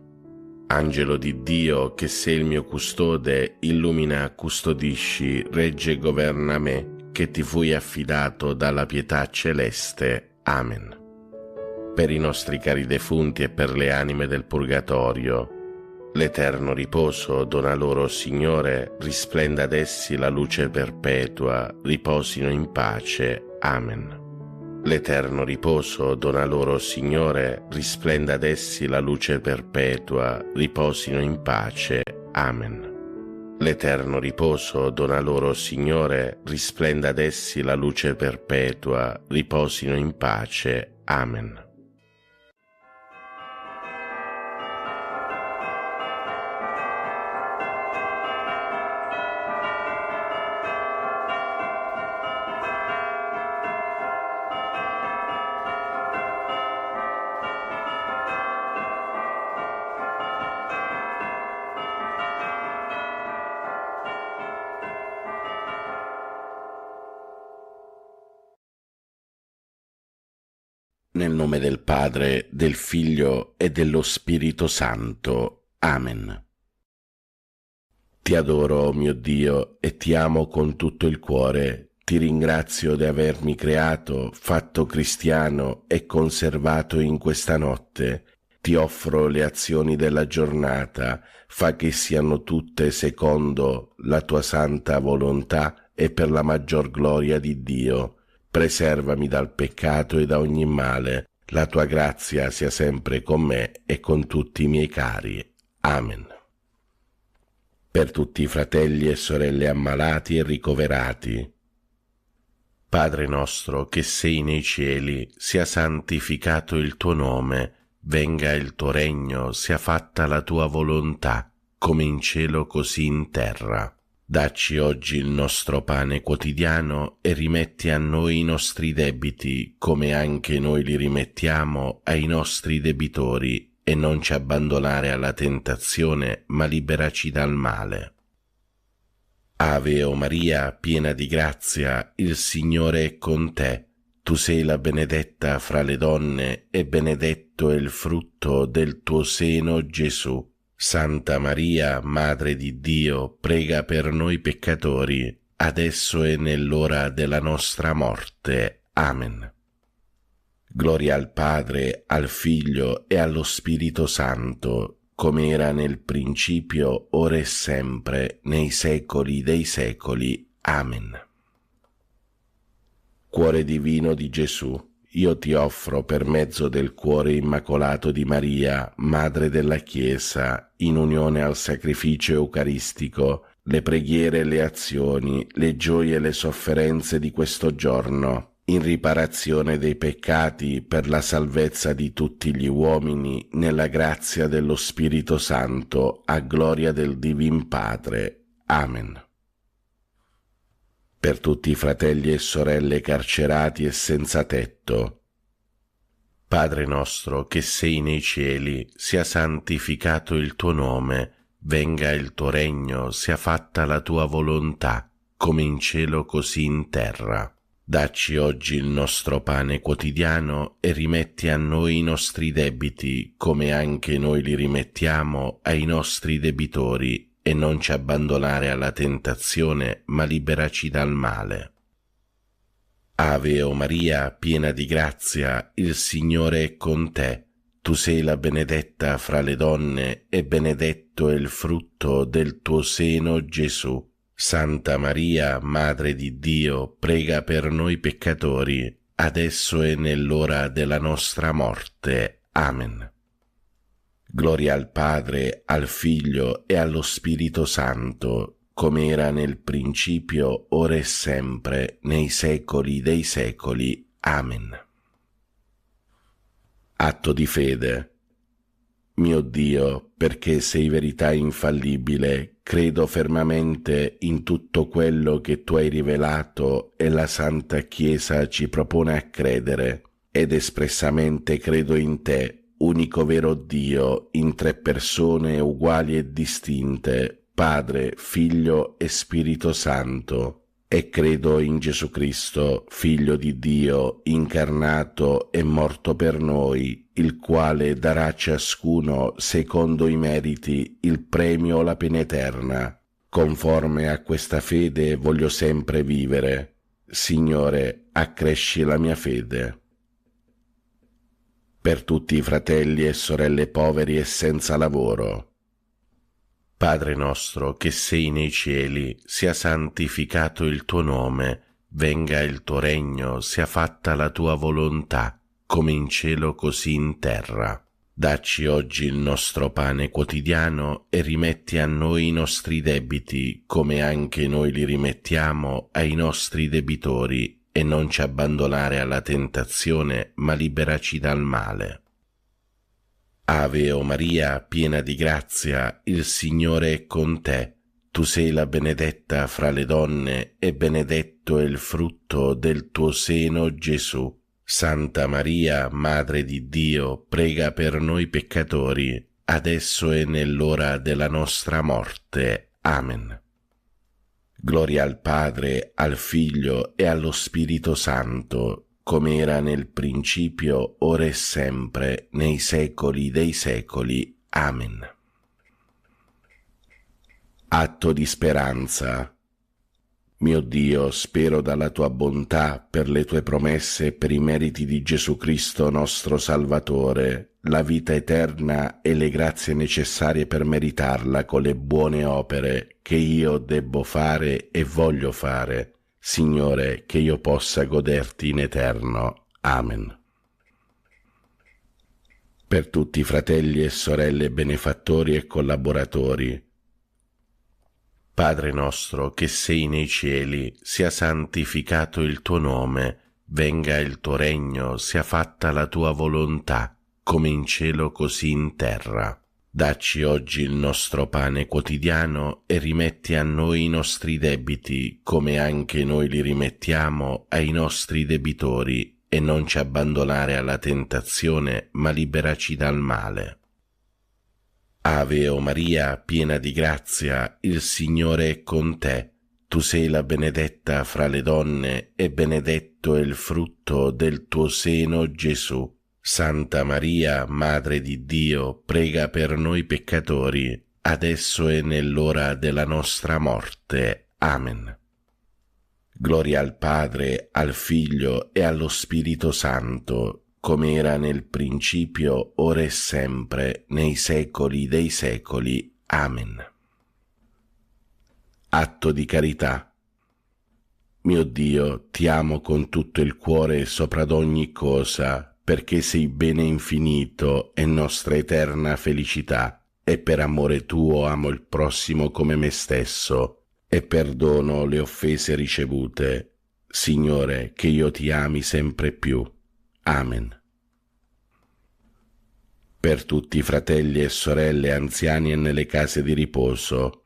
[SPEAKER 16] Angelo di Dio, che sei il mio custode, illumina, custodisci, regge e governa me, che ti fui affidato dalla pietà celeste. Amen. Per i nostri cari defunti e per le anime del purgatorio, l'eterno riposo dona loro, Signore, risplenda ad essi la luce perpetua, riposino in pace. Amen. L'eterno riposo dona loro, Signore, risplenda ad essi la luce perpetua, riposino in pace. Amen. L'eterno riposo dona loro, Signore, risplenda ad essi la luce perpetua, riposino in pace. Amen. Nel nome del Padre, del Figlio e dello Spirito Santo. Amen. Ti adoro, mio Dio, e ti amo con tutto il cuore. Ti ringrazio di avermi creato, fatto cristiano e conservato in questa notte. Ti offro le azioni della giornata, fa che siano tutte secondo la tua santa volontà e per la maggior gloria di Dio. Preservami dal peccato e da ogni male, la tua grazia sia sempre con me e con tutti i miei cari. Amen. Per tutti i fratelli e sorelle ammalati e ricoverati. Padre nostro che sei nei cieli, sia santificato il tuo nome, venga il tuo regno, sia fatta la tua volontà, come in cielo così in terra. Dacci oggi il nostro pane quotidiano e rimetti a noi i nostri debiti, come anche noi li rimettiamo ai nostri debitori, e non ci abbandonare alla tentazione, ma liberaci dal male. Ave o Maria, piena di grazia, il Signore è con te. Tu sei la benedetta fra le donne, e benedetto è il frutto del tuo seno, Gesù. Santa Maria, Madre di Dio, prega per noi peccatori, adesso e nell'ora della nostra morte. Amen. Gloria al Padre, al Figlio e allo Spirito Santo, come era nel principio, ora e sempre, nei secoli dei secoli. Amen. Cuore divino di Gesù, io ti offro per mezzo del cuore immacolato di Maria, Madre della Chiesa, in unione al sacrificio eucaristico, le preghiere e le azioni, le gioie e le sofferenze di questo giorno, in riparazione dei peccati per la salvezza di tutti gli uomini, nella grazia dello Spirito Santo, a gloria del Divin Padre. Amen. Per tutti i fratelli e sorelle carcerati e senza tetto. Padre nostro che sei nei cieli, sia santificato il tuo nome, venga il tuo regno, sia fatta la tua volontà, come in cielo così in terra. Dacci oggi il nostro pane quotidiano e rimetti a noi i nostri debiti, come anche noi li rimettiamo ai nostri debitori, e non ci abbandonare alla tentazione, ma liberaci dal male. Ave o Maria, piena di grazia, il Signore è con te. Tu sei la benedetta fra le donne, e benedetto è il frutto del tuo seno, Gesù. Santa Maria, Madre di Dio, prega per noi peccatori, adesso e nell'ora della nostra morte. Amen. Gloria al Padre, al Figlio e allo Spirito Santo, come era nel principio, ora e sempre, nei secoli dei secoli. Amen. Atto di fede. Mio Dio, perché sei verità infallibile, credo fermamente in tutto quello che tu hai rivelato e la Santa Chiesa ci propone a credere, ed espressamente credo in te, unico vero Dio, in tre persone uguali e distinte, Padre, Figlio e Spirito Santo, e credo in Gesù Cristo, Figlio di Dio, incarnato e morto per noi, il quale darà a ciascuno, secondo i meriti, il premio o la pena eterna. Conforme a questa fede voglio sempre vivere. Signore, accresci la mia fede. Per tutti i fratelli e sorelle poveri e senza lavoro. Padre nostro che sei nei cieli, sia santificato il tuo nome, venga il tuo regno, sia fatta la tua volontà, come in cielo così in terra. Dacci oggi il nostro pane quotidiano e rimetti a noi i nostri debiti, come anche noi li rimettiamo ai nostri debitori, e non ci abbandonare alla tentazione, ma liberaci dal male. Ave o Maria, piena di grazia, il Signore è con te. Tu sei la benedetta fra le donne e benedetto è il frutto del tuo seno, Gesù. Santa Maria, Madre di Dio, prega per noi peccatori, adesso e nell'ora della nostra morte. Amen. Gloria al Padre, al Figlio e allo Spirito Santo, come era nel principio, ora e sempre, nei secoli dei secoli. Amen. Atto di speranza. Mio Dio, spero dalla tua bontà, per le tue promesse e per i meriti di Gesù Cristo nostro Salvatore, la vita eterna e le grazie necessarie per meritarla con le buone opere che io debbo fare e voglio fare. Signore, che io possa goderti in eterno. Amen. Per tutti i fratelli e sorelle benefattori e collaboratori. Padre nostro che sei nei cieli, sia santificato il tuo nome, venga il tuo regno, sia fatta la tua volontà, come in cielo così in terra. Dacci oggi il nostro pane quotidiano e rimetti a noi i nostri debiti, come anche noi li rimettiamo ai nostri debitori, e non ci abbandonare alla tentazione, ma liberaci dal male. Ave o Maria, piena di grazia, il Signore è con te. Tu sei la benedetta fra le donne e benedetto è il frutto del tuo seno, Gesù. Santa Maria, Madre di Dio, prega per noi peccatori, adesso e nell'ora della nostra morte. Amen. Gloria al Padre, al Figlio e allo Spirito Santo, come era nel principio, ora e sempre, nei secoli dei secoli. Amen. Atto di carità. Mio Dio, ti amo con tutto il cuore sopra ad ogni cosa, perché sei bene infinito e nostra eterna felicità, e per amore tuo amo il prossimo come me stesso, e perdono le offese ricevute. Signore, che io ti ami sempre più. Amen. Per tutti i fratelli e sorelle anziani e nelle case di riposo.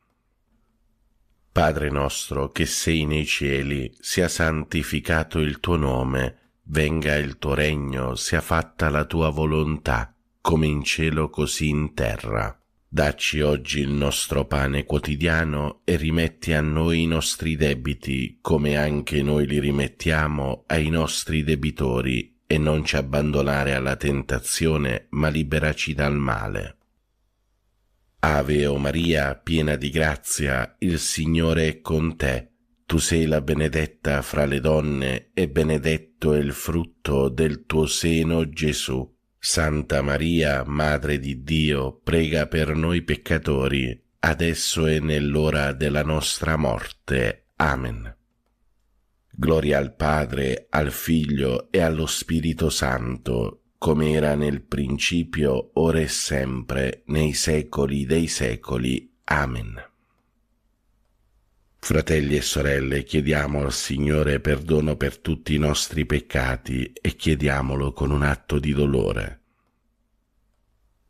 [SPEAKER 16] Padre nostro che sei nei cieli, sia santificato il tuo nome, venga il tuo regno, sia fatta la tua volontà, come in cielo così in terra. Dacci oggi il nostro pane quotidiano e rimetti a noi i nostri debiti, come anche noi li rimettiamo ai nostri debitori, e non ci abbandonare alla tentazione, ma liberaci dal male. Ave o Maria, piena di grazia, il Signore è con te. Tu sei la benedetta fra le donne e benedetto è il frutto del tuo seno, Gesù. Santa Maria, Madre di Dio, prega per noi peccatori, adesso e nell'ora della nostra morte. Amen. Gloria al Padre, al Figlio e allo Spirito Santo, come era nel principio, ora e sempre, nei secoli dei secoli. Amen. Fratelli e sorelle, chiediamo al Signore perdono per tutti i nostri peccati e chiediamolo con un atto di dolore.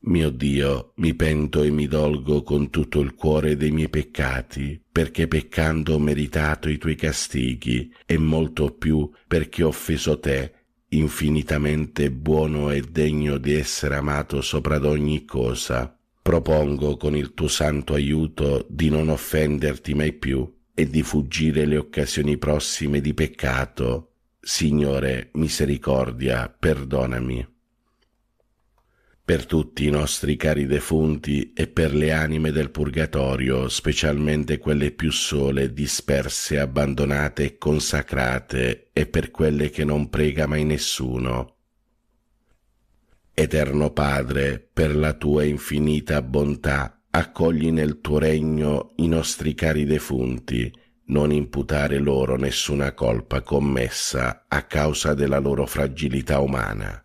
[SPEAKER 16] Mio Dio, mi pento e mi dolgo con tutto il cuore dei miei peccati, perché peccando ho meritato i tuoi castighi, e molto più perché ho offeso te, infinitamente buono e degno di essere amato sopra ad ogni cosa. Propongo con il tuo santo aiuto di non offenderti mai più e di fuggire le occasioni prossime di peccato. Signore, misericordia, perdonami. Per tutti i nostri cari defunti e per le anime del purgatorio, specialmente quelle più sole, disperse, abbandonate e consacrate, e per quelle che non prega mai nessuno. Eterno Padre, per la tua infinita bontà, accogli nel tuo regno i nostri cari defunti, non imputare loro nessuna colpa commessa a causa della loro fragilità umana.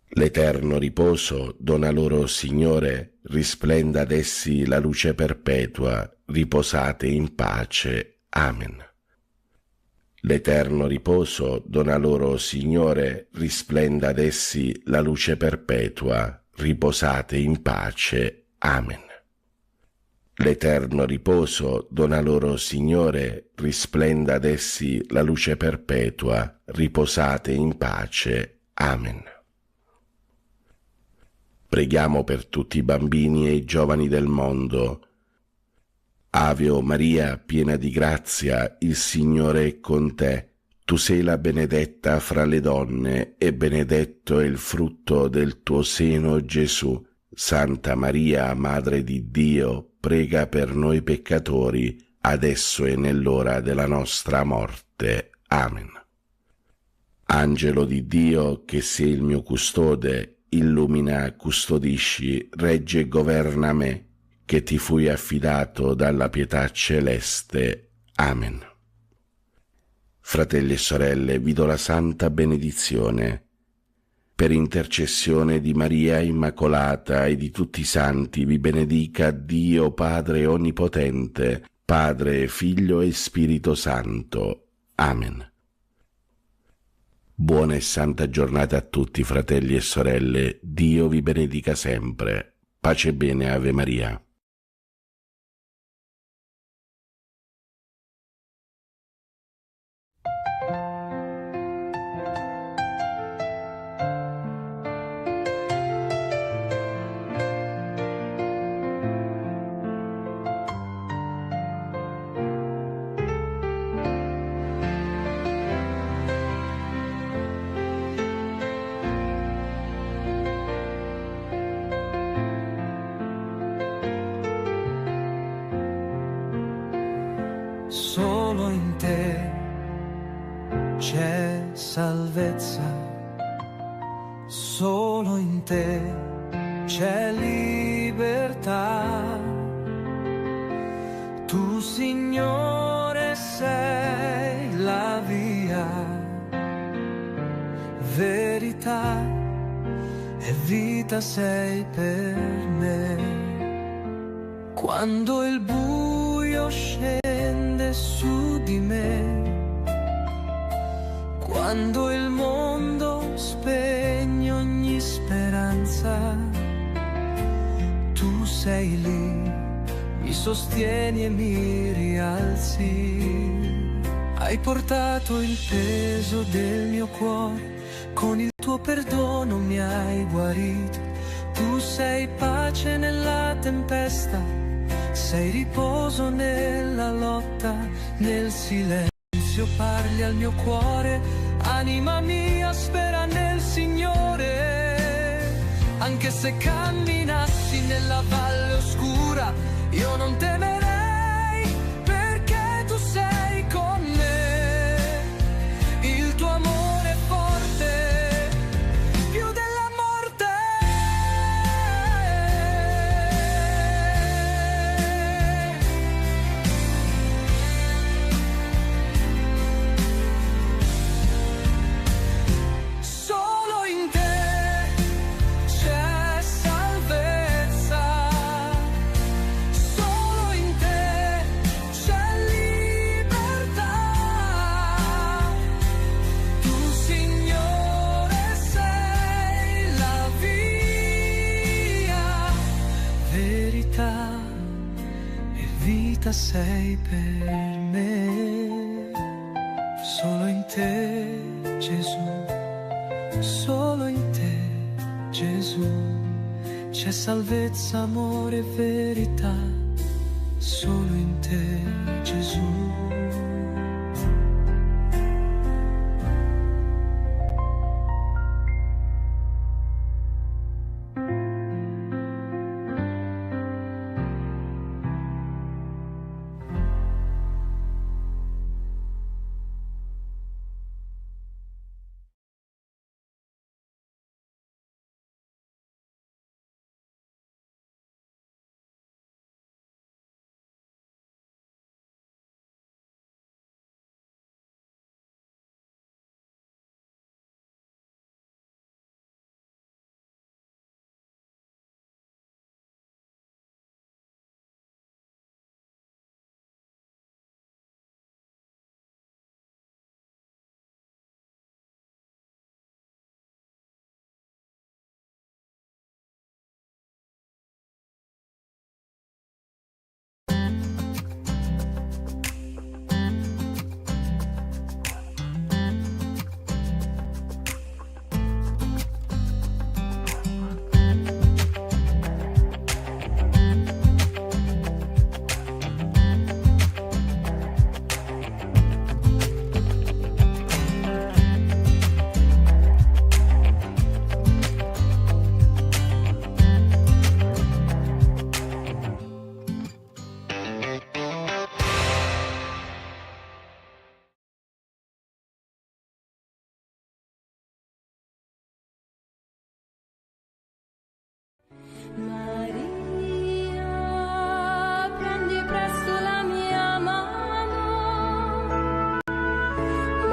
[SPEAKER 16] L'eterno riposo dona loro, Signore, risplenda ad essi la luce perpetua, riposate in pace. Amen. L'eterno riposo dona loro, Signore, risplenda ad essi la luce perpetua, riposate in pace. Amen. L'eterno riposo dona loro, Signore, risplenda ad essi la luce perpetua, riposate in pace. Amen. Preghiamo per tutti i bambini e i giovani del mondo. Ave o Maria, piena di grazia, il Signore è con te. Tu sei la benedetta fra le donne, e benedetto è il frutto del tuo seno, Gesù. Santa Maria, Madre di Dio, prega per noi peccatori, adesso e nell'ora della nostra morte. Amen. Angelo di Dio, che sei il mio custode, illumina, custodisci, regge e governa me, che ti fui affidato dalla pietà celeste. Amen. Fratelli e sorelle, vi do la santa benedizione. Per intercessione di Maria Immacolata e di tutti i santi vi benedica Dio Padre Onnipotente, Padre, Figlio e Spirito Santo. Amen. Buona e santa giornata a tutti, fratelli e sorelle. Dio vi benedica sempre. Pace e bene, Ave Maria.
[SPEAKER 18] Solo in te c'è salvezza, solo in te c'è libertà. Tu, Signore, sei la via, verità e vita sei per me. Quando il buio scende su di me, quando il mondo spegne ogni speranza, tu sei lì, mi sostieni e mi rialzi. Hai portato il peso del mio cuore, con il tuo perdono mi hai guarito. Tu sei pace nella tempesta, sei riposo nella lotta, nel silenzio parli al mio cuore. Anima mia spera nel Signore, anche se camminassi nella valle oscura, io non temerei, perché tu sei con me. Il tuo amore è forte, più della morte. Solo in te c'è salvezza, solo in te c'è libertà. Tu, Signore, sei la via, verità e vita sei per me. Solo in te, Gesù, solo in te, Gesù, c'è salvezza, amore e verità, solo in te, Gesù.
[SPEAKER 19] Maria, prendi presto la mia mano.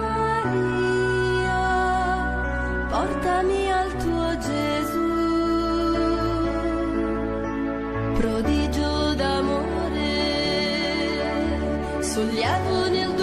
[SPEAKER 19] Maria, portami al tuo Gesù. Prodigio d'amore, sollievo nel